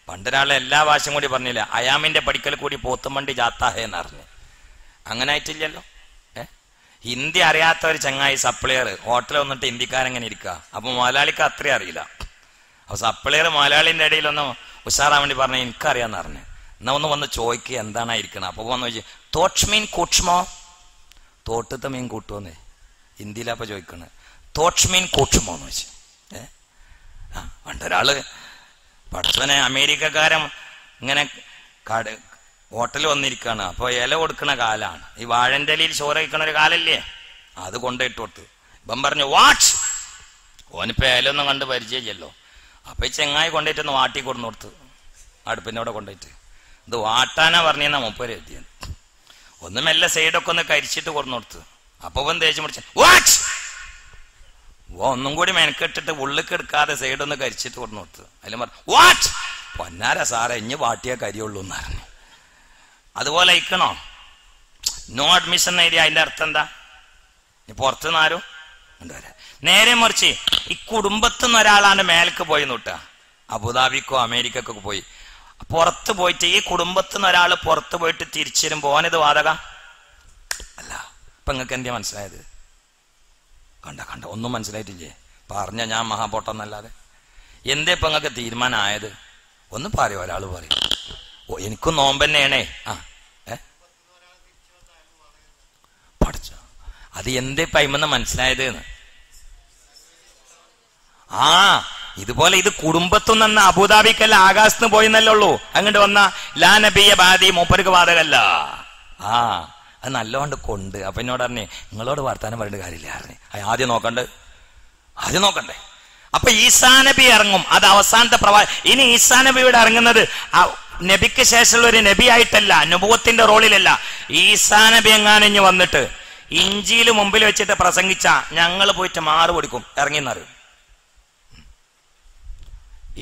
പണ്ടൊരാളെ എല്ലാ ഭാഷയും കൂടി പറഞ്ഞില്ല, അയാമിന്റെ പഠിക്കൽ കൂടി പോത്തുമണ്ടി ജാത്താഹേന്ന് അറിഞ്ഞ്. അങ്ങനെ ആയിട്ടില്ലല്ലോ. ഹിന്ദി അറിയാത്ത ഒരു ചങ്ങായി സപ്ലയർ ഹോട്ടലിൽ വന്നിട്ട് ഹിന്ദിക്കാരെങ്ങനെ ഇരിക്കുക. അപ്പൊ മലയാളിക്ക് അത്രയും അറിയില്ല. അപ്പൊ സപ്ലയർ മലയാളിന്റെ ഇടയിൽ ഒന്ന് ഉഷാറാൻ വേണ്ടി പറഞ്ഞ എനിക്കറിയാന്ന് പറഞ്ഞു. എന്നാ ഒന്ന് വന്ന് ചോദിക്കുക എന്താണ് ഇരിക്കണം. അപ്പൊ വന്ന് ചോദിച്ചു, തോട്ട് മീൻ കൂട്ടുമോ? തോട്ടത്തെ മീൻ കൂട്ടുമോന്നേ ഹിന്ദിയിലപ്പൊ ചോദിക്കണ്. തോട്ട് മീൻ കൂട്ടുമോ എന്ന് വെച്ചു. പണ്ടൊരാള് പഠിച്ചവനെ അമേരിക്കക്കാരൻ ഇങ്ങനെ ഹോട്ടലിൽ വന്നിരിക്കുകയാണ്. അപ്പൊ ഇല കൊടുക്കണ കാലാണ്, ഈ വാഴന്റെ ഇലയിൽ ചോറ് കഴിക്കണ ഒരു കാലല്ലേ, അത് കൊണ്ടുപോയിട്ട് കൊടുത്ത്. ഇപ്പം പറഞ്ഞു വാട്ട്, ഓനിപ്പോ ഇലൊന്നും കണ്ട് പരിചയമില്ലല്ലോ. അപ്പൊ ഈ ചെങ്ങായി കൊണ്ടുപോയിട്ടൊന്ന് വാട്ടി കൊടുന്നു കൊടുത്ത്, അടുപ്പിന്റെ അവിടെ കൊണ്ടുപോയിട്ട്. ഇത് വാട്ടാനാ പറഞ്ഞാ മുപ്പര് എത്തിയത്. ഒന്ന് മെല്ലെ സൈഡൊക്കെ ഒന്ന് കരിച്ചിട്ട് കൊടുന്നു കൊടുത്ത്. അപ്പൊ ഒന്ന് തേച്ച് മുടിച്ച വാട്ട്, ഒന്നും കൂടി മെനക്കെട്ടിട്ട് ഉള്ളിക്ക് എടുക്കാതെ സൈഡൊന്ന് കരിച്ചിട്ട് കൊടുന്നു കൊടുത്ത്. അതിലും പറഞ്ഞു വാട്ട്, പൊന്നാര സാറേ ഇഞ്ഞ് വാട്ടിയാ കരിയുള്ളൂ എന്ന് പറഞ്ഞു. അതുപോലെ അയക്കണോ? നോ അഡ്മിഷൻ എഴുതിയ അതിന്റെ അർത്ഥം എന്താ? പുറത്തുനിന്ന് ആരും കൊണ്ടുവരാ. നേരെ മറിച്ച് ഈ കുടുംബത്തിൽ നിന്ന് ഒരാളാണ് മേലേക്ക് പോയി നോട്ടുക, അബുദാബിക്കോ അമേരിക്കക്കോ പോയി പുറത്ത് പോയിട്ട് ഈ കുടുംബത്തിൽ നിന്ന് ഒരാൾ പുറത്ത് പോയിട്ട് തിരിച്ചു വരുമ്പോ ഓനിത് വാതക അല്ല. ഇപ്പൊ നിങ്ങൾക്ക് എന്താ മനസ്സിലായത്? കണ്ട ഒന്നും മനസ്സിലായിട്ടില്ലേ? പറഞ്ഞ ഞാൻ മഹാപോട്ടെന്നല്ലാതെ എന്തേ ഇപ്പൊ നിങ്ങൾക്ക് തീരുമാനമായത്? ഒന്ന് പറയോ, ഒരാൾ പറയും. ഓ എനിക്കും നോമ്പന്നെയാണേ. പഠിച്ചോ, അത് എന്തേ പൈമെന്ന് മനസ്സിലായത്? ഇതുപോലെ ഇത് കുടുംബത്തു നിന്ന് അബുദാബിക്കല്ല ആകാശത്ത് പോയിന്നല്ലേ ഉള്ളൂ. അങ്ങോട്ട് വന്ന ലാ നബിയ ബാദി മൂപ്പർക്ക് ബാധകല്ല. അത് നല്ലോണ്ട് കൊണ്ട്. അപ്പൊ എന്നോട് പറഞ്ഞേ നിങ്ങളോട് വർത്താനം പറയേണ്ട കാര്യമില്ല പറഞ്ഞേ. ആദ്യം നോക്കണ്ടേ. അപ്പൊ ഈസാ നബി ഇറങ്ങും, അത് അവസാനത്തെ ഇനി ഈസാ നബിയുടെ ഇറങ്ങുന്നത് നബിക്ക് ശേഷമുള്ള ഒരു നബി ആയിട്ടല്ല, നുബുവത്തിന്റെ റോളിലല്ല. ഈസാ നബി എങ്ങാനും വന്നിട്ട് ഇഞ്ചിയിൽ മുമ്പിൽ വെച്ചിട്ട് പ്രസംഗിച്ച ഞങ്ങൾ പോയിട്ട് മാറ് പൊടിക്കും ഇറങ്ങിന്നറിയും.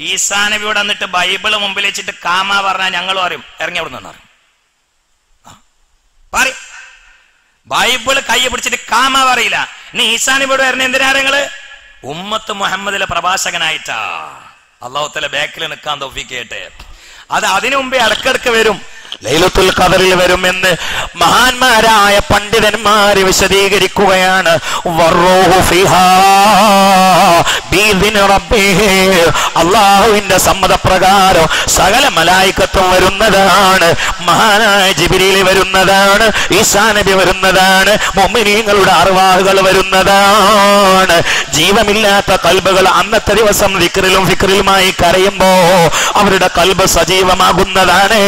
ഈസാ നബിയോട് വന്നിട്ട് ബൈബിള് മുമ്പിൽ വെച്ചിട്ട് കാമ പറഞ്ഞാൽ ഞങ്ങളും അറിയും ഇറങ്ങി അവിടെ നിന്നറിയും. പറയും ബൈബിള് കൈ പിടിച്ചിട്ട് കാമ പറയില്ല. ഇനി ഈസാ നബിയോട് വരുന്ന എന്തിനാ നിങ്ങള്? ഉമ്മത്ത് മുഹമ്മദിലെ പ്രഭാഷകനായിട്ടാ. അല്ലാഹു തആല ബാക്കിൽ നിൽക്കാൻ തൗഫീഖ് ചെയ്യട്ടെ. അത് അതിനു മുമ്പേ ഇടക്കിടക്ക് വരും, ലൈലത്തുൽ ഖദറിൽ വരുമെന്ന് മഹാന്മാരായ പണ്ഡിതന്മാര് വിശദീകരിക്കുകയാണ്. അള്ളാഹുവിന്റെ സമ്മതപ്രകാരം സകല മലായികത്തും വരുന്നതാണ്. മഹാനായ ജിബ്രീൽ വരുന്നതാണ്, ഈസാ നബി വരുന്നതാണ്, മുഅ്മിനീങ്ങളുടെ അർവാഹുകൾ വരുന്നതാണ്. ജീവമില്ലാത്ത കൽബുകൾ അന്നത്തെ ദിവസം ദിക്റിലും ഫിക്റിലുമായി കരയുമ്പോ അവരുടെ കൽബ് സജീവമാകുന്നതാണ്.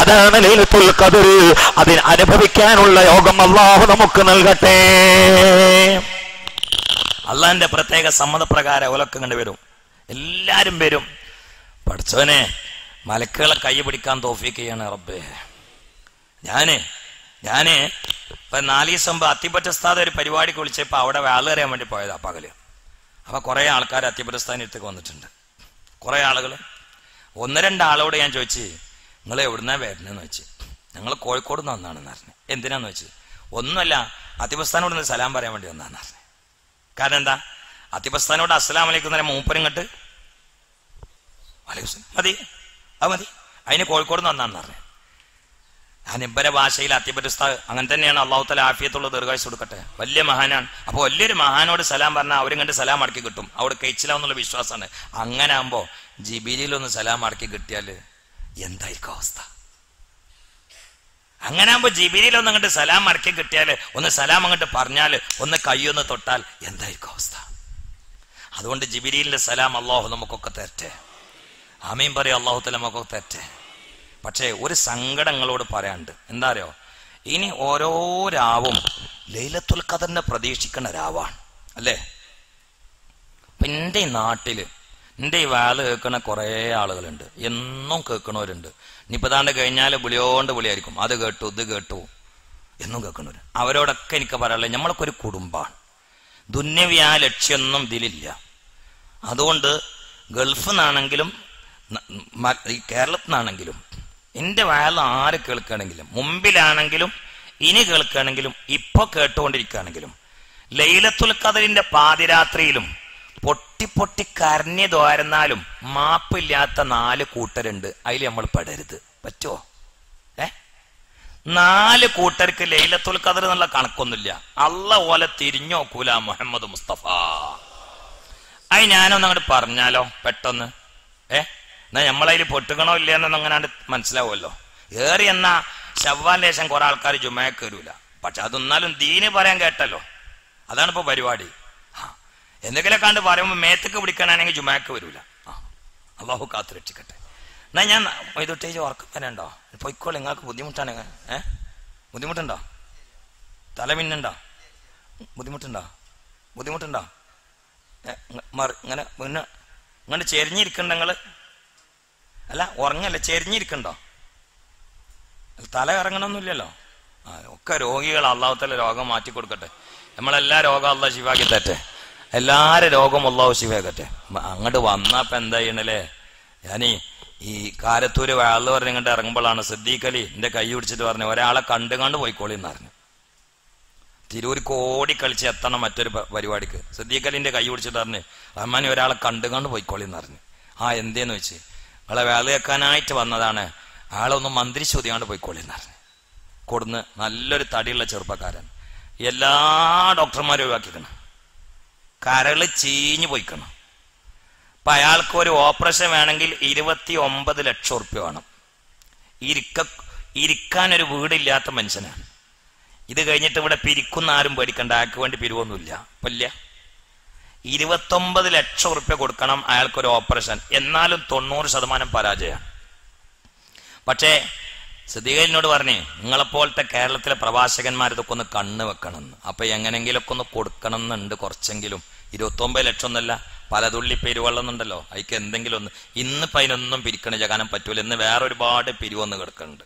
അതാണ് ലൈലത്തുൽ ഖദർ. അതിന് അനുഭവിക്കാനുള്ള യോഗം അല്ലാഹു നമുക്ക് നൽകട്ടെ. അള്ളാന്റെ പ്രത്യേക സമ്മതപ്രകാരം ഓലൊക്കെ കണ്ടുവരും, എല്ലാരും വരും. പഠിച്ചവനെ മലക്കുകളെ കൈ പിടിക്കാൻ തൗഫീഖ് ചെയ്യണേ റബ്ബേ. ഞാന് ഇപ്പൊ 4 ദിവസം മുമ്പ് അത്തിപ്പറ്റ ഉസ്താദ് ഒരു പരിപാടിക്ക് വിളിച്ചപ്പോ അവിടെ വാള് അറിയാൻ വേണ്ടി പോയതാ പകല്. അപ്പൊ കുറെ ആൾക്കാർ അത്തിപ്പറ്റ ഉസ്താദിനടുത്തേക്ക് വന്നിട്ടുണ്ട്. കുറെ ആളുകൾ 1-2 ആളോട് ഞാൻ ചോദിച്ചു നിങ്ങൾ എവിടുന്നാ വരുന്നതെന്ന് വെച്ച്. ഞങ്ങൾ കോഴിക്കോട് നിന്ന് വന്നാണെന്ന് പറഞ്ഞു. എന്തിനാന്ന് വെച്ച്, ഒന്നുമല്ല അത്തിപ്പസ്ഥാനോട് നിന്ന് സലാം പറയാൻ വേണ്ടി വന്നാന്ന് പറഞ്ഞു. കാരണം എന്താ, അത്തിപ്പസ്ഥാനോട് അസ്സലാമു അലൈക്കും എന്ന് മൂപ്പരും കണ്ട് മതി, അത് മതി, അതിന് കോഴിക്കോട് നിന്ന് വന്നാന്ന് പറഞ്ഞു. ആ നിബ്ബര ഭാഷയിൽ അത്തിപ്പറ്റ അങ്ങനെ തന്നെയാണ്. അല്ലാഹു തആല ആഫിയത്തുള്ള ദീർഘായുസ്സ് കൊടുക്കട്ടെ. വലിയ മഹാനാണ്. അപ്പൊ വലിയൊരു മഹാനോട് സലാം പറഞ്ഞാൽ അവരും കണ്ട് സലാം അടക്കി കിട്ടും. അവിടെ കഴിച്ചില്ല വിശ്വാസമാണ്. അങ്ങനെ ആകുമ്പോ ജിബിരിയിലൊന്ന് സലാം അടക്കി കിട്ടിയാല് എന്തായിരിക്കും അവസ്ഥ? അങ്ങനെ ആകുമ്പോ ജിബിരിയിലൊന്നും അങ്ങോട്ട് സലാം അടക്കി കിട്ടിയാല്, ഒന്ന് സലാം അങ്ങോട്ട് പറഞ്ഞാല്, ഒന്ന് കയ്യൊന്ന് തൊട്ടാൽ എന്തായിരിക്കും അവസ്ഥ? അതുകൊണ്ട് ജിബിരിയിലിന്റെ സലാം അള്ളാഹു നമുക്കൊക്കെ തരട്ടെ. ആമീൻ പറയും. അള്ളാഹു തആല നമുക്കൊക്കെ തരട്ടെ. പക്ഷേ ഒരു സങ്കടങ്ങളോട് പറയാണ്ട്. എന്താ അറിയോ, ഇനി ഓരോ രാവും ലൈലത്തുൽ ഖദറിനെ പ്രതീക്ഷിക്കുന്ന രാവാണ് അല്ലേ? എന്റെ നാട്ടില് എന്റെ ഈ വാല് കേൾക്കണ കുറെ ആളുകളുണ്ട്, എന്നും കേൾക്കണവരുണ്ട്. ഇനിയിപ്പോ താണ്ട് കഴിഞ്ഞാല് വിളിയോണ്ട് വിളിയായിരിക്കും, അത് കേട്ടു ഇത് കേട്ടു എന്നും കേൾക്കണവര്. അവരോടൊക്കെ എനിക്ക് പറയാനുള്ളത്, നമ്മളൊക്കെ ഒരു കുടുംബാണ്. ദുന്യവ്യാ ലക്ഷ്യമൊന്നും ഇതിലില്ല. അതുകൊണ്ട് ഗൾഫിൽ നിന്നാണെങ്കിലും ഈ കേരളത്തിൽ നിന്നാണെങ്കിലും എന്റെ വാല് ആര് കേൾക്കുകയാണെങ്കിലും, മുമ്പിലാണെങ്കിലും ഇനി കേൾക്കുകയാണെങ്കിലും ഇപ്പൊ കേട്ടുകൊണ്ടിരിക്കുകയാണെങ്കിലും, ലൈലത്തുൽ ഖദറിന്റെ പാതിരാത്രിയിലും പൊട്ടി കരഞ്ഞു തോരുന്നാലും മാപ്പില്ലാത്ത 4 കൂട്ടരുണ്ട്. അതിൽ നമ്മൾ പെടരുത്. പറ്റുമോ? 4 കൂട്ടർക്ക് ലൈലത്തുൽ ഖദർ എന്നുള്ള കണക്കൊന്നുമില്ല. അല്ലാഹു ഓലെ തിരിഞ്ഞോക്കൂല മുഹമ്മദ് മുസ്തഫ. അത് ഞാനൊന്ന് അങ്ങോട്ട് പറഞ്ഞാലോ പെട്ടെന്ന്. എന്നാ നമ്മളതിൽ പൊട്ടുകണോ ഇല്ല എന്നൊന്നും അങ്ങനെ മനസ്സിലാവുമല്ലോ. ഏറി എന്നാ ശവ്വാലിന് ശേഷം കുറെ ആൾക്കാർ ജുമയ്ക്ക് വരൂല. പക്ഷെ അതൊന്നാലും ദീന് പറയാൻ കേട്ടല്ലോ. അതാണ് ഇപ്പൊ പരിപാടി. എന്തെങ്കിലും കണ്ട് പറയുമ്പോൾ മേത്തക്ക് പിടിക്കാനാണെങ്കിൽ ജുമയ്ക്ക് വരൂല. അള്ളാഹു കാത്തു രക്ഷിക്കട്ടെ. എന്നാ ഞാൻ ഇതൊട്ടേജ് ഉറക്കം വരണ്ടോ? പൊയ്ക്കോളൂ, നിങ്ങൾക്ക് ബുദ്ധിമുട്ടാണ്. ബുദ്ധിമുട്ടുണ്ടോ? തലമിന്നുണ്ടോ? ബുദ്ധിമുട്ടുണ്ടോ? ഇങ്ങനെ ഇങ്ങനെ ചെരിഞ്ഞിരിക്കണ്ട നിങ്ങള്? അല്ല ഉറങ്ങല്ലേ, ചെരിഞ്ഞിരിക്കണ്ടോ? തല ഇറങ്ങണമെന്നില്ലല്ലോ. ഒക്കെ രോഗികൾ അല്ലാഹു തആല രോഗം മാറ്റി കൊടുക്കട്ടെ. നമ്മളെല്ലാ രോഗം അല്ലാഹു ശിഫാക്കി തരട്ടെ. എല്ലാരും രോഗം അല്ലാഹു ശിഫാക്കട്ടെ. അങ്ങോട്ട് വന്നപ്പോ എന്താ ചെയ്യണല്ലേ, ഞാനീ ഈ കാരത്തൂര് വാള് പറഞ്ഞ് ഇങ്ങോട്ട് ഇറങ്ങുമ്പോഴാണ് സിദ്ദീഖ് അലി എന്റെ കൈ പിടിച്ചിട്ട് പറഞ്ഞു, ഒരാളെ കണ്ടുകണ്ട് പോയിക്കോളിന്ന് പറഞ്ഞു. തിരൂർക്ക് ഓടിക്കളിച്ച് എത്തണം മറ്റൊരു പരിപാടിക്ക്. സിദ്ദീഖ് അലിന്റെ കൈ പിടിച്ചിട്ട് പറഞ്ഞു, റഹ്മാനി ഒരാളെ കണ്ടുകണ്ട് പോയിക്കോളിന്ന് പറഞ്ഞു. എന്തേന്ന് വെച്ച്, ആളെ വേള വെക്കാനായിട്ട് വന്നതാണ്, ആളൊന്ന് മന്ത്രിശ്വതിയാണ്ട് പോയിക്കോളിന്ന് പറഞ്ഞു. കൊടുന്ന് നല്ലൊരു തടിയുള്ള ചെറുപ്പക്കാരൻ. എല്ലാ ഡോക്ടർമാരും ഒഴിവാക്കിക്കണം, കരള് ചീഞ്ഞു പോയിക്കണം. അപ്പൊ അയാൾക്ക് ഒരു ഓപ്പറേഷൻ വേണമെങ്കിൽ 29 ലക്ഷം ഉറുപ്പ്യ വേണം. ഇരിക്കാനൊരു വീടില്ലാത്ത മനുഷ്യനാണ്. ഇത് കഴിഞ്ഞിട്ട് ഇവിടെ പിരിക്കുന്ന ആരും പേടിക്കണ്ട, അയാൾക്ക് വേണ്ടി പിരിവൊന്നുമില്ല. ഇല്ല, 29 ലക്ഷം റുപ്യ കൊടുക്കണം അയാൾക്കൊരു ഓപ്പറേഷൻ. എന്നാലും 90% പരാജയമാണ്. പക്ഷേ സിദ്ദീഖിനോട് പറഞ്ഞേ, നിങ്ങളെപ്പോലത്തെ കേരളത്തിലെ പ്രവാചകന്മാർ ഇതൊക്കെ ഒന്ന് കണ്ണ് വെക്കണമെന്ന്. അപ്പൊ എങ്ങനെങ്കിലൊക്കെ ഒന്ന് കൊടുക്കണം എന്നുണ്ട്. കുറച്ചെങ്കിലും 29 ലക്ഷം എന്നല്ല, പലതുള്ളി പെരുവെള്ളുന്നുണ്ടല്ലോ, അതിക്ക് എന്തെങ്കിലും ഒന്ന്. ഇന്നിപ്പോൾ അതിനൊന്നും പിരിക്കണില്ല, കാരണം പറ്റൂല. ഇന്ന് വേറെ ഒരുപാട് പിരിവൊന്ന് കിടക്കുന്നുണ്ട്.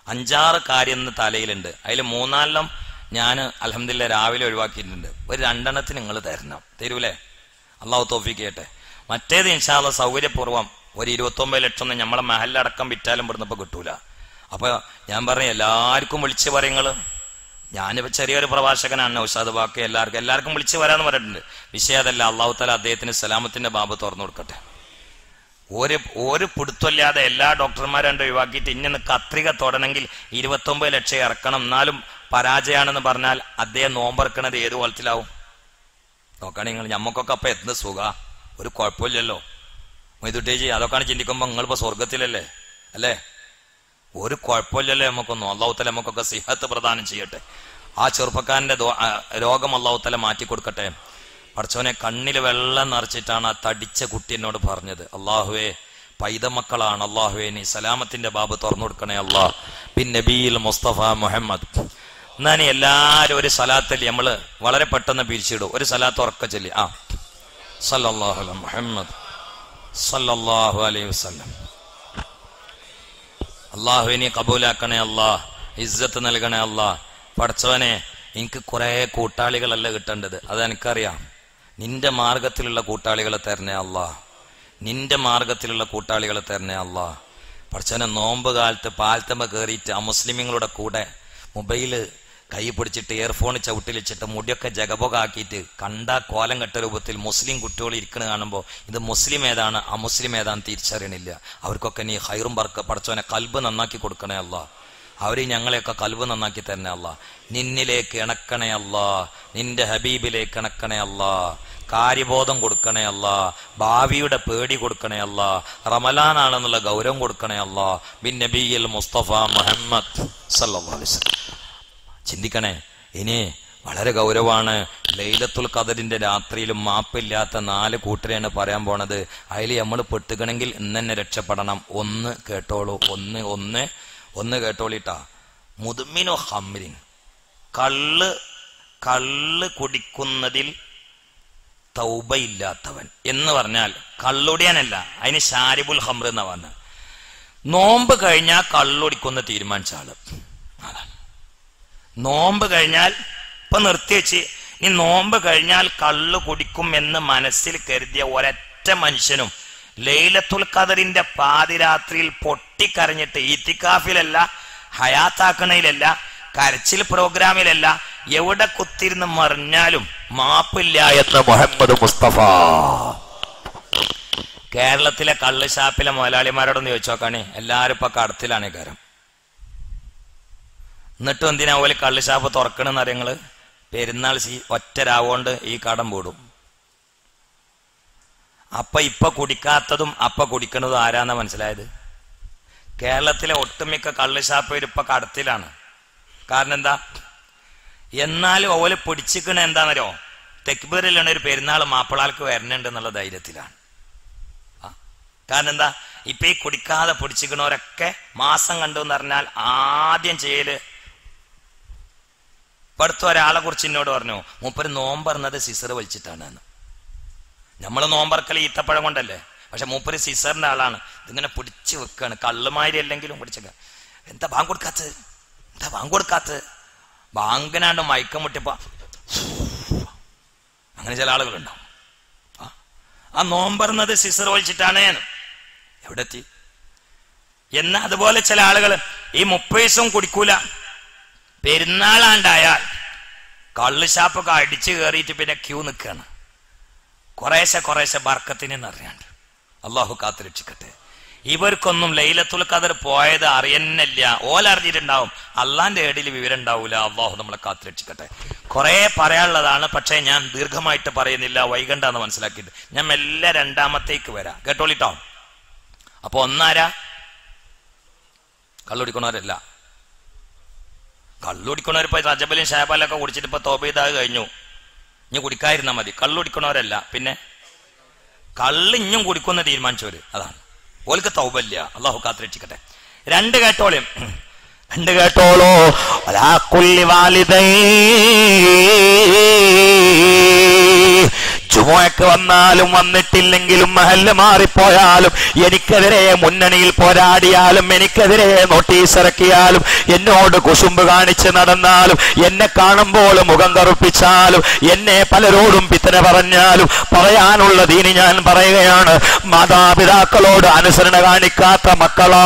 5-6 കാര്യം ഇന്ന് തലയിലുണ്ട്. അതിൽ 3-4 ഞാൻ അൽഹംദുലില്ലാ രാവിലെ ഒഴിവാക്കിയിട്ടുണ്ട്. ഒരു 2 നിങ്ങൾ തരണം. തരൂലേ? അള്ളാഹു തൗഫീഖ് ചെയ്യട്ടെ. മറ്റേത് ഇൻഷാ അല്ലാഹ് സൗകര്യപൂർവ്വം ഒരു 29 ലക്ഷം നമ്മളെ മഹല്ലടക്കം വിറ്റാലും ഇവിടുന്ന് ഇപ്പൊ കിട്ടൂല. അപ്പൊ ഞാൻ പറഞ്ഞു, എല്ലാവർക്കും വിളിച്ച് പറയുങ്ങൾ. ഞാനിപ്പോ ചെറിയൊരു പ്രഭാഷകനാണ്, ഉസ്താദ് ബാക്കി എല്ലാവർക്കും വിളിച്ച് വരാന്ന് പറഞ്ഞിട്ടുണ്ട്. വിഷയം അതല്ല. അള്ളാഹു തആല അദ്ദേഹത്തിന് സലാമത്തിന്റെ ബാബ് തുറന്നു കൊടുക്കട്ടെ. ഒരു പിടുത്തമില്ലാതെ എല്ലാ ഡോക്ടർമാരും ഒഴിവാക്കിയിട്ട് ഇന്ന് കത്രിക തൊടണമെങ്കിൽ 29 ലക്ഷം ഇറക്കണം, എന്നാലും പരാജയമാണെന്ന് പറഞ്ഞാൽ അദ്ദേഹം നോമ്പറക്കണത് ഏത് കോലത്തിലാവും നോക്കാണ് നിങ്ങൾ. ഞമ്മക്കൊക്കെ അപ്പൊ എന്ത് സുഖ, ഒരു കുഴപ്പമില്ലല്ലോ മൊയ്തുട്ടേജി. അതൊക്കെയാണ് ചിന്തിക്കുമ്പോ നിങ്ങളിപ്പോ സ്വർഗത്തിലല്ലേ അല്ലേ? ഒരു കുഴപ്പമില്ലല്ലോ നമുക്കൊന്നും. അള്ളാഹു തആല നമുക്കൊക്കെ സിഹത്ത് പ്രദാനം ചെയ്യട്ടെ. ആ ചെറുപ്പക്കാരന്റെ രോഗം അള്ളാഹു തആല മാറ്റി കൊടുക്കട്ടെ. പടച്ചോനെ, കണ്ണിൽ വെള്ളം നിറച്ചിട്ടാണ് ആ തടിച്ച കുട്ടി എന്നോട് പറഞ്ഞത്, അള്ളാഹുവേ പൈതമക്കളാണ്, അള്ളാഹുവേ നീ സലാമത്തിന്റെ ബാബ് തുറന്നു കൊടുക്കണേ അള്ളാഹ്. ബിൻ നബിയിൽ മുസ്തഫ മുഹമ്മദ്. എന്നാ നീ എല്ലാരും ഒരു സലാത്തല്ലേ, നമ്മള് വളരെ പെട്ടെന്ന് പിരിച്ചിടും. ഒരു സലാത്ത് ഉറക്ക ചൊല്ലി. സല്ലല്ലാഹു അലൈഹി മുഹമ്മദ് സല്ലല്ലാഹു അലൈഹി വസല്ലം. അള്ളാഹുവേ നീ കബൂലാക്കണേ അള്ളാഹ്, ഇസ്സത്ത് നൽകണേ അള്ളാഹ്. പടച്ചവനെ, എനിക്ക് കുറെ കൂട്ടാളികളല്ല കിട്ടേണ്ടത്, അതെനിക്കറിയാം. നിന്റെ മാർഗത്തിലുള്ള കൂട്ടാളികളെ തരണേ അള്ളാഹ്, നിന്റെ മാർഗത്തിലുള്ള കൂട്ടാളികളെ തരണേ അള്ളാഹ്. പടച്ചവനെ, നോമ്പ് കാലത്ത് പാലത്തമ്മ കയറിയിട്ട് ആ മുസ്ലിമുകളുടെ കൂടെ മൊബൈല് കൈ പിടിച്ചിട്ട് ഇയർഫോൺ ചവിട്ടിൽ വെച്ചിട്ട് മുടിയൊക്കെ ജഗബൊകാക്കിയിട്ട് കണ്ട കോലം കെട്ട രൂപത്തിൽ മുസ്ലിം കുട്ടികൾ ഇരിക്കണ കാണുമ്പോൾ ഇത് മുസ്ലിം ഏതാണ് അമുസ്ലിം ഏതാണെന്ന് തിരിച്ചറിയണില്ല. അവർക്കൊക്കെ നീ ഹൈറും ബർക്ക പടച്ചവനെ കൽബ് നന്നാക്കി കൊടുക്കണേ അള്ളാഹ്. അവര് ഞങ്ങളെയൊക്കെ കൽബ് നന്നാക്കി തരണേ അള്ളാഹ്. നിന്നിലേക്ക് ഇണക്കണേ അള്ളാഹ്, നിന്റെ ഹബീബിലേക്ക് ഇണക്കണേ അള്ളാഹ്. കാര്യബോധം കൊടുക്കണേ അള്ളാഹ്, ഭാവിയുടെ പേടി കൊടുക്കണേ അള്ളാഹ്, റമലാനാണെന്നുള്ള ഗൗരവം കൊടുക്കണേ അള്ളാഹ്. ബിൻ നബിയിൽ മുസ്തഫ മുഹമ്മദ് സല്ലല്ലാഹു അലൈഹി വസല്ലം. ചിന്തിക്കണേ, ഇനി വളരെ ഗൗരവമാണ്. ലൈലത്തുൽ ഖദറിന്റെ രാത്രിയിലും മാപ്പില്ലാത്ത 4 കൂട്ടരെയാണ് പറയാൻ പോണത്. അതിൽ നമ്മൾ പെട്ടുകണമെങ്കിൽ ഇന്ന് തന്നെ രക്ഷപ്പെടണം. ഒന്ന് കേട്ടോളൂ, ഒന്ന് കേട്ടോളിട്ടാ. മുദ്മിനു ഹംറിൻ, കള്ള് കുടിക്കുന്നതിൽ തൗബയില്ലാത്തവൻ എന്ന് പറഞ്ഞാൽ കള്ളുടിയാനല്ല, അതിന് ഷാരിബുൽ ഹംർ എന്നാ പറഞ്ഞ. നോമ്പ് കഴിഞ്ഞാൽ കള്ളുടിക്കുന്ന തീരുമാനിച്ച ആള് അതാണ്. നോമ്പ് കഴിഞ്ഞാൽ ഇപ്പൊ നിർത്തിവെച്ച് ഈ നോമ്പ് കഴിഞ്ഞാൽ കള്ളു കുടിക്കും എന്ന് മനസ്സിൽ കരുതിയ ഒരൊറ്റ മനുഷ്യനും ലൈലത്തുൽ ഖദറിന്റെ പാതിരാത്രിയിൽ പൊട്ടിക്കരഞ്ഞിട്ട് ഈത്തിക്കാഫിലല്ല, ഹയാത്താക്കണയിലല്ല, കരച്ചിൽ പ്രോഗ്രാമിലല്ല, എവിടെ കുത്തിരുന്ന് മറിഞ്ഞാലും മാപ്പില്ല എന്ന് മുഹമ്മദ് മുസ്തഫ. കേരളത്തിലെ കള്ള് ഷാപ്പിലെ മുതലാളിമാരോടൊന്ന് ചോദിച്ചു നോക്കാണേ, എല്ലാരും ഇപ്പൊ കടത്തിലാണ് കാരം. എന്നിട്ടും എന്തിനാ പോലെ കള്ള് ഷാപ്പ് തുറക്കണെന്ന് അറിയങ്ങള്? പെരുന്നാൾ ഒറ്റ രാവുകൊണ്ട് ഈ കടം പൂടും. ഇപ്പൊ കുടിക്കാത്തതും കുടിക്കണതും ആരാന്നാ മനസ്സിലായത്? കേരളത്തിലെ ഒട്ടുമിക്ക കള്ള് ഷാപ്പ് ഇപ്പൊ കടത്തിലാണ്. കാരണം എന്താ? എന്നാലും ഓല് പിടിച്ചിക്കണ എന്താണെന്നോ, തെക്ബീറിലാണ് ഒരു പെരുന്നാൾ മാപ്പിളാൾക്ക് വരണുണ്ട് എന്നുള്ള ധൈര്യത്തിലാണ്. കാരണം എന്താ? ഇപ്പൊ ഈ കുടിക്കാതെ പിടിച്ചിക്കണവരൊക്കെ മാസം കണ്ടു എന്ന് പറഞ്ഞാൽ ആദ്യം ചെയ്യല്. ഇപ്പടുത്ത ഒരാളെ കുറിച്ച് എന്നോട് പറഞ്ഞു, മൂപ്പര് നോമ്പറന്നത് സിസർ വലിച്ചിട്ടാണ്. നമ്മള് നോമ്പറക്കൽ ഈത്തപ്പഴം കൊണ്ടല്ലേ, പക്ഷെ മൂപ്പര് സിസറിന്റെ ആളാണ്. ഇതിങ്ങനെ പിടിച്ചു വെക്കാണ്, കള്ളുമാരി അല്ലെങ്കിലും പിടിച്ചേക്ക. എന്താ ബാങ്ക് കൊടുക്കാത്ത ബാങ്കിനാണ്ട് മയക്കം മുട്ടിപ്പോ അങ്ങനെ ചില ആളുകളുണ്ടാവും. ആ നോമ്പറന്നത് സിസർ വലിച്ചിട്ടാണ്. എവിടെ എത്തി? എന്നാ അതുപോലെ ചില ആളുകൾ ഈ 30 ദിവസവും കുടിക്കൂല. പെരുന്നാളാണ്ടായാൽ കള്ള് ഷാപ്പൊക്കെ അടിച്ചു കയറിയിട്ട് പിന്നെ ക്യൂ നിൽക്കുകയാണ്. കുറേശ്ശെ ബർക്കത്തിന് അറിയാണ്ട്. അള്ളാഹു കാത്തു രക്ഷിക്കട്ടെ. ഇവർക്കൊന്നും ലൈലത്തുൽ ഖദർ പോയത് അറിയുന്നില്ല. ഓലറിഞ്ഞിട്ടുണ്ടാവും, അള്ളാന്റെ ഏടിൽ വിവരം ഉണ്ടാവൂല. അള്ളാഹു നമ്മളെ കാത്തു രക്ഷിക്കട്ടെ. കുറെ പറയാനുള്ളതാണ്, പക്ഷെ ഞാൻ ദീർഘമായിട്ട് പറയുന്നില്ല, വൈകണ്ടെന്ന് മനസ്സിലാക്കിയിട്ട് ഞാൻ മെല്ലെ രണ്ടാമത്തേക്ക് വരാം. കേട്ടോളിട്ടോ. അപ്പൊ ഒന്നാരാ? കള്ളുടിക്കണവരല്ല. കള്ളുടിക്കണവരിപ്പോ റജബലും ഷാബാലൊക്കെ കുടിച്ചിട്ട് ഇപ്പൊ തോബ ചെയ്താൽ കഴിഞ്ഞു. ഇനി കുടിക്കാതിരുന്നാൽ മതി. കള്ളു കുടിക്കണവരല്ല, പിന്നെ കള്ള് ഇഞ്ഞും കുടിക്കുന്ന തീരുമാനിച്ചവര്, അതാണ് ഓൽക്ക് തൗബല്ല. അള്ളാഹു കാത്തുരക്ഷിക്കട്ടെ. രണ്ട് കേട്ടോളൂ. ചുമക്ക് വന്നാലും വന്നിട്ടില്ലെങ്കിലും മഹല്ല് മാറിപ്പോയാലും എനിക്കെതിരെ മുന്നണിയിൽ പോരാടിയാലും എനിക്കെതിരെ നോട്ടീസ് ഇറക്കിയാലും എന്നോട് കുശുമ്പ് കാണിച്ച് നടന്നാലും എന്നെ കാണുമ്പോൾ മുഖം കറുപ്പിച്ചാലും എന്നെ പലരോടും പിത്തന പറഞ്ഞാലും പറയാനുള്ള ദീനി ഞാൻ പറയുകയാണ്. മാതാപിതാക്കളോട് അനുസരണ കാണിക്കാത്ത മക്കളാ,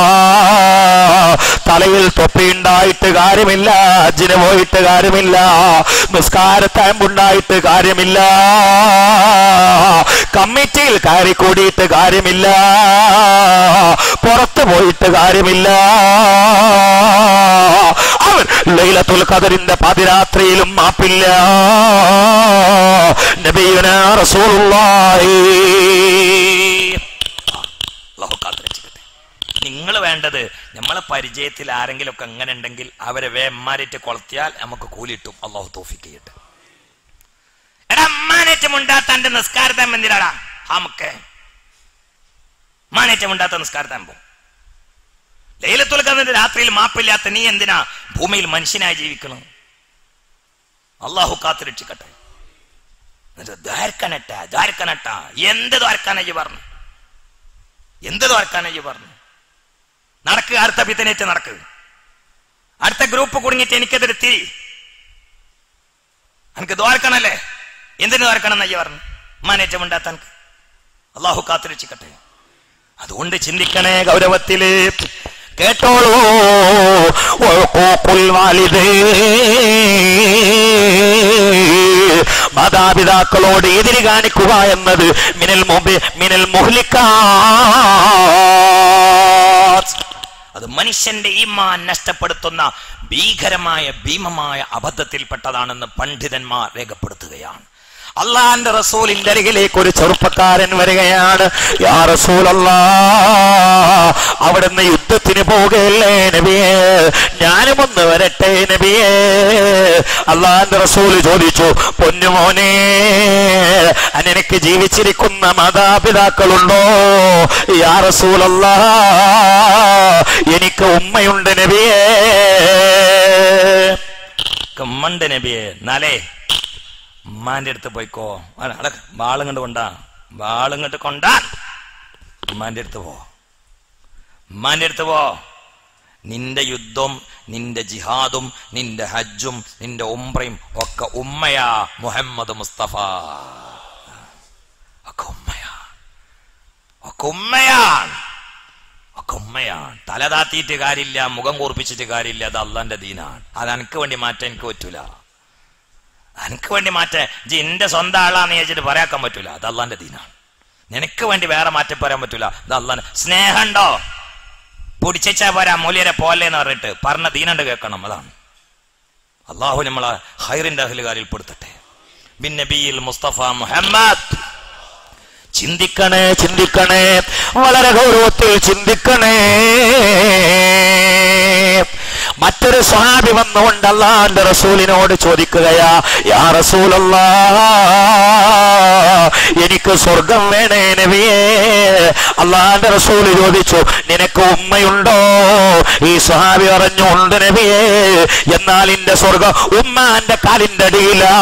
തലയിൽ തൊപ്പിയുണ്ടായിട്ട് കാര്യമില്ല, ഹജ്ജിന് പോയിട്ട് കാര്യമില്ല, നിസ്കാരത്താമ്പുണ്ടായിട്ട് കാര്യമില്ല, കമ്മിറ്റിയിൽ കയറി കൂടിയിട്ട് കാര്യമില്ല, പുറത്തു പോയിട്ട് കാര്യമില്ല. അവർ ലൈലത്തുൽ ഖദറിന്റെ പാതിരാത്രിയിലും മാപ്പില്ല. നബിയുനാ റസൂലുള്ളാഹി. അല്ലാഹു കാത്തുരക്ഷിക്കട്ടെ. നിങ്ങൾ വേണ്ടത് നമ്മളെ പരിചയത്തിൽ ആരെങ്കിലും ഒക്കെ അങ്ങനെ ഉണ്ടെങ്കിൽ അവരെ വേമ്മാരേറ്റ് കൊളത്തിയാൽ നമുക്ക് കൂലിട്ടും. അല്ലാഹു തൗഫീഖ് ചെയ്യട്ടെ. എടാ അമ്മാനേറ്റം ഉണ്ടാത്ത എന്റെ നിസ്കാരത്താൻ എന്തിനാടാ? നമുക്ക് മാനേറ്റം ഉണ്ടാത്ത നിസ്കാരത്താൻ പോ. ലൈലത്തുൽ ഖദറിന്റെ രാത്രിയിൽ മാപ്പില്ലാത്ത നീ എന്തിനാ ഭൂമിയിൽ മനുഷ്യനായി ജീവിക്കണം? അള്ളാഹു കാത്തുരക്ഷിക്കട്ടെ. എന്ത് ദ്വാരക്കാനയ്യ പറഞ്ഞു? എന്ത് ദ്വാരക്കാനയ്യ പറഞ്ഞു? നടക്കുക, അടുത്ത പിത്തനേറ്റ് നടക്കുക. അടുത്ത ഗ്രൂപ്പ് കുടുങ്ങിയിട്ട് എനിക്കെതിരെ തിരി. എനിക്ക് ദ്വാരക്കണല്ലേ? എന്തിനു ദ്വാരക്കണം എന്നയ്യ പറഞ്ഞു? മാനേറ്റം ഉണ്ടാത്ത എനിക്ക്. അള്ളാഹു കാത്തുരക്ഷിക്കട്ടെ. അതുകൊണ്ട് ചിന്തിക്കണേ ഗൗരവത്തില്. കേട്ടോളൂ. മാതാപിതാക്കളോട് എതിര് കാണിക്കുക എന്നത് മിനൽ മുഹ്ലിക്കാത്ത്, അത് മനുഷ്യന്റെ ഈമാൻ നഷ്ടപ്പെടുത്തുന്ന ഭീകരമായ ഭീമമായ അബദ്ധത്തിൽപ്പെട്ടതാണെന്ന് പണ്ഡിതന്മാർ രേഖപ്പെടുത്തുകയാണ്. അള്ളാന്റെ റസൂലിന്റെ അരികിലേക്ക് ഒരു ചെറുപ്പക്കാരൻ വരികയാണ്. യാ റസൂലല്ലാഹ്, അവിടുന്ന് യുദ്ധത്തിന് പോകുകയല്ലേ നബിയേ? ഞാനും ഒന്ന് വരട്ടെ നബിയേ? അള്ളാന്റെ റസൂല് ചോദിച്ചു, പൊന്നുമോനെ, നിനക്ക് ജീവിച്ചിരിക്കുന്ന മാതാപിതാക്കളുണ്ടോ? യാ റസൂലല്ലാഹ്, എനിക്ക് ഉമ്മയുണ്ട് നബിയേ. ഉമ്മണ്ട് നബിയേ. നാലേ ഉമ്മാന്റെ അടുത്ത് പോയിക്കോ. വാളുങ്ങോട്ട് കൊണ്ടാ, വാളുങ്ങോട്ട് കൊണ്ടാ, ഉമ്മാന്റെ അടുത്ത് പോ, ഉമ്മാന്റെ അടുത്ത് പോ. നിന്റെ യുദ്ധം, നിന്റെ ജിഹാദും, നിന്റെ ഹജ്ജും, നിന്റെ ഉംറയും ഒക്കെ ഉമ്മയാ മുഹമ്മദ് മുസ്തഫ. ഒക്കെ ഉമ്മയാ, ഒക്കെ ഉമ്മയാണ്, ഒക്കെ ഉമ്മയാണ്. തല താത്തിയിട്ട് കാര്യമില്ല, മുഖം കൂർപ്പിച്ചിട്ട് കാര്യമില്ല. അത് അള്ളാന്റെ ദീനാണ്. അത് എനിക്ക് വേണ്ടി മാറ്റാൻ എനിക്ക് പറ്റൂല. എനിക്ക് വേണ്ടി മാറ്റേ എന്റെ സ്വന്തം ആളാന്ന് ചോദിച്ചിട്ട് പറയാക്കാൻ പറ്റൂല. അത് അള്ളാന്റെ ദീനാണ്. നിനക്ക് വേണ്ടി വേറെ മാറ്റി പറയാൻ പറ്റൂല. അത് അള്ളാന്റെ സ്നേഹമുണ്ടോ? പൊടിച്ചാ പോരാ, മൂല്യരെ പോലെന്ന് പറഞ്ഞിട്ട് പറഞ്ഞ ദീനുണ്ട് കേൾക്കണം. അതാണ്. അള്ളാഹു നമ്മളെ ഹൈറിന്റെ അഹ്ലുകാരിൽ പെടുത്തട്ടെ. ബിൻ നബിയിൽ മുസ്തഫ മുഹമ്മദ്. ചിന്തിക്കണേ, ചിന്തിക്കണേ, വളരെ ഗൗരവത്തിൽ ചിന്തിക്കണേ. മറ്റൊരു സ്വഹാബി വന്നുകൊണ്ട് അല്ലാഹുവിന്റെ റസൂലിനോട് ചോദിക്കുകയാ, യാ റസൂലല്ലാഹ്, എനിക്ക് സ്വർഗം വേണേ നബിയേ. അല്ലാഹുവിന്റെ റസൂല് ചോദിച്ചു, നിനക്ക് ഉമ്മയുണ്ടോ? ഈ സ്വഹാബി പറഞ്ഞു, ഉണ്ട് നബിയേ. എന്നാൽ എന്റെ സ്വർഗം ഉമ്മാന്റെ കാലിന്റെ അടിയിലാ.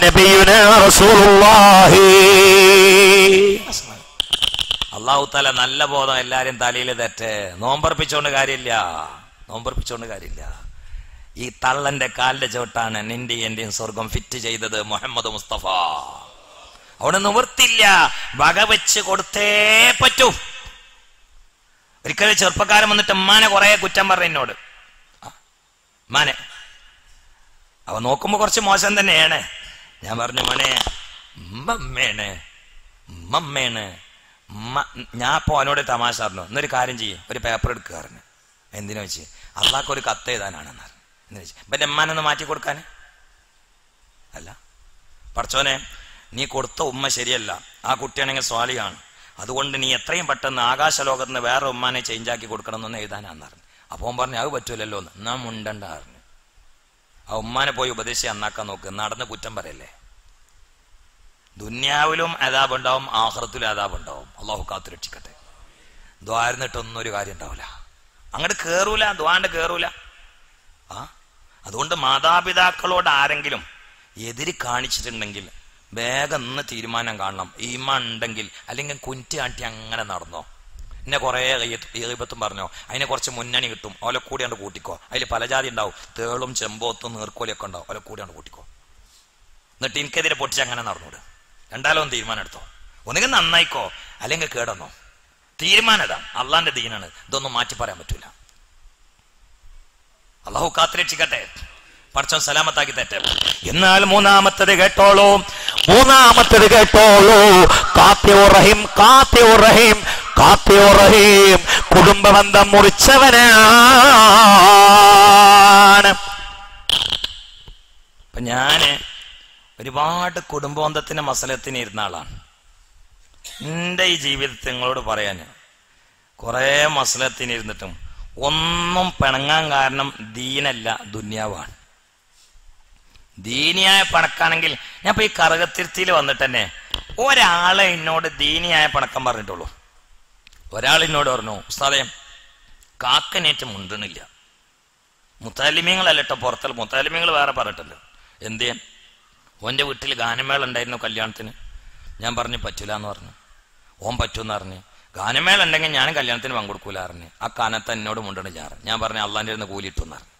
നബിയുനാ റസൂലുള്ളാഹി. അല്ലാഹു തആല നല്ല ബോധം എല്ലാരും തലയിൽ തെറ്റ്. നോമ്പർപ്പിച്ചോണ്ട് കാര്യമില്ല, നോമ്പർപ്പിച്ചോണ്ട് കാര്യമില്ല. ഈ തള്ളന്റെ കാലിന്റെ ചോട്ടാണ് നിന്റെ എന്റെയും സ്വർഗം ഫിറ്റ് ചെയ്തത് മുഹമ്മദ് മുസ്തഫ. അവിടെ നിവർത്തില്ല, വകവെച്ച് കൊടുത്തേ പറ്റൂ. ഒരിക്കലും ചെറുപ്പക്കാരൻ വന്നിട്ട് ഉമ്മാനെ കുറെ കുറ്റം പറഞ്ഞു എന്നോട്. ഉമ്മാനെ അവ നോക്കുമ്പോ കുറച്ച് മോശം തന്നെയാണ്. ഞാൻ പറഞ്ഞു, മോനെ ഉമ്മമ്മേണ്, ഉമ്മമ്മേണ്. ഞാൻ ഇപ്പൊ അവനോട് തമാശ പറഞ്ഞു, എന്നൊരു കാര്യം ചെയ്യും, ഒരു പേപ്പർ എടുക്കാറുണ്ട്. എന്തിനു വെച്ച് അള്ളാഹ്ക്ക് ഒരു കത്ത് എഴുതാനാണെന്ന് പറഞ്ഞു. എന്ന് വെച്ച് ഇപ്പൊ എമ്മാനൊന്ന് മാറ്റി കൊടുക്കാൻ അല്ല. പടച്ചോനെ, നീ കൊടുത്ത ഉമ്മ ശരിയല്ല, ആ കുട്ടിയാണെങ്കിൽ സ്വാലിയാണ്, അതുകൊണ്ട് നീ എത്രയും പെട്ടെന്ന് ആകാശലോകത്ത് നിന്ന് വേറെ ഉമ്മാനെ ചേഞ്ച് ആക്കി കൊടുക്കണം എന്നൊന്ന് എഴുതാനാന്ന് പറഞ്ഞു. അപ്പോൾ പറഞ്ഞു, അത് പറ്റൂലല്ലോ എന്ന്. എന്നാ മുണ്ടണ്ട പറഞ്ഞു. ആ ഉമ്മാനെ പോയി ഉപദേശിച്ച് അന്നാക്കാൻ നോക്ക്, നടന്ന് കുറ്റം പറയല്ലേ. ദുന്യാവിലും അദാബുണ്ടാവും, ആഖിറത്തിലും അദാബുണ്ടാവും. അള്ളാഹു കാത്തു രക്ഷിക്കട്ടെ. ദ്വാരുന്നിട്ടൊന്നും ഒരു കാര്യം ഉണ്ടാവില്ല, അങ്ങോട്ട് കേറൂല, ദ്വാണ്ട് കേറൂല. അതുകൊണ്ട് മാതാപിതാക്കളോട് ആരെങ്കിലും എതിര് കാണിച്ചിട്ടുണ്ടെങ്കിൽ വേഗം ഇന്ന് തീരുമാനം കാണണം. ഈമാൻ ഉണ്ടെങ്കിൽ, അല്ലെങ്കിൽ കുറ്റി കാട്ടി അങ്ങനെ നടന്നോ. എന്നെ കുറെ ഈപത്തും പറഞ്ഞോ, അതിനെ കുറച്ച് മുന്നണി കിട്ടും, ഓലെ കൂടിയാണ്ട് കൂട്ടിക്കോ. അതിൽ പല ജാതി ഉണ്ടാവും, തേളും ചെമ്പോത്തും നീർക്കോലിയൊക്കെ ഉണ്ടാവും, ഓലെ കൂടിയാണ്ട് കൂട്ടിക്കോ. എന്നിട്ട് എനിക്കെതിരെ പൊട്ടിച്ച് അങ്ങനെ നടന്നൂട്. രണ്ടാലും തീരുമാനം എടുത്തോ. ഒന്നുകിൽ നന്നായിക്കോ, അല്ലെങ്കിൽ കേടന്നോ. തീരുമാനം ഇതാ, അള്ളാന്റെ ദീനാണ്, ഇതൊന്നും മാറ്റി പറയാൻ പറ്റൂല. അള്ളാഹു കാത്തുരക്ഷിക്കട്ടെ, പടച്ചോൻ സലാമത്താക്കി തട്ടെ. എന്നാൽ മൂന്നാമത്തത് കേട്ടോളൂ, റഹീം കുടുംബബന്ധം മുറിച്ചവനാണ്. ഇപ്പൊ ഞാന് ഒരുപാട് കുടുംബബന്ധത്തിന്റെ മസലത്തിന് ഇരുന്ന ആളാണ്. എന്റെ ഈ ജീവിതത്തിൽ നിങ്ങളോട് പറയാന് കുറെ മസലത്തിന് ഇരുന്നിട്ടും ഒന്നും പിണങ്ങാൻ കാരണം ദീനല്ല, ദുന്യാവാണ്. ദീനിയായ പണക്കാണെങ്കിൽ ഞാൻ ഇപ്പൊ ഈ കറുകത്തിരുത്തിയിൽ വന്നിട്ട് തന്നെ ഒരാളെ എന്നോട് ദീനിയായ പണക്കം പറഞ്ഞിട്ടുള്ളൂ. ഒരാൾ എന്നോട് പറഞ്ഞു, ഉസ്താദേ കാക്കനേറ്റ് മുണ്ടണില്ല. മുത്താലിമീങ്ങളല്ലട്ടോ പുറത്തുള്ള മുത്താലിമീങ്ങൾ വേറെ പറഞ്ഞിട്ടല്ലോ. എന്തേ ഓന്റെ വീട്ടിൽ ഗാനമേള ഉണ്ടായിരുന്നു കല്യാണത്തിന്. ഞാൻ പറഞ്ഞു പറ്റൂല എന്ന് പറഞ്ഞു. ഓൻ പറ്റൂന്ന് പറഞ്ഞു. ഗാനമേള ഉണ്ടെങ്കിൽ ഞാനും കല്യാണത്തിന് പങ്കെടുക്കൂല പറഞ്ഞു. ആ കാനത്ത് എന്നോട് മുണ്ടണില്ല. ഞാൻ പറഞ്ഞു അള്ളാന്റെ ഇരുന്ന് കൂലിയിട്ടുന്ന് പറഞ്ഞു.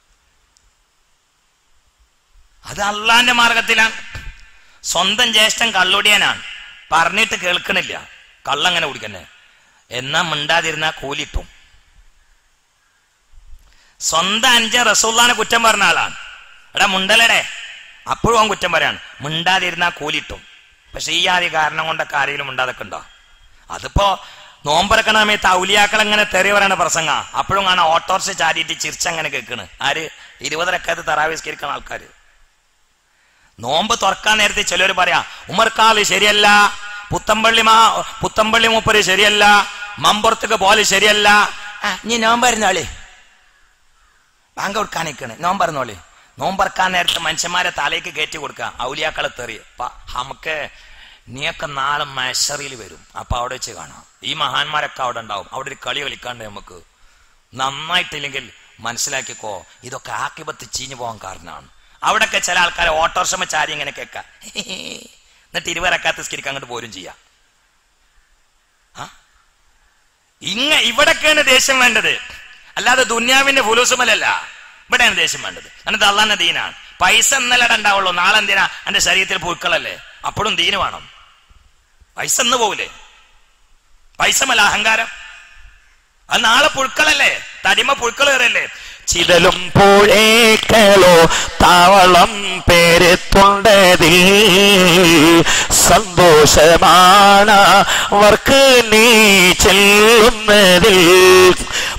അത് അള്ളാന്റെ മാർഗത്തിലാണ്. സ്വന്തം ജ്യേഷ്ഠൻ കള്ളുടിയനാണ്, പറഞ്ഞിട്ട് കേൾക്കണില്ല, കള്ളങ്ങനെ കുടിക്കന്നെ. എന്നാ മിണ്ടാതിരുന്ന കൂലിട്ടും. സ്വന്തം അഞ്ചൻ റസൂലുള്ളാഹിനെ കുറ്റം പറഞ്ഞ ആളാണ്. എടാ മുണ്ടലടെ, അപ്പോഴും അവൻ കുറ്റം പറയാണ്. മിണ്ടാതിരുന്ന കൂലിട്ടും. പക്ഷെ ഈ ആദ്യ കാരണം കൊണ്ടൊക്കെ ആരെങ്കിലും മിണ്ടാതൊക്കെ ഉണ്ടോ? അതിപ്പോ നോമ്പറക്കണ സമയത്ത് ഔലിയാക്കൾ എങ്ങനെ തെറി പറയണ പ്രസംഗ, അപ്പോഴും കാണാൻ ഓട്ടോറിക്ഷ ചാടിയിട്ട് ചിരിച്ചങ്ങനെ കേൾക്കണ്. ആര്? 20 റക്അത്ത് തറാവീഹ് നിസ്കരിക്കുന്ന ആൾക്കാര്. നോമ്പ് തുറക്കാൻ നേരത്തെ ചിലർ പറയാ ഉമർക്കാല് ശരിയല്ല, പുത്തമ്പള്ളി മൂപ്പര് ശരിയല്ല, മമ്പുറത്തേക്ക് പോലെ ശരിയല്ല. നീ നോമ്പരുന്നോളി, ബാങ്ക് കൊടുക്കാനിക്കണ്, നോമ്പറന്നോളി. നോമ്പറക്കാൻ നേരത്തെ മനുഷ്യന്മാരെ തലയ്ക്ക് കയറ്റി കൊടുക്കുക, ഔലിയാക്കളെ തെറി. നമുക്ക് നീയൊക്കെ നാളെ മഹ്ശറിൽ വരും, അപ്പൊ അവിടെ വെച്ച് കാണാം. ഈ മഹാന്മാരൊക്കെ അവിടെ ഉണ്ടാവും. അവിടെ ഒരു കളി കളിക്കാണ്ട് നമുക്ക് നന്നായിട്ടില്ലെങ്കിൽ മനസ്സിലാക്കിക്കോ, ഇതൊക്കെ ആക്കിപത്ത് ചീഞ്ഞു പോകാൻ കാരണമാണ്. അവിടെയൊക്കെ ചില ആൾക്കാരെ ഓട്ടോറിക്ഷ ചാരി ഇങ്ങനെ കേൾക്കാം, എന്നിട്ട് 20 റക്അത്ത് നിസ്കരിക്കാൻ അങ്ങോട്ട് പോരും ചെയ്യാം. ഇവിടൊക്കെയാണ് ദേഷ്യം വേണ്ടത്, അല്ലാതെ ദുന്യാവിന്റെ ഫുലൂസുമലല്ല. ഇവിടെയാണ് ദേഷ്യം വേണ്ടത്. എന്നിട്ട് അള്ളാന്റെ ദീനാണ്. പൈസ ഇന്നലെ ഉണ്ടാവുള്ളൂ, നാളെ എന്തിനാ? എന്റെ ശരീരത്തിൽ പുഴുക്കളല്ലേ, അപ്പോഴും ദീന് വേണം. പൈസ ഇന്ന് പോവില്ലേ? പൈസമല്ല അഹങ്കാരം, അത് നാളെ പുഴുക്കളല്ലേ, തടിമ പുഴുക്കൾ കയറല്ലേ. ചിതലും പുഴേക്കളോ താവളം പേരെത്തൊണ്ടതിൽ സന്തോഷമാണ് അവർക്ക് നീ ചെല്ലുന്നതിൽ.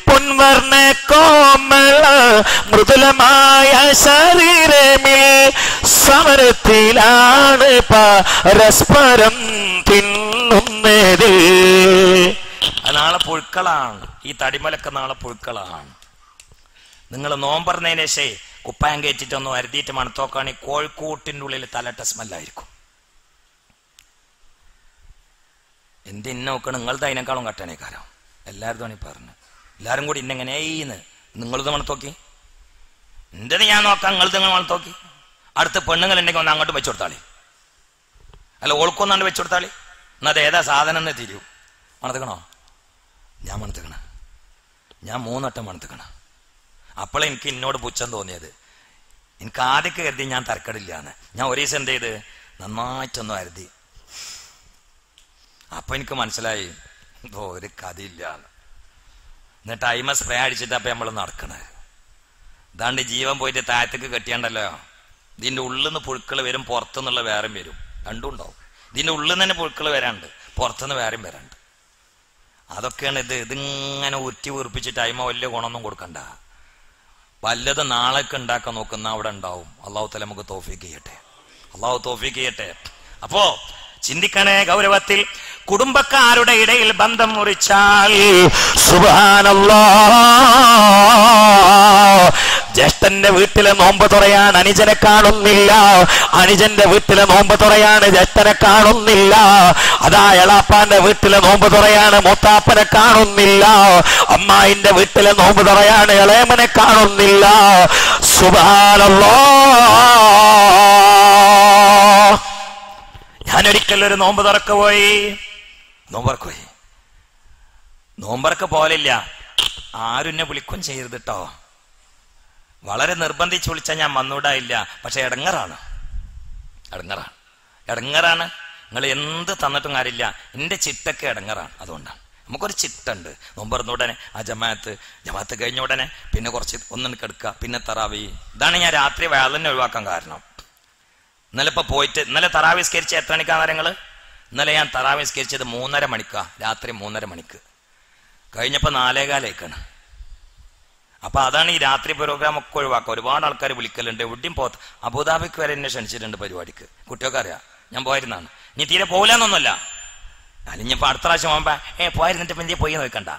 പൊൻവർണ്ണ കോമള മൃദുലമായ ശരീരമിൽ സമരത്തിലാണ് പരസ്പരം തിന്നുന്നതിൽ. നാളെ പുഴുക്കളാണ്, ഈ തടിമലൊക്കെ നാളെ പുഴുക്കളാണ്. നിങ്ങൾ നോമ്പറന്നതിന് ശേഷം കുപ്പായം കയറ്റിട്ടൊന്നും അരുതിയിട്ട് മണത്തോക്കാണ് കോഴിക്കൂട്ടിൻ്റെ ഉള്ളിൽ തലട്ട സ്മെല്ലായിരിക്കും. എന്തിന്നെ നോക്കണം, നിങ്ങളത് അതിനേക്കാളും കട്ടണേക്കാരോ. എല്ലാവരും ആണ് ഈ പറഞ്ഞു, എല്ലാവരും കൂടി ഇന്നെങ്ങനെയെന്ന് നിങ്ങളത് മണത്തോക്കി, എന്റേത് ഞാൻ നോക്കാം, നിങ്ങളത് നിങ്ങൾ മണത്തോക്കി. അടുത്ത് പെണ്ണുങ്ങളുണ്ടെങ്കിൽ ഒന്ന് അങ്ങോട്ട് വെച്ചു കൊടുത്താളി, അല്ല ഓൾക്കൊന്നാണ്ട് വെച്ചു കൊടുത്താളി. എന്നാൽ അത് ഏതാ സാധനം എന്ന് തിരിയൂ. മണത്തുക്കണോ? ഞാൻ മണത്തുക്കണ, ഞാൻ 3 വട്ടം മണത്തുക്കണ. അപ്പോഴേ എനിക്ക് എന്നോട് പുച്ഛം തോന്നിയത്. എനിക്ക് ആദ്യമൊക്കെ കരുതി ഞാൻ തരക്കടില്ലാന്ന്. ഞാൻ ഒരു ദിവസം എന്ത് ചെയ്ത് നന്നായിട്ടൊന്നും കരുതി. അപ്പൊ എനിക്ക് മനസ്സിലായി ഒരു കഥയില്ല. എന്നിട്ട് അയിമ സ്പ്രേ അടിച്ചിട്ട് അപ്പൊ നമ്മൾ നടക്കണത്. ഇതാണ്ട് ജീവൻ പോയിട്ട് താഴത്തേക്ക് കെട്ടിയാണ്ടല്ലോ, ഇതിന്റെ ഉള്ളിൽ നിന്ന് പുഴുക്കൾ വരും, പുറത്തുനിന്നുള്ള വേറെയും വരും, രണ്ടും ഉണ്ടാവും. ഇതിന്റെ ഉള്ളിൽ നിന്ന് തന്നെ പുഴുക്കൾ വരാണ്ട്, പുറത്തുനിന്ന് വേറെയും വരാണ്ട്. അതൊക്കെയാണ് ഇതിങ്ങനെ ഉറ്റി വീർപ്പിച്ചിട്ട് അയിമ വലിയ ഗുണമൊന്നും കൊടുക്കണ്ട. വല്ലത് നാളേക്ക് ഉണ്ടാക്കാൻ നോക്കുന്ന അവിടെ ഉണ്ടാവും. അള്ളാഹു തആല നമുക്ക് തൗഫീഖ് ചെയ്യട്ടെ, അള്ളാഹു തൗഫീഖ് ചെയ്യട്ടെ. അപ്പോ ചിന്തിക്കണേ ഗൗരവത്തിൽ. കുടുംബക്കാരുടെ ഇടയിൽ ബന്ധം മുറിച്ചാൽ സുബ്ഹാനല്ലാഹ് ജ്യേഷ്ഠന്റെ വീട്ടിലെ നോമ്പ് തുറയാണ് അനുജനെ കാണുന്നില്ല, അനുജന്റെ വീട്ടിലെ നോമ്പ് തുറയാണ് ജ്യേഷ്ഠനെ കാണുന്നില്ല. അതാ എളാപ്പാന്റെ വീട്ടിലെ നോമ്പ് തുറയാണ് മൂത്താപ്പനെ കാണുന്നില്ല, അമ്മായിന്റെ വീട്ടിലെ നോമ്പ് തുറയാണ് ഇളയമനെ കാണുന്നില്ല. സുബ്ഹാനല്ലാഹ്. ഞാനൊരിക്കലൊരു നോമ്പ് തുറക്ക് പോയി, നോമ്പറക്ക് പോലില്ല, ആരും എന്നെ വിളിക്കും ചെയ്യരുത് കേട്ടോ. വളരെ നിർബന്ധിച്ച് വിളിച്ചാൽ ഞാൻ വന്നൂടായില്ല. പക്ഷെ ഇടങ്ങറാണ്. നിങ്ങൾ എന്ത് തന്നിട്ടും കാര്യമില്ല, എന്റെ ചിട്ടൊക്കെ ഇടങ്ങറാണ്. അതുകൊണ്ടാണ് നമുക്കൊരു ചിട്ടുണ്ട്. നോമ്പറന്ന ഉടനെ ആ ജമാഅത്ത് കഴിഞ്ഞ ഉടനെ പിന്നെ കുറച്ച് ഒന്നും കിടക്കുക, പിന്നെ തറാവി. ഇതാണ് ഞാൻ രാത്രി വേളനെ ഒഴിവാക്കാൻ കാരണം. ഇന്നലെ തറാവി സ്കരിച്ച എത്ര മണിക്കാണ് നിങ്ങള്? ഇന്നലെ ഞാൻ തറാവി സ്കരിച്ചത് 3:30 മണിക്കാ, രാത്രി 3:30 മണിക്ക്. കഴിഞ്ഞപ്പോ 4:15. അപ്പൊ അതാണ് ഈ രാത്രി പ്രോഗ്രാം ഒക്കെ ഒഴിവാക്കുക. ഒരുപാട് ആൾക്കാർ വിളിക്കലുണ്ട്. എവിടെയും അബുദാബിക്ക് വരെ എന്നെ ക്ഷണിച്ചിട്ടുണ്ട് പരിപാടിക്ക്. കുട്ടികൾക്ക് അറിയാം ഞാൻ പോയിരുന്നാണ്. നീ തീരെ പോകില്ലെന്നൊന്നുമല്ല. അലിഞ്ഞപ്പോ അടുത്ത പ്രാവശ്യം പോകുമ്പോ പോയിരുന്നിട്ട് എന്തിയെ പോയി നോക്കണ്ട.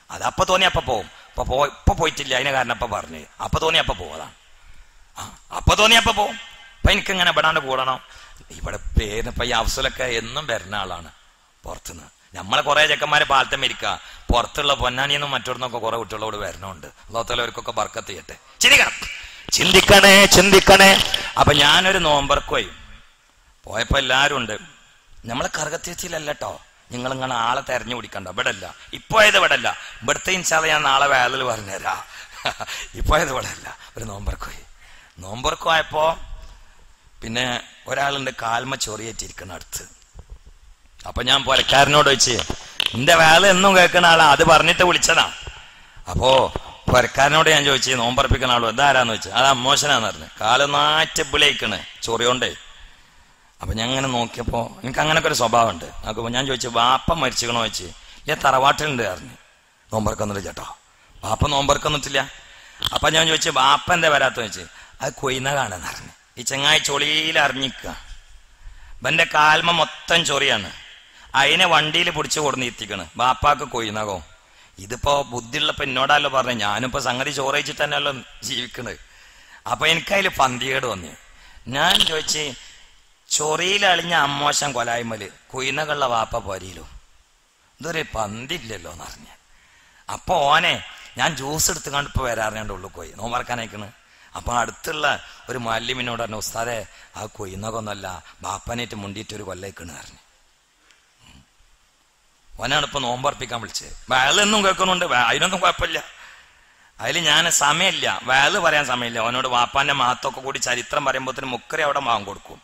അത് അപ്പൊ തോന്നി അപ്പൊ പോവും. ഇപ്പൊ പോയിട്ടില്ല, അതിന് കാരണം അപ്പൊ പറഞ്ഞു. അപ്പൊ തോന്നി അപ്പൊ പോവും. അതാണ് അപ്പൊ തോന്നി അപ്പൊ പോവും. അപ്പൊ എനിക്കിങ്ങനെ ഇവിടാണ്ട് കൂടണം. ഇവിടെ പേരിപ്പോ ഈ അഫ്സലൊക്കെ എന്നും വരുന്ന ആളാണ് പുറത്തുനിന്ന്. നമ്മളെ കുറെ ചെക്കന്മാരെ പാലത്തം ഇരിക്കുക, പുറത്തുള്ള പൊന്നാനിയെന്നും മറ്റൊരുന്നൊക്കെ കുറെ കുട്ടികളോട് വരണുണ്ട്. അല്ലാത്തവർക്കൊക്കെ ബർക്കത്ത് ചെയ്യട്ടെ. ചിന്തിക്കണേ. അപ്പൊ ഞാനൊരു നോമ്പർക്ക് പോയപ്പോ എല്ലാരും ഉണ്ട്. നമ്മളെ കറുകത്തിച്ചില്ലല്ലോ കേട്ടോ. നിങ്ങളിങ്ങനെ ആളെ തെരഞ്ഞു പിടിക്കണ്ട. ഇവിടെ അല്ല ഇപ്പോയത്, ഇവിടെ അല്ല. ഇവിടുത്തെ ഇൻഷാ ഞാൻ നാളെ വേലിൽ പറഞ്ഞുതരാ. ഇപ്പോയത് ഇവിടെ അല്ല. ഒരു നോമ്പർക്ക് പോയപ്പോ പിന്നെ ഒരാളുണ്ട് കാൽമ ചൊറിയേറ്റിരിക്കണ അടുത്ത്. അപ്പൊ ഞാൻ പുരക്കാരനോട് ചോദിച്ച്, എന്റെ വേല എന്നും കേൾക്കുന്ന ആളാ, അത് പറഞ്ഞിട്ട് വിളിച്ചതാ. അപ്പോ പുരക്കാരനോട് ഞാൻ ചോദിച്ചു, നോമ്പറപ്പിക്കുന്ന ആളോ ഇതാരാന്ന് വെച്ചാൽ അത് അമ്മോശനാന്ന് പറഞ്ഞു. കാലൊന്നാറ്റ് വിളിക്കണ് ചൊറിയോണ്ടേ. അപ്പൊ ഞാൻ അങ്ങനെ നോക്കിയപ്പോ എനിക്ക് അങ്ങനൊക്കെ ഒരു സ്വഭാവം ഉണ്ട്. അപ്പൊ ഞാൻ ചോദിച്ചു, വാപ്പ മരിച്ചിക്കണോ ചോദിച്ചു. തറവാട്ടിലുണ്ട് പറഞ്ഞു. നോമ്പറക്കൊന്നില്ല ചേട്ടോ, വാപ്പ നോമ്പറക്കൊന്നിട്ടില്ല. അപ്പൊ ഞാൻ ചോദിച്ചു, വാപ്പ എന്താ വരാത്ത ചോദിച്ചു. അത് കൊയ്നകാണെന്ന് പറഞ്ഞു. ഈ ചെങ്ങായി ചൊളിയിൽ അറിഞ്ഞിക്കുക. ഇവന്റെ കാൽമ മൊത്തം ചൊറിയാണ്. അതിനെ വണ്ടിയിൽ പിടിച്ചു കൊടുന്നിരുത്തിക്കണ്. ബാപ്പാക്ക് കൊയ്നകോ. ഇതിപ്പോ ബുദ്ധിയുള്ളപ്പോ എന്നോടല്ലോ പറഞ്ഞു. ഞാനിപ്പോ സംഗതി ചോറയിച്ചിട്ട് തന്നെയല്ലോ ജീവിക്കണത്. അപ്പൊ എനിക്കതിൽ പന്തികേട് വന്നു. ഞാൻ ചോദിച്ച്, ചൊറിയിൽ അളിഞ്ഞ അമ്മോശം കൊലായ്മല് കൊയ്നകളുള്ള വാപ്പ പോരിയിലോ, ഇതൊരു പന്തില്ലല്ലോ എന്ന് പറഞ്ഞു. അപ്പൊ ഓനെ ഞാൻ ജ്യൂസ് എടുത്ത് കണ്ടിപ്പോ വരാറിഞ്ഞാണ്ട് ഉള്ളു പോയി നോമ്പറക്കാനയക്കണ്. അപ്പൊ അടുത്തുള്ള ഒരു മാലിമിനോട് പറഞ്ഞു, ഉസ്താദെ ആ കൊയ്നകൊന്നല്ല, ബാപ്പനേറ്റ് മുണ്ടിയിട്ട് ഒരു കൊല്ലേക്കണ് പറഞ്ഞു. ഓനാണ് ഇപ്പൊ നോമ്പർപ്പിക്കാൻ വിളിച്ചത്. വയലൊന്നും കേൾക്കുന്നുണ്ട്, അതിനൊന്നും കുഴപ്പമില്ല. അതിൽ ഞാൻ സമയമില്ല, വയല് പറയാൻ സമയമില്ല. അവനോട് വാപ്പാന്റെ മഹത്വമൊക്കെ കൂടി ചരിത്രം പറയുമ്പോഴത്തേന് മുക്കറി അവിടെ വാങ്ങി കൊടുക്കും.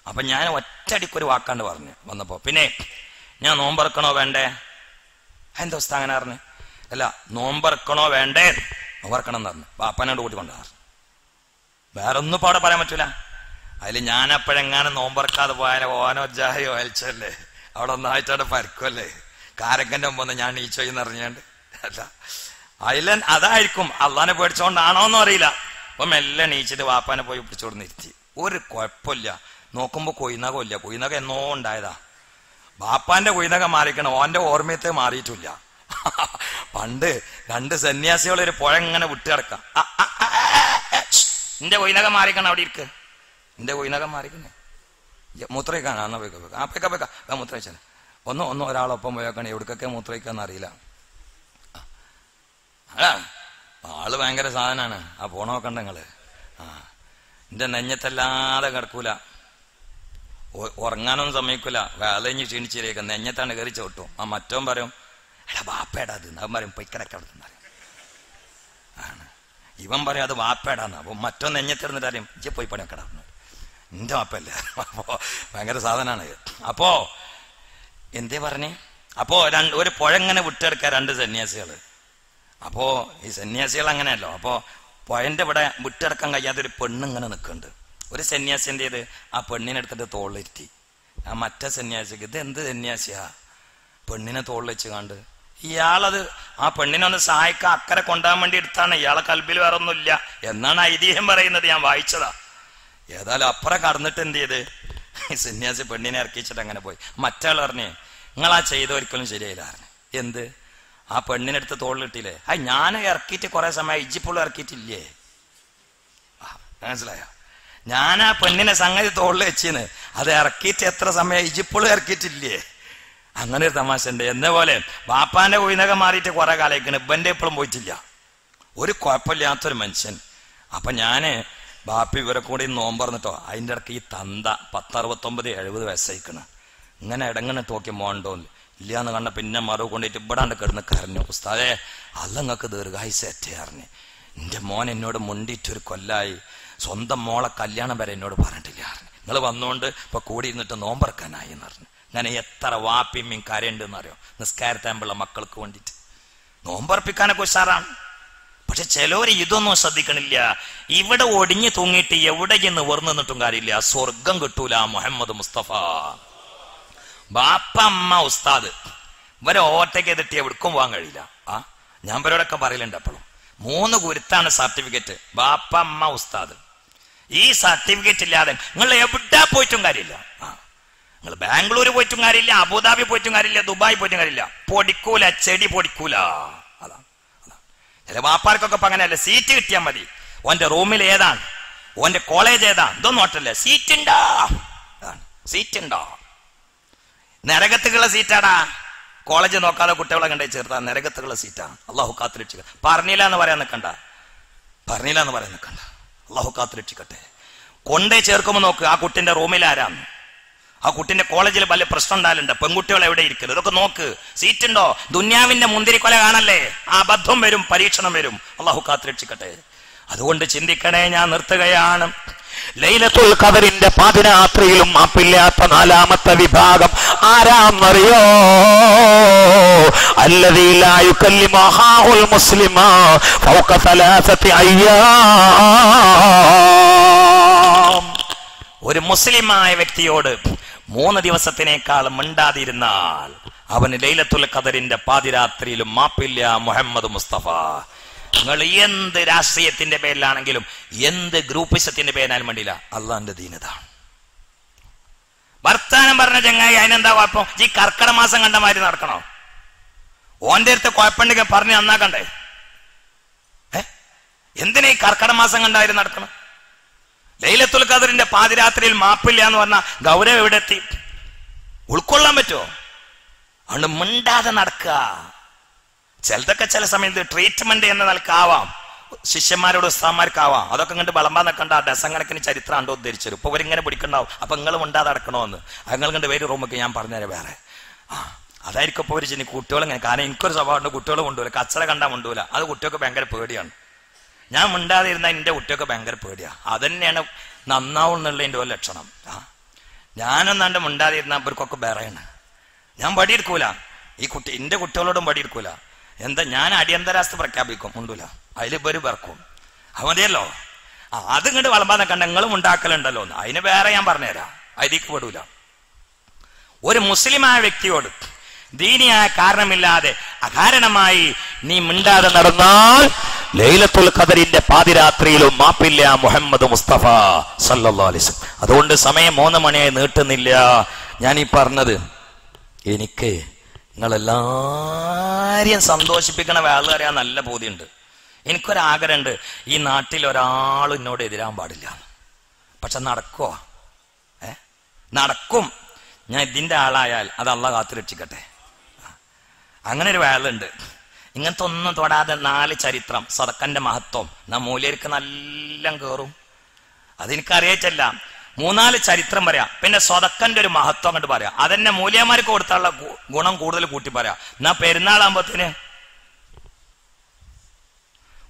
അപ്പൊ ഞാൻ ഒറ്റടിക്കൊരു വാക്കാണ്ട് പറഞ്ഞു വന്നപ്പോ. പിന്നെ ഞാൻ നോമ്പറക്കണോ വേണ്ടേ? എന്താ ഉസ്താദ് അങ്ങനെ പറഞ്ഞു? അല്ല, നോമ്പറക്കണോ വേണ്ടേ? നോമ്പറക്കണം എന്ന് പറഞ്ഞു. വാപ്പാനോട് കൂട്ടിക്കൊണ്ടാറ്. വേറെ ഒന്നും ഇപ്പൊ അവിടെ പറയാൻ പറ്റൂല. അതിൽ ഞാനപ്പോഴെങ്ങാനും നോമ്പറക്കാതെ പോയാലോ ഓനോ ജായോ അയച്ചല്ലേ, അവിടെ ഒന്നായിട്ടവിടെ പരക്കുമല്ലേ, കാരക്കന്റെ മുമ്പ് ഞാൻ ഈച്ചോയിന്ന് അറിഞ്ഞാണ്ട്. അല്ല, അതായിരിക്കും അള്ളാനെ പേടിച്ചോണ്ടാണോന്നും അറിയില്ല. അപ്പൊ മെല്ലെ നീച്ചിട്ട് വാപ്പാനെ പോയി പിടിച്ചോണ്ട് നിർത്തി. ഒരു കുഴപ്പമില്ല. നോക്കുമ്പോ കൊയ്നകം ഇല്ല. കൊയ്നകം എന്നോ ഉണ്ടായതാ. ബാപ്പാന്റെ കൊയ്നകം മാറിക്കണം, ഓന്റെ ഓർമ്മയത്തെ മാറിയിട്ടില്ല. പണ്ട് 2 സന്യാസികൾ ഒരു പുഴ ഇങ്ങനെ വിട്ട് കിടക്കാം. എന്റെ കൊയ്നകം മാറിക്കണം, അവിടെ ഇരിക്ക്. എന്റെ കൊയ്നകം മാറിക്കണേ, മൂത്രയിക്കാൻ എന്നാ പോയിക്കാ മൂത്രയിച്ചാൽ ഒന്നും ഒരാളൊപ്പം പോയേക്കണേ. എവിടക്കൊക്കെ മൂത്രയിക്കാന്ന് അറിയില്ല. ആള് ഭയങ്കര സാധനാണ്. ആ പോണോക്കണ്ട നിങ്ങള്. എന്റെ നെഞ്ഞത്തല്ലാതെ കിടക്കൂല, ഉറങ്ങാനൊന്നും സമ്മതിക്കൂല. വേലഞ്ഞ് ക്ഷീണിച്ചിരിക്കുക, നെഞ്ഞത്താണ് കയറി ചോട്ടും. ആ മറ്റോൻ പറയും, എടാ വാപ്പേടാ അത്. അവൻ പറയും പൊയ്ക്കടക്ക അവിടെ നിന്ന് ആണ്. ഇവൻ പറയും അത് വാപ്പേടാന്ന്. അപ്പൊ മറ്റോ നെഞ്ഞത്തിരുന്നിട്ട് അറിയും ഇജ്ജ പോയി പണിയൊക്കെടാ. എന്റെ വാപ്പല്ല. അപ്പോ ഭയങ്കര സാധനാണ്. അപ്പോ എന്തേ പറഞ്ഞേ? അപ്പോ ഒരു പുഴ ഇങ്ങനെ വിട്ടെടുക്ക 2 സന്യാസികള്. അപ്പോ ഈ സന്യാസികൾ അങ്ങനെയല്ലോ. അപ്പോ പുഴന്റെ ഇവിടെ വിട്ടെടുക്കാൻ കഴിയാതെ ഒരു പെണ്ണിങ്ങനെ നിൽക്കുന്നുണ്ട്. ഒരു സന്യാസി എന്ത് ചെയ്ത് ആ പെണ്ണിനെടുത്തിട്ട് തോളിലിരുത്തി. ആ മറ്റേ സന്യാസിക്ക് ഇത് എന്ത് സന്യാസിയാ, പെണ്ണിനെ തോളിൽ വെച്ച് കണ്ട് ഇയാളത് ആ പെണ്ണിനൊന്ന് സഹായിക്കാൻ അക്കരെ കൊണ്ടുപോകാൻ വേണ്ടി എടുത്താണ്. ഇയാളെ കൽബിൽ വേറെ ഒന്നുമില്ല എന്നാണ് ഐതിഹ്യം പറയുന്നത്. ഞാൻ വായിച്ചതാ. ഏതായാലും അപ്പുറം കടന്നിട്ട് എന്ത് ചെയ്ത് സന്യാസി പെണ്ണിനെ ഇറക്കിച്ചിട്ട് അങ്ങനെ പോയി. മറ്റാൾ പറഞ്ഞേ, നിങ്ങളാ ചെയ്ത ഒരിക്കലും ശരിയായില്ല പറഞ്ഞു. എന്ത്? ആ പെണ്ണിനെടുത്ത് തോളിലിട്ടില്ലേ? ഞാൻ ഇറക്കിയിട്ട് കുറെ സമയം ഇജിപ്പോഴും ഇറക്കിയിട്ടില്ലേ? മനസ്സിലായോ? ഞാൻ ആ പെണ്ണിനെ സംഗതി തോളിൽ വെച്ചിന്ന് അത് ഇറക്കിയിട്ട് എത്ര സമയം ഇജിപ്പോഴും ഇറക്കിയിട്ടില്ലേ? അങ്ങനെ ഒരു തമാശ ഉണ്ട്. എന്ന പോലെ ബാപ്പാന്റെ കൊയിനകം മാറിയിട്ട് കുറെ കാലയ്ക്കണ്, ഇവന്റെ ഇപ്പോഴും പോയിട്ടില്ല. ഒരു കുഴപ്പമില്ലാത്തൊരു മനുഷ്യൻ. അപ്പൊ ഞാന് ബാപ്പി ഇവരെ കൂടി നോമ്പറന്നിട്ടോ, അതിൻ്റെ ഇടയ്ക്ക് ഈ തന്ത 69-70 വയസ്സായിക്കണ്. ഇങ്ങനെ ഇടങ്ങനെ നോക്കി മോണ്ടോന്ന് ഇല്ലാന്ന് കണ്ട പിന്നെ മറവ് കൊണ്ടിട്ട് ഇവിടാണ്ട് കിടന്ന് കരഞ്ഞു. ഉസ്താദേ അല്ല നിങ്ങൾക്ക് ദീർഘായുസ് എത്തിയാറിന്. എൻ്റെ മോൻ എന്നോട് മുണ്ടിയിട്ടൊരു കൊല്ലായി, സ്വന്തം മോളെ കല്യാണം വരെ എന്നോട് പറഞ്ഞിട്ടില്ല. നിങ്ങൾ വന്നുകൊണ്ട് ഇപ്പൊ കൂടി ഇരുന്നിട്ട് നോമ്പറക്കാനായി എന്ന് പറഞ്ഞു. അങ്ങനെ എത്ര വാപ്പിമ്മയും കരയുണ്ടെന്ന് അറിയോ നിസ്കാരത്താകുമ്പോഴുള്ള മക്കൾക്ക് വേണ്ടിയിട്ട്. നോമ്പറപ്പിക്കാനൊക്കെ ഉഷാറാണ്. പക്ഷെ ചിലവര് ഇതൊന്നും ശ്രദ്ധിക്കണില്ല. ഇവിടെ ഒടിഞ്ഞു തൂങ്ങിയിട്ട് എവിടേക്ക് നിവർന്നു നിന്നിട്ടും കാര്യമില്ല, സ്വർഗം കിട്ടൂല. മുഹമ്മദ് മുസ്തഫ ബാപ്പ അമ്മ ഉസ്താദ് ഇവരെ ഓവർടേക്ക് ചെയ്തിട്ട് എവിടേക്കും പോകാൻ കഴിയില്ല. ഞാൻ ഇവരോടൊക്കെ പറയലുണ്ട് എപ്പോഴും. 3 ഗുരുത്താണ് സർട്ടിഫിക്കറ്റ്, ബാപ്പ അമ്മ ഉസ്താദ്. ഈ സർട്ടിഫിക്കറ്റ് ഇല്ലാതെ നിങ്ങൾ എവിടെ പോയിട്ടും കാര്യമില്ല. നിങ്ങൾ ബാംഗ്ലൂർ പോയിട്ടും കാര്യമില്ല, അബുദാബി പോയിട്ടും കാര്യമില്ല, ദുബായ് പോയിട്ടും കാര്യമില്ല. പൊടിക്കൂല, ചെടി പൊടിക്കൂല. അതാണ് ചില വാപ്പാർക്കൊക്കെ അങ്ങനെയല്ല. സീറ്റ് കിട്ടിയാൽ മതി. ഓന്റെ റൂമിൽ ഏതാണ്, ഓന്റെ കോളേജ് ഏതാ, ഇതൊന്നും ഓട്ടല്ലേ. സീറ്റ് ഉണ്ടോ, സീറ്റ് ഉണ്ടോ? നരകത്തുള്ള സീറ്റാടാ. കോളേജ് നോക്കാതെ കുട്ടികളെ കണ്ടേ ചേർത്താ നരകത്തുള്ള സീറ്റാണ്. അള്ളാഹു കാത്തുരക്ഷിക്ക. പറഞ്ഞില്ല എന്ന് പറയാൻ നിൽക്കണ്ട, പറഞ്ഞില്ല എന്ന് പറയാൻ നിൽക്കണ്ട. അള്ളാഹു കാത്തുരക്ഷിക്കട്ടെ. കൊണ്ടേ ചേർക്കുമ്പോൾ നോക്ക് ആ കുട്ടിന്റെ റൂമിൽ ആരാന്ന്, ആ കുട്ടിന്റെ കോളേജിൽ വല്ല പ്രശ്നം ഉണ്ടായാലുണ്ട്, പെൺകുട്ടികൾ എവിടെ ഇരിക്കുന്നത്, ഇതൊക്കെ നോക്ക്. സീറ്റ് ഉണ്ടോ? ദുന്യാവിന്റെ മുന്തിരിക്കൊല കാണല്ലേ, ആ അബദ്ധം വരും, പരീക്ഷണം വരും. അള്ളാഹു കാത്തുരക്ഷിക്കട്ടെ. അതുകൊണ്ട് ചിന്തിക്കണേ. ഞാൻ നിർത്തുകയാണ്. ലൈലത്തുൽ ഖദറിന്റെ പാതിരാത്രിയിലും മാപ്പില്ലാത്ത 4ാമത്തെ വിഭാഗം ആരാന്നറിയോ? അല്ലദീ ലാ യുകല്ലിമു അഖാഹുൽ മുസ്ലിമ ഫൗക 3 അയ്യാം. ഒരു മുസ്ലിമായ വ്യക്തിയോട് 3 ദിവസത്തിനേക്കാൾ മിണ്ടാതിരുന്നാൽ അവന് ലൈലത്തുൽ ഖദറിന്റെ പാതിരാത്രിയിലും മാപ്പില്ല. മുഹമ്മദ് മുസ്തഫ. നിങ്ങൾ എന്ത് രാഷ്ട്രീയത്തിന്റെ പേരിലാണെങ്കിലും എന്ത് ഗ്രൂപ്പിസത്തിന്റെ പേരിലാലും വേണ്ടിയില്ല, അള്ളാന്റെ ദീനതാണ്. വർത്താനം പറഞ്ഞ ചങ്ങായി അതിനെന്താ കുഴപ്പം? ഈ കർക്കിടക മാസം കണ്ട മാതിരി നടക്കണോ? ഓന്റെ അടുത്ത് കുഴപ്പമുണ്ടെങ്കിൽ പറഞ്ഞ് നന്നാക്കണ്ടേ? എന്തിനാ ഈ കർക്കിടക മാസം കണ്ടായി നടക്കണം? ലൈലത്തുൽ ഖദറിന്റെ പാതിരാത്രിയിൽ മാപ്പില്ല എന്ന് പറഞ്ഞാൽ ഗൗരവം എവിടെ എത്തി? ഉൾക്കൊള്ളാൻ പറ്റുമോ? അതുകൊണ്ട് മിണ്ടാതെ നടക്കുക. ചിലതൊക്കെ ചില സമയത്ത് ട്രീറ്റ്മെന്റ് എന്ന നിലക്കാവാം, ശിഷ്യന്മാരോട് ഉസ്താദന്മാർക്കാവാം. അതൊക്കെ കണ്ട് വിളമ്പാൻ നിൽക്കണ്ട. ഡസൻ കണക്കിന് ചരിത്രം ഉണ്ടോ ഉദ്ധരിച്ചു. ഇപ്പൊ ഇവരിങ്ങനെ പിടിക്കണ്ടാവും. അപ്പൊ നിങ്ങൾ മിണ്ടാതെ നടക്കണോന്ന് നിങ്ങൾ കണ്ട് വേറെ റൂമൊക്കെ ഞാൻ പറഞ്ഞുതരാം വേറെ. അതായിരിക്കും ഇപ്പൊ ഒരു ചെന്നി കുട്ടികൾ ഇങ്ങനെ. കാരണം എനിക്കൊരു സ്വഭാവമുണ്ട്, കുട്ടികൾ കൊണ്ടുപോല, കച്ചറ കണ്ടാൽ കൊണ്ടുപോല. അത് കുട്ടികൾക്ക് ഭയങ്കര പേടിയാണ്. ഞാൻ മിണ്ടാതെ ഇരുന്നാൽ എൻ്റെ കുട്ടികൾക്ക് ഭയങ്കര പേടിയാണ്. അതന്നെയാണ് നന്നാവുന്നുള്ളതിൻ്റെ ഒരു ലക്ഷണം. ഞാനൊന്നാണ്ട് മിണ്ടാതെ ഇരുന്നാൽ ഇവർക്കൊക്കെ വേറെയാണ്. ഞാൻ വടിയെടുക്കൂല. ഈ കുട്ടി എൻ്റെ കുട്ടികളോടും വടിയെടുക്കൂല. എന്താ, ഞാൻ അടിയന്തരാവസ്ഥ പ്രഖ്യാപിക്കും, മുണ്ടൂല. അതിൽ ഇവര് പറക്കും. അവധിയല്ലോ. അത് ഇങ്ങോട്ട് വളമ്പാതെ കണ്ട നിങ്ങളും ഉണ്ടാക്കലുണ്ടല്ലോ എന്ന്. അതിന് വേറെ ഞാൻ പറഞ്ഞുതരാം. അതിലേക്ക് പെടൂല. ഒരു മുസ്ലിമായ വ്യക്തിയോട് ദീനിയായ കാരണമില്ലാതെ അകാരണമായി നീ മിണ്ടാതെ നടന്നാൽ ലൈലത്തുൽ ഖദറിന്റെ പാതിരാത്രിയിലും മാപ്പില്ല. മുഹമ്മദ് മുസ്തഫ സല്ലല്ലാഹു അലൈഹി വസല്ലം. അതുകൊണ്ട് സമയം 3 മണിയായി നീട്ടുന്നില്ല. ഞാൻ ഈ പറഞ്ഞത് എനിക്ക് നിങ്ങളെല്ലാരെയും സന്തോഷിപ്പിക്കണ വേള അറിയാൻ നല്ല ബോധ്യമുണ്ട്. എനിക്കൊരാഗ്രഹമുണ്ട്, ഈ നാട്ടിൽ ഒരാളും എന്നോട് എതിരാൻ പാടില്ല. പക്ഷെ നടക്കുവോ? നടക്കും. ഞാൻ ഇതിൻ്റെ ആളായാൽ അത് അള്ളാഹ് കാത്തുരക്ഷിക്കട്ടെ. അങ്ങനെ ഒരു വേളുണ്ട്. ഇങ്ങനത്തെ ഒന്നും തൊടാതെ 4 ചരിത്രം, സദക്കന്റെ മഹത്വം മൂല്യർക്ക് നല്ല കയറും. അതെനിക്കറിയിച്ചല്ല. 3-4 ചരിത്രം പറയാം. പിന്നെ സ്വതക്കന്റെ ഒരു മഹത്വം അങ്ങോട്ട് പറയാം. അതെന്നെ മൂല്യന്മാർക്ക് കൊടുത്താനുള്ള ഗുണം കൂടുതൽ കൂട്ടി പറയാം. എന്നാ പെരുന്നാളാകുമ്പോത്തിന്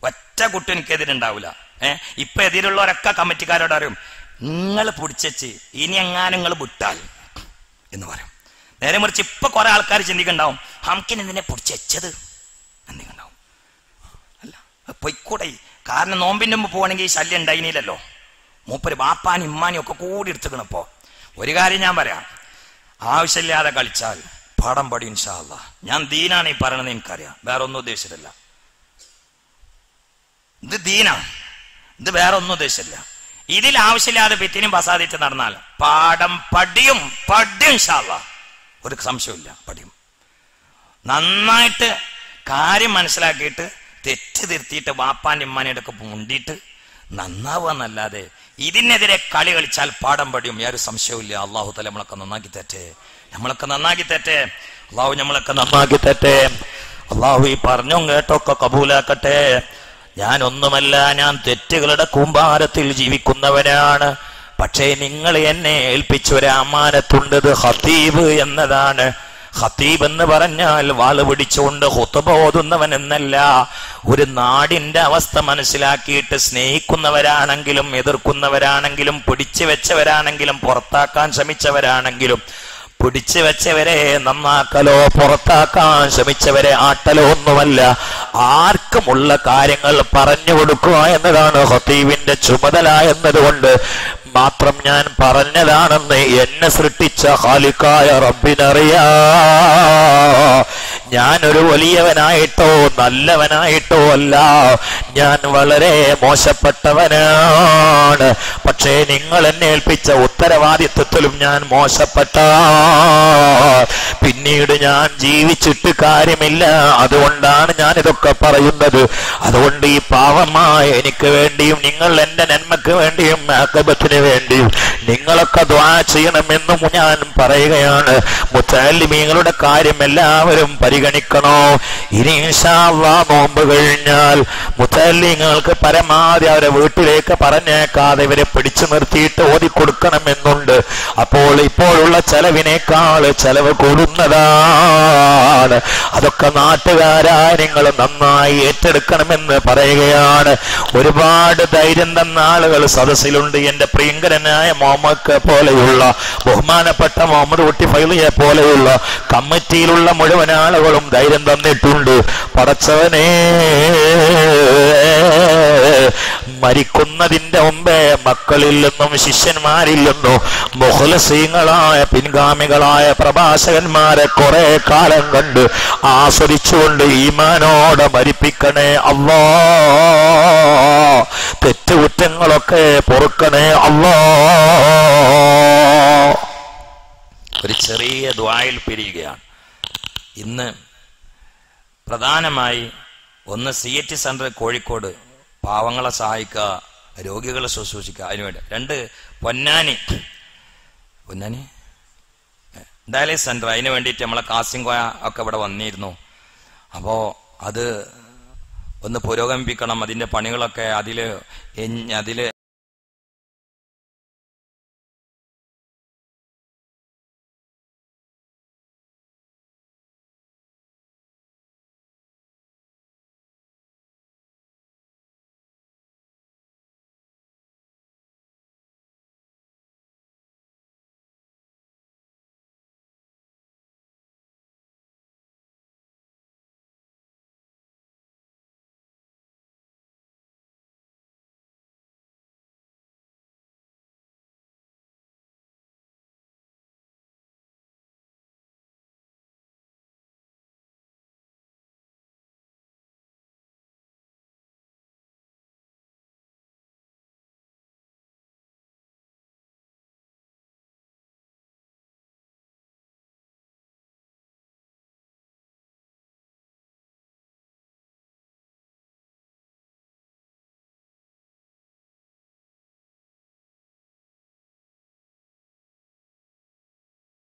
ഒറ്റ കുട്ടി എനിക്കെതിരുണ്ടാവില്ല. ഇപ്പൊ എതിരുള്ളവരൊക്കെ കമ്മിറ്റിക്കാരോട് അറിയും, നിങ്ങൾ പിടിച്ചു ഇനി എങ്ങാനും നിങ്ങൾ വിട്ടാൽ എന്ന് പറയും. നേരെ മറിച്ച് ഇപ്പൊ കുറെ ആൾക്കാർ ചിന്തിക്കണ്ടാവും, ഹംക്കിന് എന്തിനെ പിടിച്ചത് എന്തിണ്ടാവും. അല്ല, പൊയ്ക്കൂടെ. കാരണം നോമ്പിന്റെ മുമ്പ് പോവാണെങ്കിൽ ഈ ശല്യം ഉണ്ടായില്ലല്ലോ. മൂപ്പര് ബാപ്പാനും ഇമ്മാനും ഒക്കെ കൂടി എടുത്തുക്കണപ്പോ. ഒരു കാര്യം ഞാൻ പറയാം, ആവശ്യമില്ലാതെ കളിച്ചാൽ പാഠം പടി ഇൻഷാ അല്ലാഹ്. ഞാൻ ദീനാണ് ഈ പറയണത്, എനിക്കറിയാം. വേറെ ഒന്നും ഉദ്ദേശിച്ചിട്ടില്ല. ഇത് ദീനാണ്, ഇത് വേറെ ഒന്നും ഉദ്ദേശിച്ചില്ല. ഇതിൽ ആവശ്യമില്ലാതെ ഭിത്തിനും പസാദിച്ച് നടന്നാൽ പാഠം പഠിയും ഇൻഷാ അല്ലാഹ്. ഒരു സംശയമില്ല, പഠിയും. നന്നായിട്ട് കാര്യം മനസ്സിലാക്കിയിട്ട് തെറ്റ് തിരുത്തിയിട്ട് വാപ്പാൻ്റെ ഇമ്മാനെയൊക്കെ മുണ്ടിയിട്ട് നന്നാവുക എന്നല്ലാതെ ഇതിനെതിരെ കളി കളിച്ചാൽ പാഠം പഠിയും. യാതൊരു സംശയവും. അള്ളാഹു തആല നമ്മളൊക്കെ നന്നാക്കി തരട്ടെ. അള്ളാഹു നമ്മളൊക്കെ നന്നാക്കി തരട്ടെ. അള്ളാഹു ഈ പറഞ്ഞോ കേട്ടൊക്കെ കബൂലാക്കട്ടെ. ഞാൻ ഒന്നുമല്ല, ഞാൻ തെറ്റുകളുടെ കൂമ്പാരത്തിൽ ജീവിക്കുന്നവനാണ്. പക്ഷേ നിങ്ങൾ എന്നെ ഏൽപ്പിച്ചൊരു അമാനത്തുണ്ട്, ഖതീബ് എന്നതാണ്. ഖതീബ് എന്ന് പറഞ്ഞാൽ വാള് പിടിച്ചുകൊണ്ട് ഖുതുബ ഓതുന്നവൻ എന്നല്ല. ഒരു നാടിന്റെ അവസ്ഥ മനസ്സിലാക്കിയിട്ട് സ്നേഹിക്കുന്നവരാണെങ്കിലും എതിർക്കുന്നവരാണെങ്കിലും പിടിച്ചു വെച്ചവരാണെങ്കിലും പുറത്താക്കാൻ ശ്രമിച്ചവരാണെങ്കിലും പിടിച്ചു വെച്ചവരെ നന്നാക്കലോ പുറത്താക്കാൻ ശ്രമിച്ചവരെ ആട്ടലോ ഒന്നുമല്ല, ആർക്കുമുള്ള കാര്യങ്ങൾ പറഞ്ഞു കൊടുക്കുക എന്നതാണ് ഖതീബിന്റെ ചുമതല എന്നതുകൊണ്ട് മാത്രം ഞാൻ പറഞ്ഞതാണെന്ന് എന്നെ സൃഷ്ടിച്ച ഖാലിഖായ റബ്ബിനറിയാ. ഞാനൊരു വലിയവനായിട്ടോ നല്ലവനായിട്ടോ അല്ല, ഞാൻ വളരെ മോശപ്പെട്ടവനാണ്. പക്ഷേ നിങ്ങൾ എന്നെ ഏൽപ്പിച്ച ഉത്തരവാദിത്വത്തിലും ഞാൻ മോശപ്പെട്ട, പിന്നീട് ഞാൻ ജീവിച്ചിട്ട് കാര്യമില്ല. അതുകൊണ്ടാണ് ഞാൻ ഇതൊക്കെ പറയുന്നത്. അതുകൊണ്ട് ഈ പാവമായ എനിക്ക് വേണ്ടിയും നിങ്ങൾ എന്റെ നന്മക്ക് വേണ്ടിയും ആഖിബത്തിന് വേണ്ടിയും നിങ്ങളൊക്കെ ദുആ ചെയ്യണമെന്നും ഞാൻ പറയുകയാണ്. മുത്തഅല്ലിമീങ്ങളുടെ കാര്യം എല്ലാവരും പരിഗണിക്കണോ. ഇനി ഇൻഷാ അല്ലാഹ് നോമ്പ് കഴിഞ്ഞാൽ മുത്തഅല്ലിങ്ങൾക്ക് പരമാവധി അവരെ വീട്ടിലേക്ക് പറഞ്ഞേക്കാതെ ഇവരെ പിടിച്ചു നിർത്തിയിട്ട് ഓതിക്കൊടുക്കണമെന്നുണ്ട്. അപ്പോൾ ഇപ്പോഴുള്ള ചെലവിനേക്കാൾ ചെലവ് കൂടുന്നതാണ്. അതൊക്കെ നാട്ടുകാരായ നിങ്ങൾ നന്നായി ഏറ്റെടുക്കണമെന്ന് പറയുകയാണ്. ഒരുപാട് ധൈര്യം തന്ന ആളുകൾ സദസ്സിലുണ്ട്. എന്റെ പ്രിയങ്കരനായ മുഹമ്മദ് പോലെയുള്ള, ബഹുമാനപ്പെട്ട മുഹമ്മദ് കുട്ടി ഫൈലിയെ പോലെയുള്ള കമ്മിറ്റിയിലുള്ള മുഴുവൻ ആളുകളും ധൈര്യം തന്നിട്ടുണ്ട്. പടച്ചവനെ, മരിക്കുന്നതിന്റെ മുമ്പേ മക്കളിൽ നിന്നും ശിഷ്യന്മാരിൽ നിന്നും മുഖ്ലിസീങ്ങളായ പിൻഗാമികളായ പ്രഭാഷകന്മാരെ കുറെ കാലം കണ്ട് ആസ്വദിച്ചുകൊണ്ട് ഈമാനോടെ മരിപ്പിക്കണേ അല്ലാ. തെറ്റുകുറ്റങ്ങളൊക്കെ പൊറുക്കണേ അല്ലാ. ഒരു ചെറിയ ദുആയിൽ പിരിയുകയാണ്. ഇന്ന് പ്രധാനമായി ഒന്ന് CH സെന്റർ കോഴിക്കോട് പാവങ്ങളെ സഹായിക്കുക, രോഗികളെ ശുശ്രൂഷിക്കുക, അതിനുവേണ്ടി. 2 പൊന്നാനി ഡയാലിസിസ് സെന്റർ, അതിന് വേണ്ടിയിട്ട് നമ്മളെ കാസിംകോയ ഒക്കെ ഇവിടെ വന്നിരുന്നു. അപ്പോൾ അത് ഒന്ന് പുരോഗമിപ്പിക്കണം. അതിന്റെ പണികളൊക്കെ അതില്